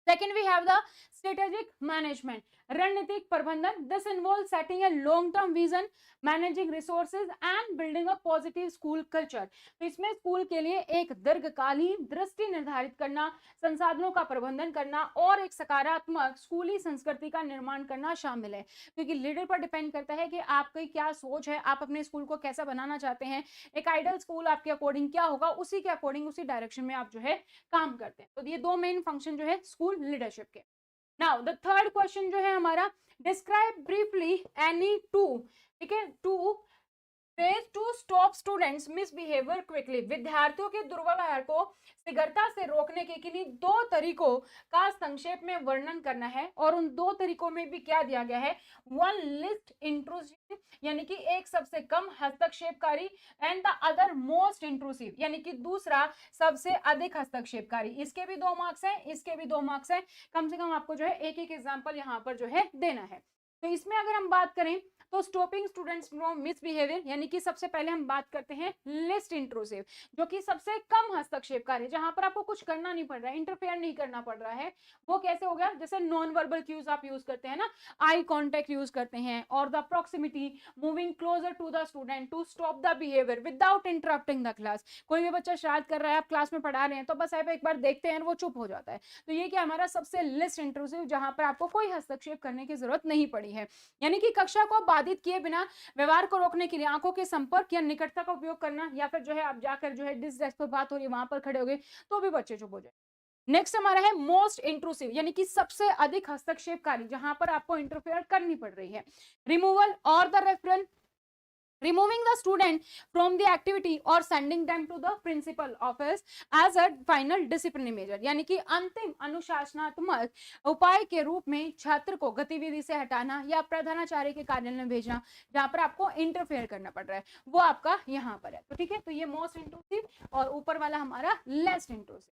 Second, we have the strategic management, रणनीतिक प्रबंधन. This involves setting a long-term vision, managing resources and building a positive school culture. तो इसमें स्कूल के लिए एक दीर्घकालीन दृष्टि निर्धारित करना, संसाधनों का प्रबंधन करना और एक सकारात्मक स्कूली संस्कृति का निर्माण करना शामिल है। क्योंकि लीडर पर डिपेंड करता है कि आपकी क्या सोच है, आप अपने स्कूल को कैसा बनाना चाहते हैं। एक आइडल स्कूल आपके अकॉर्डिंग क्या होगा, उसी के अकॉर्डिंग उसी डायरेक्शन में आप जो है काम करते हैं। तो ये 2 मेन फंक्शन जो है स्कूल लीडरशिप के। नाउ द थर्ड क्वेश्चन जो है हमारा, डिस्क्राइब ब्रीफली एनी टू, ठीक है, to ways to stop students misbehavior quickly। विद्यार्थियों के दुर्व्यवहार को शीघ्रता से रोकने के किन्हीं 2 तरीकों का संक्षेप में वर्णन करना है। और उन 2 तरीकों में भी क्या दिया गया है, वन लिस्ट इंट्रूसिव, यानी कि एक सबसे कम हस्तक्षेपकारी, and the other most intrusive, यानी कि दूसरा सबसे अधिक हस्तक्षेपकारी। इसके भी 2 मार्क्स हैं, इसके भी 2 मार्क्स हैं। कम से कम आपको जो है एक एक एग्जाम्पल यहाँ पर जो है देना है। तो इसमें अगर हम बात करें तो स्टॉपिंग स्टूडेंट्स फ्रॉम मिसबिहेवियर, यानी कि सबसे पहले हम बात करते हैं लिस्ट इंट्रूसिव, जो कि सबसे कम हस्तक्षेपकारी, जहां पर आपको कुछ करना नहीं पड़ रहा है, इंटरफेयर नहीं करना पड़ रहा है। वो कैसे हो गया, जैसे नॉन वर्बल क्यूज आप यूज करते हैं ना, आई कॉन्टेक्ट यूज करते हैं, और the proximity, moving closer to the student to stop the behaviour without interrupting the class. कोई भी बच्चा शरारत कर रहा है, आप क्लास में पढ़ा रहे हैं, तो बस आप एक बार देखते हैं वो चुप हो जाता है। तो ये क्या हमारा सबसे लिस्ट इंट्रूसिव, जहां पर आपको कोई हस्तक्षेप करने की जरूरत नहीं पड़ी है। यानी कि कक्षा को बाधित किए बिना व्यवहार को रोकने के लिए आंखों के संपर्क या निकटता का उपयोग करना, या फिर जो है आप जाकर जो है जिस डेस्क पर बात हो रही है वहां पर खड़े हो गए तो भी बच्चे चुप हो जाए। नेक्स्ट हमारा है मोस्ट इंट्रूसिव, यानी कि सबसे अधिक हस्तक्षेपकारी, जहां पर आपको इंटरफेयर करनी पड़ रही है। रिमूवल और the referral, removing the student from the activity or sending them to the principal office as a final disciplinary measure, यानी कि अंतिम अनुशासनात्मक उपाय के रूप में छात्र को गतिविधि से हटाना या प्रधानाचार्य के कार्यालय में भेजना जहां पर आपको इंटरफेयर करना पड़ रहा है, वो आपका यहाँ पर है। तो ठीक है, तो ये मोस्ट इंट्रूसिव और ऊपर वाला हमारा लेस्ट इंट्रूसिव।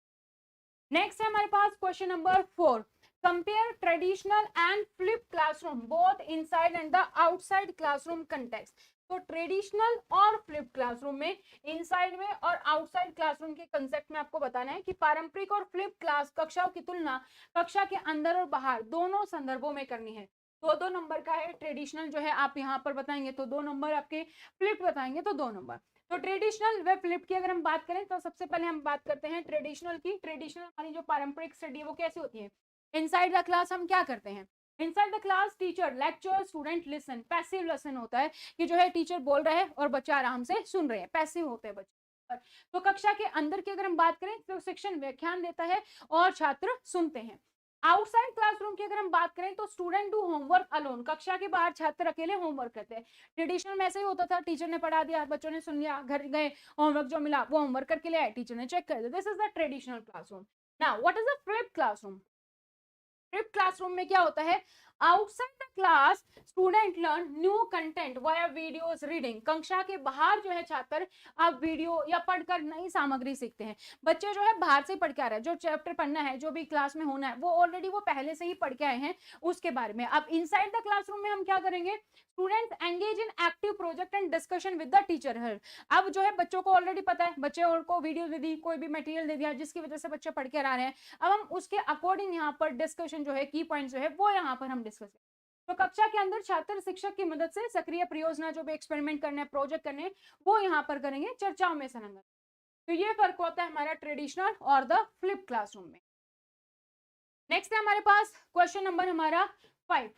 नेक्स्ट है हमारे पास question number 4, compare traditional and flip classroom both inside and the outside classroom context. तो ट्रेडिशनल और फ्लिप क्लासरूम में, इनसाइड में और आउटसाइड क्लासरूम के कंसेप्ट में आपको बताना है कि पारंपरिक और फ्लिप क्लास कक्षाओं की तुलना कक्षा के अंदर और बाहर दोनों संदर्भों में करनी है। 2-2 नंबर का है, ट्रेडिशनल जो है आप यहाँ पर बताएंगे तो 2 नंबर, आपके फ्लिप बताएंगे तो 2 नंबर। तो ट्रेडिशनल व फ्लिप की अगर हम बात करें तो सबसे पहले हम बात करते हैं ट्रेडिशनल की। ट्रेडिशनल हमारी जो पारंपरिक स्टडी है वो कैसी होती है, इनसाइड द क्लास हम क्या करते हैं, inside the class teacher lecture student listen, passive lesson होता है कि जो है टीचर बोल रहा है और बच्चा आराम से सुन रहे हैं, पैसिव होते हैं बच्चे। तो कक्षा के अंदर की अगर हम बात करें तो शिक्षक व्याख्यान देता है और छात्र सुनते हैं। आउटसाइड क्लासरूम की अगर हम बात करें तो स्टूडेंट डू होमवर्क अलोन, कक्षा के बाहर छात्र अकेले होमवर्क करते हैं। ट्रेडिशनल में ऐसे ही होता था, टीचर ने पढ़ा दिया, बच्चों ने सुन लिया, घर गए, होमवर्क जो मिला वो होमवर्क करके ले आए, टीचर ने चेक कर दिया। This is the traditional classroom. Now what is the flip classroom. Flip classroom में क्या होता है, outside the class student learn new content via videos reading, कक्षा के बाहर जो है छात्र अब वीडियो या पढ़कर नई सामग्री सीखते हैं। बच्चे जो है बाहर से पढ़ के आ रहे हैं, जो चैप्टर पढ़ना है, जो भी क्लास में होना है वो ऑलरेडी वो पहले से ही पढ़ के आए हैं उसके बारे में। अब इनसाइड द क्लासरूम में हम क्या करेंगे, students engage in active project and discussion with the teacher. अब जो है बच्चों को ऑलरेडी पता है, बच्चे को वीडियो दे दी, कोई भी मटेरियल दे दिया जिसकी वजह से बच्चे पढ़ के आ रहे हैं, अब हम उसके अकॉर्डिंग यहाँ पर डिस्कशन जो है, की पॉइंट जो है वो यहाँ पर हम डिस्कस करें। तो कक्षा के अंदर छात्र शिक्षक की मदद से सक्रिय परियोजना, जो भी एक्सपेरिमेंट करने हैं, प्रोजेक्ट करने हैं, वो यहाँ पर करेंगे चर्चाओं में संलग्न। तो ये फर्क होता है हमारा ट्रेडिशनल और द फ्लिप क्लासरूम में। नेक्स्ट है हमारे पास क्वेश्चन नंबर हमारा 5,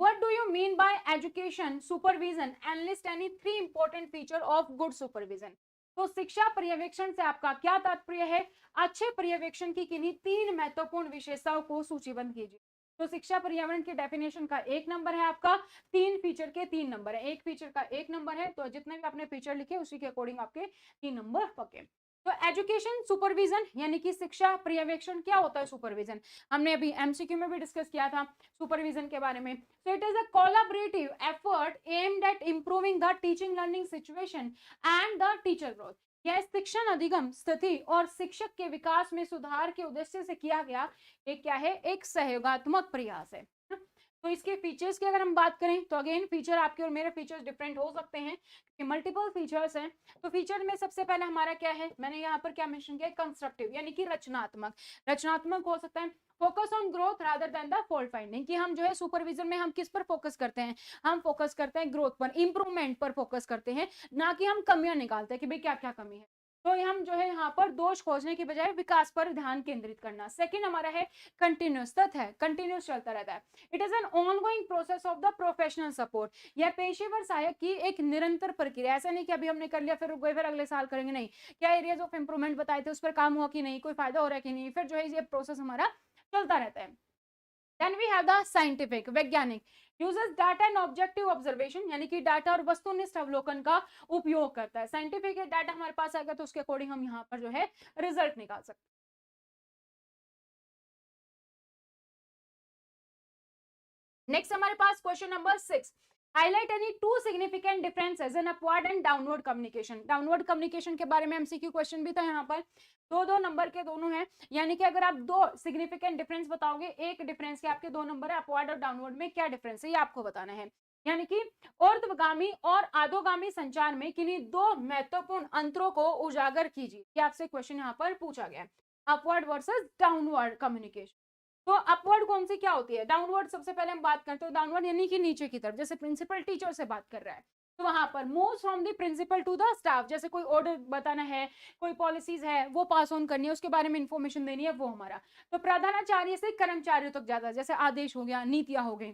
What do you mean by education supervision? Enlist any three important feature of good supervision. तो शिक्षा पर्यवेक्षण से आपका क्या तात्पर्य है? अच्छे पर्यवेक्षण की किन्हीं तीन महत्वपूर्ण विशेषताओं को सूचीबद्ध कीजिए। तो शिक्षा पर्यावरण की डेफिनेशन का 1 नंबर है आपका, तीन फीचर के 3 नंबर है, एक फीचर का 1 नंबर है, तो जितने भी आपने फीचर लिखे उसी के अकॉर्डिंग आपके 3 नंबर पके। तो एजुकेशन सुपरविजन यानी कि शिक्षा पर्यवेक्षण क्या होता है? सुपरविजन हमने अभी एमसीक्यू में भी डिस्कस किया था सुपरविजन के बारे में। So it is a collaborative effort aimed at improving the teaching learning situation and the teacher growth. यह शिक्षण अधिगम स्थिति और शिक्षक के विकास में सुधार के उद्देश्य से किया गया एक क्या है? एक सहयोगात्मक प्रयास है। तो इसके फीचर्स की अगर हम बात करें तो अगेन फीचर आपके और मेरे फीचर्स डिफरेंट हो सकते हैं कि मल्टीपल फीचर्स हैं। तो फीचर में सबसे पहले हमारा क्या है? मैंने यहाँ पर क्या मेंशन किया? कंस्ट्रक्टिव यानी कि रचनात्मक। रचनात्मक हो सकता है focus on growth rather than the fault finding, कि हम जो है सुपरविजन में हम किस पर फोकस करते हैं? हम फोकस करते हैं ग्रोथ पर, इंप्रूवमेंट पर फोकस करते हैं, ना कि हम कमियां निकालते हैं कि भाई क्या क्या कमी है। तो हम जो है यहाँ पर दोष खोजने की बजाय विकास पर ध्यान केंद्रित करना। सेकंड हमारा है कंटिन्यूस, तथ है कंटिन्यूस चलता रहता है। It is an ongoing process of the professional support, यह पेशेवर सहायक की एक निरंतर प्रक्रिया। ऐसा नहीं कि अभी हमने कर लिया फिर रुक गए फिर अगले साल करेंगे, नहीं। क्या एरियाज ऑफ इंप्रूवमेंट बताए थे, उस पर काम हुआ कि नहीं, कोई फायदा हो रहा है कि नहीं, फिर जो है ये प्रोसेस हमारा चलता रहता है। Then we have the scientific, वैज्ञानिक, uses data and objective observation यानी कि डाटा और वस्तुनिष्ठ अवलोकन का उपयोग करता है। साइंटिफिक डाटा हमारे पास आएगा तो उसके अकॉर्डिंग हम यहाँ पर जो है रिजल्ट निकाल सकते हैं। नेक्स्ट हमारे पास question number 6, highlight any two significant differences in upward and downward communication. Downward communication के बारे में एमसीक्यू क्वेश्चन भी था यहाँ पर, दो दो नंबर के दोनों हैं, यानी कि अगर आप दो सिग्निफिकेंट डिफरेंस बताओगे, एक डिफरेंस के आपके 2 नंबर है, अपवर्ड और डाउनवर्ड में क्या डिफरेंस है ये आपको बताना है। यानी कि ऊर्ध्वगामी और अधोगामी संचार में किन्हीं दो महत्वपूर्ण अंतरों को उजागर कीजिए, ये आपसे क्वेश्चन यहाँ पर पूछा गया है। Upward versus downward communication. तो अपवर्ड कौन सी क्या होती है? डाउनवर्ड सबसे पहले हम बात करते हैं, डाउनवर्ड यानी कि नीचे की तरफ, जैसे प्रिंसिपल टीचर से बात कर रहा है तो वहां पर move from the principal to the staff, जैसे कोई ऑर्डर बताना है, कोई पॉलिसीज है वो पास ऑन करनी है, उसके बारे में इंफॉर्मेशन देनी है, वो हमारा। तो प्रधानाचार्य से कर्मचारियों तक जाता है, जैसे आदेश हो गया, नीतियां हो गई।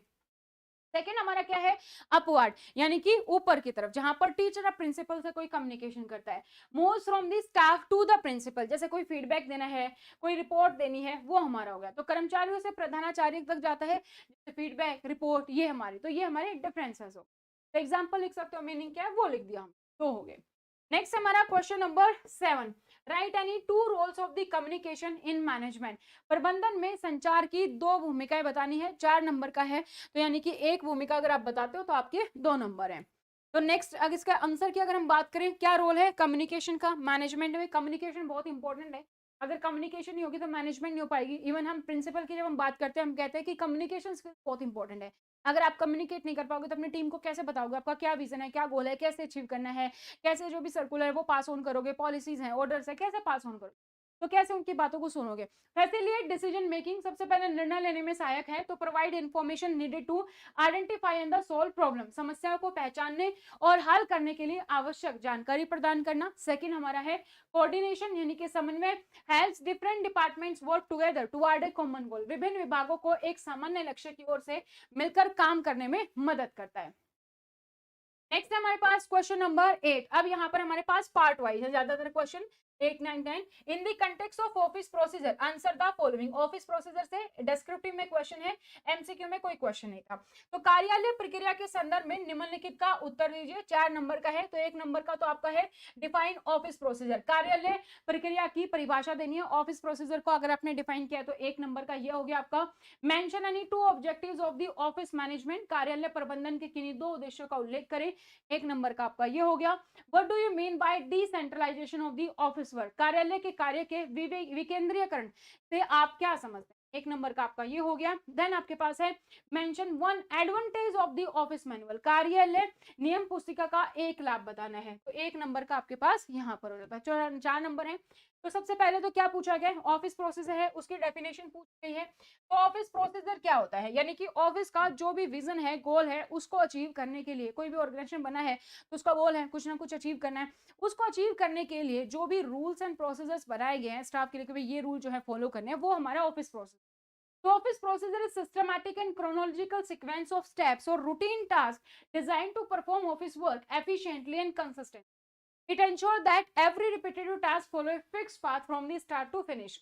सेकेंड हमारा क्या है? अपवर्ड यानी कि ऊपर की तरफ, जहां पर टीचर अब प्रिंसिपल से कोई कम्युनिकेशन करता है। Moves from the staff to the principal, जैसे कोई फीडबैक देना है, कोई रिपोर्ट देनी है, वो हमारा हो गया। तो कर्मचारियों से प्रधानाचार्य तक जाता है, जैसे फीडबैक रिपोर्ट, ये हमारी, तो ये हमारे डिफरेंसेस हो। तो एग्जाम्पल लिख सकते हो, मीनिंग क्या है वो लिख दिया हम, तो हो गए। नेक्स्ट हमारा question number 7, write any two roles of the communication in management. प्रबंधन में संचार की दो भूमिकाएं बतानी है, 4 नंबर का है, तो यानी कि एक भूमिका अगर आप बताते हो तो आपके 2 नंबर हैं। तो नेक्स्ट अगर इसका आंसर की अगर हम बात करें, क्या रोल है कम्युनिकेशन का मैनेजमेंट में? कम्युनिकेशन बहुत इंपॉर्टेंट है, अगर कम्युनिकेशन नहीं होगी तो मैनेजमेंट नहीं हो पाएगी। इवन हम प्रिंसिपल की जब हम बात करते हैं, हम कहते हैं कि कम्युनिकेशन स्किल्स बहुत इंपॉर्टेंट है। अगर आप कम्युनिकेट नहीं कर पाओगे तो अपनी टीम को कैसे बताओगे आपका क्या विजन है, क्या गोल है, कैसे अचीव करना है, कैसे जो भी सर्कुलर है वो पास ऑन करोगे, पॉलिसीज हैं, ऑर्डर्स है, कैसे पास ऑन करोगे, तो कैसे उनकी बातों को सुनोगे। फैसिलिटेट डिसीजन मेकिंग, सबसे पहले निर्णय लेने में सहायक है। तो provide information needed to identify and the solve problem, समस्याओं को पहचानने और हल करने के लिए आवश्यक जानकारी प्रदान करना। सेकंड हमारा है कोऑर्डिनेशन यानी कि समन्वय, helps different departments work together toward a common goal, विभिन्न विभागों को एक सामान्य लक्ष्य की ओर से मिलकर काम करने में मदद करता है। नेक्स्ट हमारे पास क्वेश्चन नंबर 8, अब यहाँ पर हमारे पास पार्ट वाइज है ज्यादातर question 8 9 10। In the context of office procedure answer the following. Office procedure से डिस्क्रिप्टिव में क्वेश्चन है, एमसीक्यू में कोई क्वेश्चन नहीं था। तो कार्यालय प्रक्रिया के संदर्भ में निम्नलिखित का उत्तर दीजिए, 4 नंबर का है। तो 1 नंबर का तो आपका है डिफाइन ऑफिस प्रोसीजर, कार्यालय प्रक्रिया की परिभाषा देनी है। ऑफिस प्रोसीजर को अगर आपने डिफाइन किया तो 1 नंबर का ये हो गया आपका। Mention any two objectives of the office management, कार्यालय प्रबंधन के किन्हीं दो उद्देश्यों का उल्लेख करें, 1 नंबर का आपका ये हो गया। What do you mean by decentralization of the office work, कार्यालय के कार्य के विकेंद्रीयकरण से आप क्या समझते हैं, 1 नंबर का आपका ये हो गया। देन आपके पास है mention one advantage of the office manual, कार्यालय नियम पुस्तिका का एक लाभ बताना है। तो 1 नंबर का आपके पास यहाँ पर हो जाता है। 4 नंबर है। तो सबसे पहले तो क्या पूछा गया, ऑफिस प्रोसीजर है, उसकी डेफिनेशन पूछी गई है। तो ऑफिस प्रोसीजर क्या होता है, यानी कि ऑफिस का जो भी विजन है, गोल है, उसको अचीव करने के लिए, कोई भी ऑर्गेनाइजेशन बना है तो उसका गोल है कुछ ना कुछ अचीव करना है। उसको अचीव करने के लिए जो भी रूल्स एंड प्रोसीजर्स बनाए गए हैं स्टाफ के लिए कि भाई ये रूल जो है फॉलो करने हैं, वो हमारा ऑफिस प्रोसीजर। तो office procedure is systematic and chronological sequence of steps or routine tasks designed to perform office work efficiently and consistently. It ensures that every repetitive task follow a fixed path from the start to finish.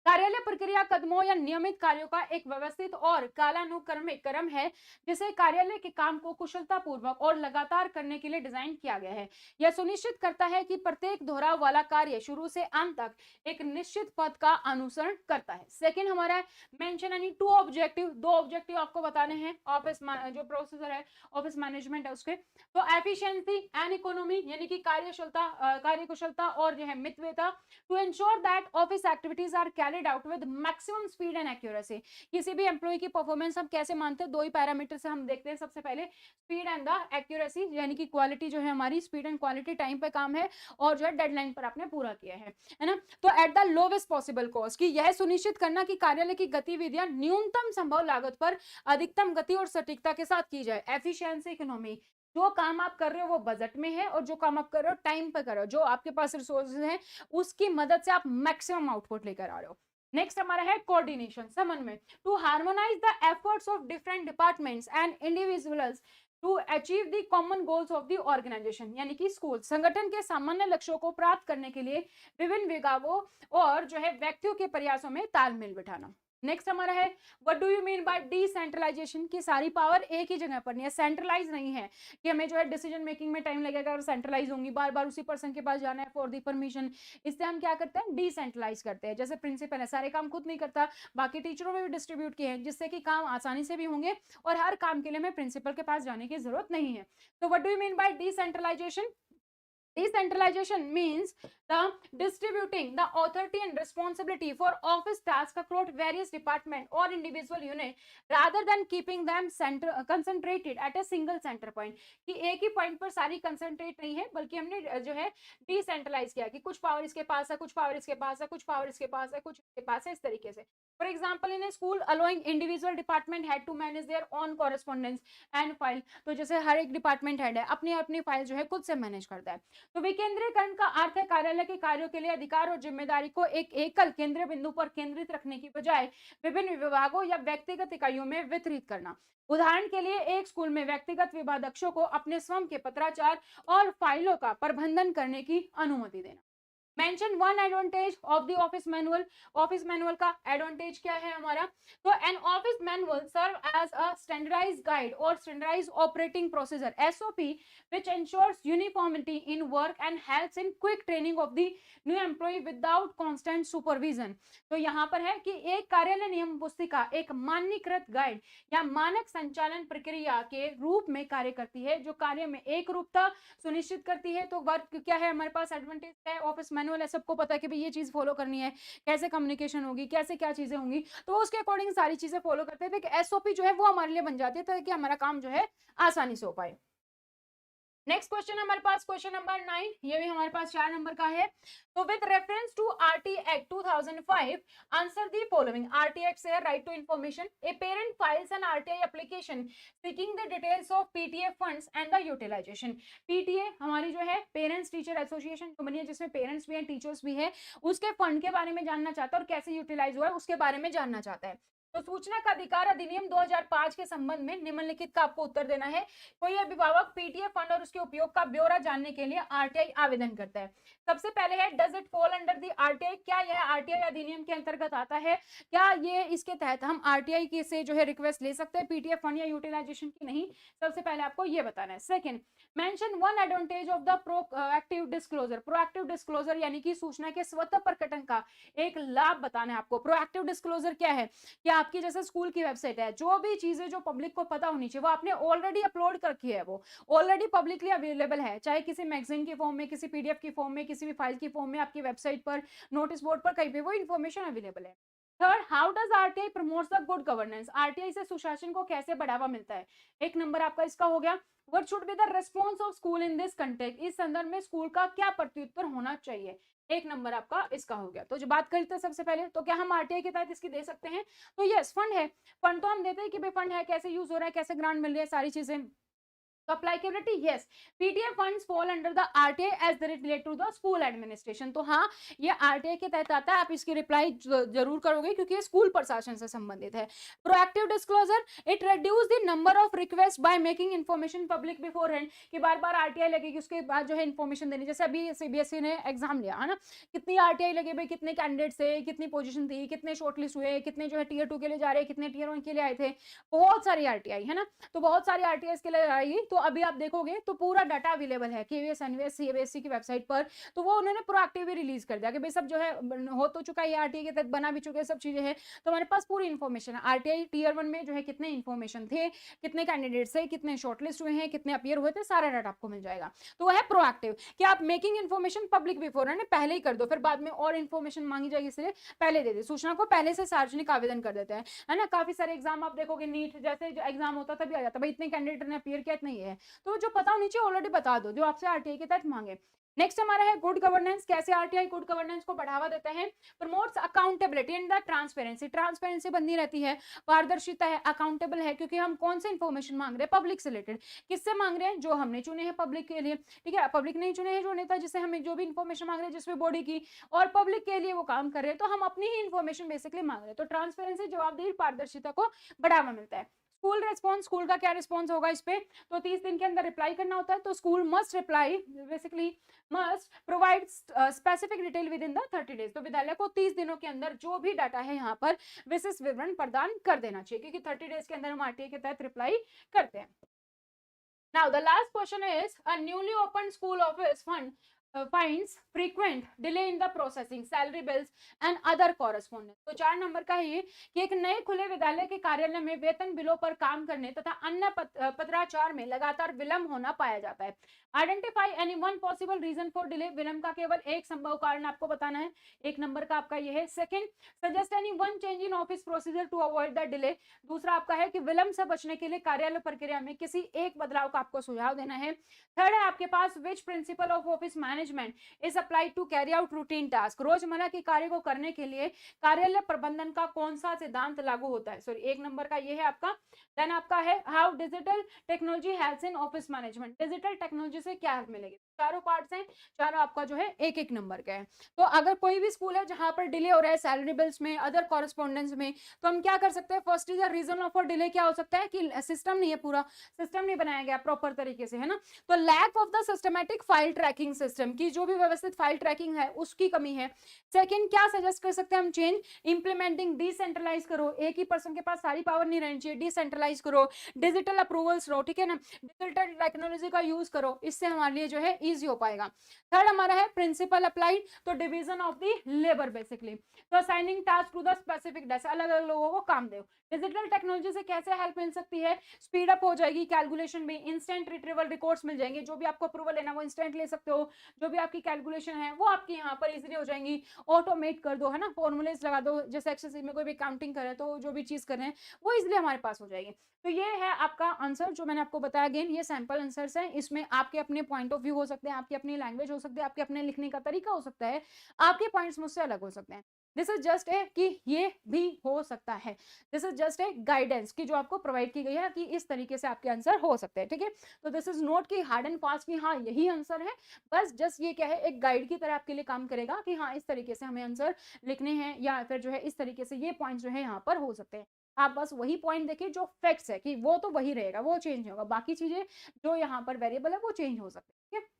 कार्यालय प्रक्रिया कदमों या नियमित कार्यों का एक व्यवस्थित और कालानुक्रमिक क्रम है जिसे कार्यालय के काम को कुशलता पूर्वक और लगातार करने के लिए डिजाइन किया गया है। यह सुनिश्चित करता है कि प्रत्येक दोहराव वाला कार्य शुरू से अंत तक एक निश्चित पथ का अनुसरण करता है। सेकंड हमारा मेंशन एनी टू ऑब्जेक्टिव, दो ऑब्जेक्टिव आपको बताने हैं ऑफिस जो प्रोसेसर है ऑफिस मैनेजमेंट है उसके। तो एफिशिएंसी एंड इकोनॉमी यानी कि कार्यकुशलता कार्यकुशलता और जो है मितव्ययता, to ensure that office activities are carried out with maximum speed and accuracy. किसी भी एम्प्लॉय की परफॉर्मेंस हम कैसे मानते हैं, दो ही पैरामीटर से हम देखते हैं। सबसे पहले स्पीड एंड द एक्यूरेसी यानी कि क्वालिटी जो है हमारी स्पीड एंड क्वालिटी, टाइम पे काम है और जो है डेडलाइन पर आपने पूरा किया है ना। तो at the lowest possible cost, कि यह सुनिश्चित करना कि कार्यालय की गतिविधियां न्यूनतम संभव लागत पर अधिकतम गति और सटीकता के साथ की जाए। एफिशिएंसी इकोनॉमी, जो काम आप कर रहे हो वो बजट में है और जो काम आप कर रहे हो टाइम पे कर रहे हो, जो आपके पास रिसोर्सेज हैं उसकी मदद से आप मैक्सिमम आउटपुट लेकर आ रहे हो। नेक्स्ट हमारा है कोऑर्डिनेशन, समन्वय, to harmonize the efforts of different departments and individuals to achieve the common goals of the organization. यानी कि स्कूल संगठन के सामान्य लक्ष्यों को प्राप्त करने के लिए विभिन्न विभागों और जो है व्यक्तियों के प्रयासों में तालमेल बिठाना। नेक्स्ट हमारा है what do you mean by decentralization, की सारी पावर एक ही जगह पर नहीं है, सेंट्रलाइज नहीं है कि हमें जो है डिसीजन मेकिंग में टाइम लगेगा और सेंट्रलाइज होंगी, बार बार उसी पर्सन के पास जाना है फॉर दी परमिशन। इससे हम क्या करते हैं, डिसेंट्रलाइज करते हैं। जैसे प्रिंसिपल है सारे काम खुद नहीं करता, बाकी टीचरों में भी डिस्ट्रीब्यूट किए हैं जिससे कि काम आसानी से भी होंगे और हर काम के लिए हमें प्रिंसिपल के पास जाने की जरूरत नहीं है। तो what do you mean by decentralization? Decentralization means the distributing the authority and responsibility for office tasks across various department or individual unit rather than keeping them concentrated at a single center point। कि एक ही point पर सारी concentrate नहीं है बल्कि हमने जो है डिसेंट्रलाइज किया कि कुछ पावर इसके पास है, कुछ पावर इसके पास है, कुछ पावर इसके पास है, कुछ इसके पास है, इस तरीके से। For example, in a school, allowing individual department head to manage their own correspondence and file। तो जैसे हर एक डिपार्टमेंट हेड है अपनी अपनी फाइल जो है खुद से मैनेज करता है। तो विकेंद्रीकरण का अर्थ है कार्यालय के कार्यों के लिए अधिकार और जिम्मेदारी को एक एकल केंद्रीय बिंदु पर केंद्रित रखने की बजाय विभिन्न विभागों या व्यक्तिगत इकाइयों में वितरित करना। उदाहरण के लिए एक स्कूल में व्यक्तिगत विभागाध्यक्षों को अपने स्वयं के पत्राचार और फाइलों का प्रबंधन करने की अनुमति देना। Mention one advantage of the office manual. Office manual का एडवांटेज क्या है हमारा? तो an office manual serve as a standardised guide और standardised operating procedure SOP which ensures uniformity in work and helps in quick training of the new employee without constant supervision. तो यहाँ पर है कि एक कार्यालय नियम पुस्तिका एक मान्यकृत गाइड या मानक संचालन प्रक्रिया के रूप में कार्य करती है जो कार्य में एक रूपता सुनिश्चित करती है। तो वर्क क्या है हमारे पास एडवांटेज है ऑफिस मैनुअल है, सबको पता है कि भाई ये चीज फॉलो करनी है, कैसे कम्युनिकेशन होगी, कैसे क्या चीजें होंगी, तो उसके अकॉर्डिंग सारी चीजें फॉलो करते थे कि एसओपी जो है वो हमारे लिए बन जाती है ताकि हमारा काम जो है आसानी से हो पाए। नेक्स्ट क्वेश्चन हमारे पास क्वेश्चन नंबर 9, ये भी हमारे पास 4 नंबर का है। तो with reference to RT act 2005 answer the following. RT act से right to information, a parent files an RTI application seeking the details of PTA funds and the utilisation. PTA हमारी जो है पेरेंट्स टीचर एसोसिएशन जो बनी है जिसमें parents भी हैं टीचर्स भी है, उसके फंड के बारे में जानना चाहता है और कैसे यूटिलाइज हुआ है उसके बारे में जानना चाहता है। तो सूचना का अधिकार अधिनियम 2005 के संबंध में निम्नलिखित का आपको उत्तर देना है। कोई अभिभावक पीटीए फंड और उसके उपयोग का ब्यौरा जानने के लिए आरटीआई आवेदन करता है। सबसे पहले है does it fall under the RTI, क्या यह आरटीआई अधिनियम के अंतर्गत आता है, क्या ये इसके तहत हम आरटीआई के से जो है रिक्वेस्ट ले सकते हैं पीटीए फंड या यूटिलाइजेशन की? नहीं, सबसे पहले आपको ये बताना है। Second, mention one advantage of the proactive disclosure. Proactive disclosure यानी कि सूचना के स्वतः प्रकटन का एक लाभ बताना है आपको। प्रोएक्टिव डिस्क्लोजर क्या है कि आपकी जैसे स्कूल की वेबसाइट है, जो भी चीजें जो पब्लिक को पता होनी चाहिए वो आपने ऑलरेडी अपलोड कर रखी है, वो ऑलरेडी पब्लिकली अवेलेबल है, चाहे किसी मैगजीन के फॉर्म में, किसी पीडीएफ की फॉर्म में, किसी भी फाइल की फॉर्म में, आपकी वेबसाइट पर, नोटिस बोर्ड पर, कहीं पे वो इन्फॉर्मेशन अवेलेबल है। Third, how does RTI promotes the good governance. RTI से सुशासन को कैसे बढ़ावा मिलता है? एक नंबर आपका इसका हो गया। What should be the response of school in this context. इस संदर्भ में स्कूल का क्या प्रत्युत्तर होना चाहिए? एक नंबर आपका इसका हो गया। तो जो बात करते हैं सबसे पहले, तो क्या हम आरटीआई के तहत इसकी दे सकते हैं? तो यस, फंड है, फंड तो हम देते हैं कि भाई फंड है, कैसे यूज हो रहा है, कैसे ग्रांट मिल रही है, सारी चीजें तो applicability yes, PTM funds fall under the RTI as they relate to the school administration. तो हाँ, ये आरटीआई के तहत आता है, आप इसकी रिप्लाई जरूर करोगे क्योंकि ये स्कूल प्रशासन से संबंधित है। Proactive disclosure, it reduce the number of request by making information public before hand, कि बार बार आरटीआई लगेगी उसके बाद जो है इन्फॉर्मेशन देनी। जैसे अभी सीबीएसई ने एग्जाम लिया है ना, कितनी आरटीआई लगे भाई, कितने कैंडिडेट थे, कितनी पोजीशन थी, कितने शॉर्टलिस्ट हुए, कितने जो है टीयर 2 के लिए जा रहे हैं, कितने टीयर 1 के लिए आए थे, बहुत सारी आरटीआई है ना। तो बहुत सारी आरटीआई के लिए आएगी, तो अभी आप देखोगे तो पूरा डाटा अवेलेबल है केवीएस एनवीएस सीबीएसई की वेबसाइट पर। तो वो उन्होंने प्रोएक्टिव रिलीज कर दिया कि भाई सब जो है हो तो चुका है, आरटीआई के तहत बना भी चुके हैं, सब चीजें हैं, तो हमारे पास पूरी इन्फॉर्मेशन है। आरटीआई टीयर 1 में जो है कितने इन्फॉर्मेशन थे, कितने कैंडिडेट्स थे, कितने शॉर्टलिस्ट हुए हैं, कितने अपीयर हुए थे, सारा डाटा आपको मिल जाएगा। तो वह है प्रोएक्टिव कि आप मेकिंग इन्फॉर्मेशन पब्लिक बिफोर है, पहले ही कर दो, फिर बाद में और इन्फॉर्मेशन मांगी जाएगी, इसलिए पहले दे दे, सूचना को पहले से सार्वजनिक आवेदन कर देते हैं, है ना। काफी सारे एग्जाम आप देखोगे, नीट जैसे जो एग्जाम होता तभी आ जाता है भाई इतने कैंडिडेट ने अपीयर किया, इतना ही है, तो जो पता होनी चाहिए ऑलरेडी बता दो, जो आपसे आरटीआई के तहत मांगे। नेक्स्ट हमारा है गुड गवर्नेंस, कैसे आरटीआई गुड गवर्नेंस को बढ़ावा देता है। Promotes accountability and the transparency, transparency बनी रहती है, पारदर्शिता है, अकाउंटेबल है, क्योंकि हम कौन से इन्फॉर्मेशन मांग रहे हैं, पब्लिक से रिलेटेड, किससे मांग रहे हैं, जो हमने चुने हैं पब्लिक के लिए, ठीक है। पब्लिक नहीं चुने हैं जो नेता, जिससे हमें जो भी इन्फॉर्मेशन मांग रहे हैं जिसमें बॉडी की, और पब्लिक के लिए वो काम कर रहे हैं, तो हम अपनी ही इन्फॉर्मेशन बेसिकली मांग रहे हैं। तो ट्रांसपेरेंसी, जवाबदेही, पारदर्शिता को बढ़ावा मिलता है। स्कूल रेस्पॉन्स, स्कूल का क्या रिस्पॉन्स होगा इस पे, तो 30 दिन के अंदर रिप्लाई करना होता है। तो school must reply, basically must provide specific detail with in the 30 days. तो विद्यालय को 30 दिनों के अंदर जो भी डाटा है यहाँ पर विशेष विवरण प्रदान कर देना चाहिए, क्योंकि 30 डेज के अंदर हम आरटीआई के तहत रिप्लाई करते हैं। Now the last question is, a newly opened school office finds frequent delay in the processing salary bills and other correspondence। तो 4 नंबर का है ये कि एक नए खुले विद्यालय के कार्यालय में वेतन बिलों पर काम करने तथा अन्य पत्राचार में लगातार विलंब होना पाया जाता है। Identify any one possible reason for delay, विलंब का केवल एक संभव कारण आपको बताना है, 1 नंबर का आपका ये है। Second, suggest any one change in office procedure to avoid the delay, दूसरा आपका है कि विलंब से बचने के लिए कार्यालय प्रक्रिया में किसी एक बदलाव का आपको सुझाव देना है। थर्ड है आपके पास, which principle of office management is applied to carry out routine task, रोजमर्रा के कार्य को करने के लिए कार्यालय प्रबंधन का कौन सा सिद्धांत लागू होता है। सॉरी, 1 नंबर का ये है आपका। देन आपका है, how digital technology helps in office management, digital technology से क्या हेल्प मिलेगी। चारों पार्ट्स हैं, चारों आपका जो है 1-1 नंबर का है। तो अगर कोई भी स्कूल है जहां पर डिले हो रहा है सैलरी बिल्स में, अदर कॉरेस्पॉन्डेंस में, तो हम क्या कर सकते हैं, first is the reason of delay क्या हो सकता है कि सिस्टम नहीं है, पूरा सिस्टम नहीं बनाया गया प्रॉपर तरीके से, है ना। तो lack of the systematic file tracking system की जो भी व्यवस्थित फाइल ट्रैकिंग है उसकी कमी है। सेकंड, क्या सजेस्ट कर सकते हैं हम, चेंज इंप्लीमेंटिंग, डिसेंट्रलाइज करो, एक ही पर्सन के पास सारी पावर नहीं रहनी चाहिए, डिसेंट्रलाइज करो, डिजिटल अप्रूवल्स लो, ठीक है ना, डिजिटल टेक्नोलॉजी का यूज करो, इससे हमारे लिए जो है इजी हो पाएगा। थर्ड हमारा है प्रिंसिपल अप्लाइड, तो division of the labour basically, तो assigning task to the specific desk, अलग अलग लोगों को काम दो। डिजिटल टेक्नोलॉजी से कैसे हेल्प मिल सकती है, स्पीड अप हो जाएगी कैलकुलेशन में, इंस्टेंट रिट्रीवल रिकॉर्ड्स मिल जाएंगे, जो भी आपको अप्रूवल लेना वो इंस्टेंट ले सकते हो, जो भी आपकी कैलकुलेशन है वो आपकी यहाँ पर इजीली हो जाएंगी। ऑटोमेट कर दो, है ना, फॉर्मूलेस लगा दो, जैसे एक्सेल में कोई भी काउंटिंग करे तो जो भी चीज कर रहे हैं वो इजीली हमारे पास हो जाएगी। तो ये है आपका आंसर जो मैंने आपको बताया। अगेन ये सैंपल आंसर्स हैं, इसमें आपके अपने पॉइंट ऑफ व्यू हो सकते हैं, आपकी अपनी लैंग्वेज हो सकती है, आपके अपने लिखने का तरीका हो सकता है, आपके पॉइंट्स मुझसे अलग हो सकते हैं। दिस इज जस्ट ए कि ये भी हो सकता है, this is just a guidance की जो आपको प्रोवाइड की गई है कि इस तरीके से आपके आंसर हो सकते हैं, ठीक है। तो दिस इज नॉट कि हार्ड एंड फास्ट कि हाँ यही आंसर है, बस जस्ट ये क्या है, एक गाइड की तरह आपके लिए काम करेगा कि हाँ इस तरीके से हमें आंसर लिखने हैं, या फिर जो है इस तरीके से ये पॉइंट्स जो है यहाँ पर हो सकते हैं। आप बस वही पॉइंट देखिए जो फैक्ट्स है कि वो तो वही रहेगा, वो चेंज नहीं होगा, बाकी चीजें जो यहाँ पर वेरिएबल है वो चेंज हो सकते हैं, ठीक है।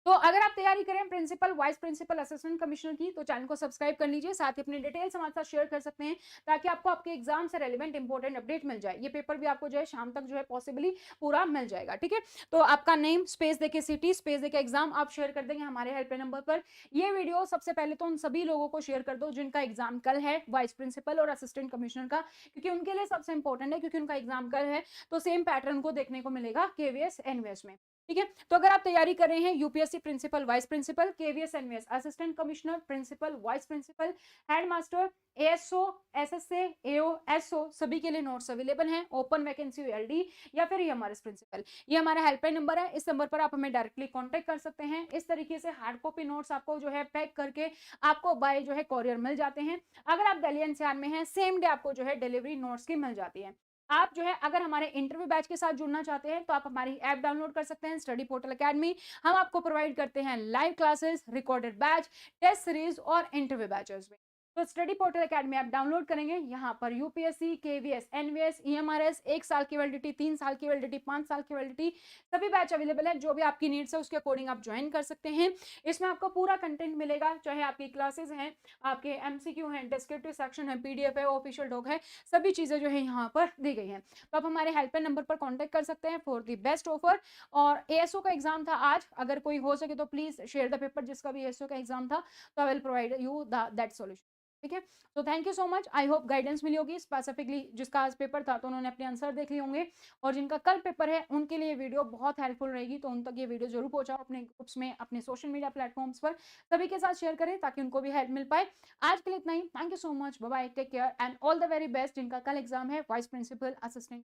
तो अगर आप तैयारी करें principal, vice principal, assistant commissioner की, तो चैनल को सब्सक्राइब कर लीजिए, साथ ही अपनी डिटेल्स हमारे साथ शेयर कर सकते हैं ताकि आपको आपके एग्जाम से रेलेवेंट इंपॉर्टेंट अपडेट मिल जाए। ये पेपर भी आपको जो है शाम तक जो है पॉसिबली पूरा मिल जाएगा, ठीक है। तो आपका नेम, स्पेस देके सिटी, स्पेस देके एग्जाम आप शेयर कर देंगे हमारे हेल्पलाइन नंबर पर। ये वीडियो सबसे पहले तो उन सभी लोगों को शेयर कर दो जिनका एग्जाम कल है, वाइस प्रिंसिपल और असिस्टेंट कमिश्नर का, क्योंकि उनके लिए सबसे इंपॉर्टेंट है, क्योंकि उनका एग्जाम कल है, तो सेम पैटर्न को देखने को मिलेगा केवीएस एनवीएस में, ठीक है। तो अगर आप तैयारी कर रहे हैं UPSC principal, vice principal, KVS NVS, assistant commissioner, principal, vice principal, headmaster, ASO, SSA, AO, SO, सभी के लिए नोट्स अवेलेबल हैं, ओपन वैकेंसी एलडी या फिर एमआरएस प्रिंसिपल। ये हमारा हेल्पलाइन नंबर है, इस नंबर पर आप हमें डायरेक्टली कांटेक्ट कर सकते हैं। इस तरीके से हार्ड कॉपी नोट्स आपको जो है पैक करके आपको बाय जो है कोरियर मिल जाते हैं। अगर आप दिल्ली एनसीआर में हैं, सेम डे आपको जो है डिलीवरी नोट्स की मिल जाती है। आप जो है अगर हमारे इंटरव्यू बैच के साथ जुड़ना चाहते हैं तो आप हमारी ऐप डाउनलोड कर सकते हैं, स्टडी पोर्टल एकेडमी। हम आपको प्रोवाइड करते हैं live classes, recorded batch, test series और इंटरव्यू बैचेस में। तो स्टडी पोर्टल एकेडमी आप डाउनलोड करेंगे, यहाँ पर यूपीएससी, केवीएस, एनवीएस, ईएमआरएस, 1 साल की वैलिडिटी, 3 साल की वैलिडिटी, 5 साल की वैलिडिटी, सभी बैच अवेलेबल है। जो भी आपकी नीड्स है उसके अकॉर्डिंग आप ज्वाइन कर सकते हैं। इसमें आपको पूरा कंटेंट मिलेगा, चाहे आपकी क्लासेस हैं, आपके एमसीक्यू हैं, डिस्क्रिप्टिव सेक्शन है, पीडीएफ है, ऑफिशियल डॉक है, सभी चीजें जो है यहाँ पर दी गई हैं। तो आप हमारे हेल्पलाइन नंबर पर कॉन्टेक्ट कर सकते हैं फॉर द बेस्ट ऑफर। और एएसओ का एग्जाम था आज, अगर कोई हो सके तो प्लीज शेयर द पेपर जिसका भी एएसओ का एग्जाम था, तो I will provide you that solution. ठीक है, तो thank you so much. I hope guidance मिली होगी। स्पेसिफिकली जिसका आज पेपर था तो उन्होंने अपने आंसर देख लिए होंगे, और जिनका कल पेपर है उनके लिए वीडियो बहुत हेल्पफुल रहेगी। तो उन तक ये वीडियो जरूर पहुंचाओ अपने ग्रुप्स में, अपने सोशल मीडिया प्लेटफॉर्म्स पर सभी के साथ शेयर करें ताकि उनको भी हेल्प मिल पाए। आज के लिए इतना ही। Thank you so much, bye bye, take care and all the very best. जिनका कल एग्जाम है वाइस प्रिंसिपल असिस्टेंट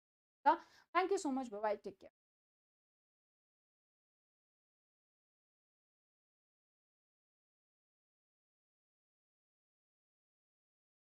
का, thank you so much, bye bye, take care.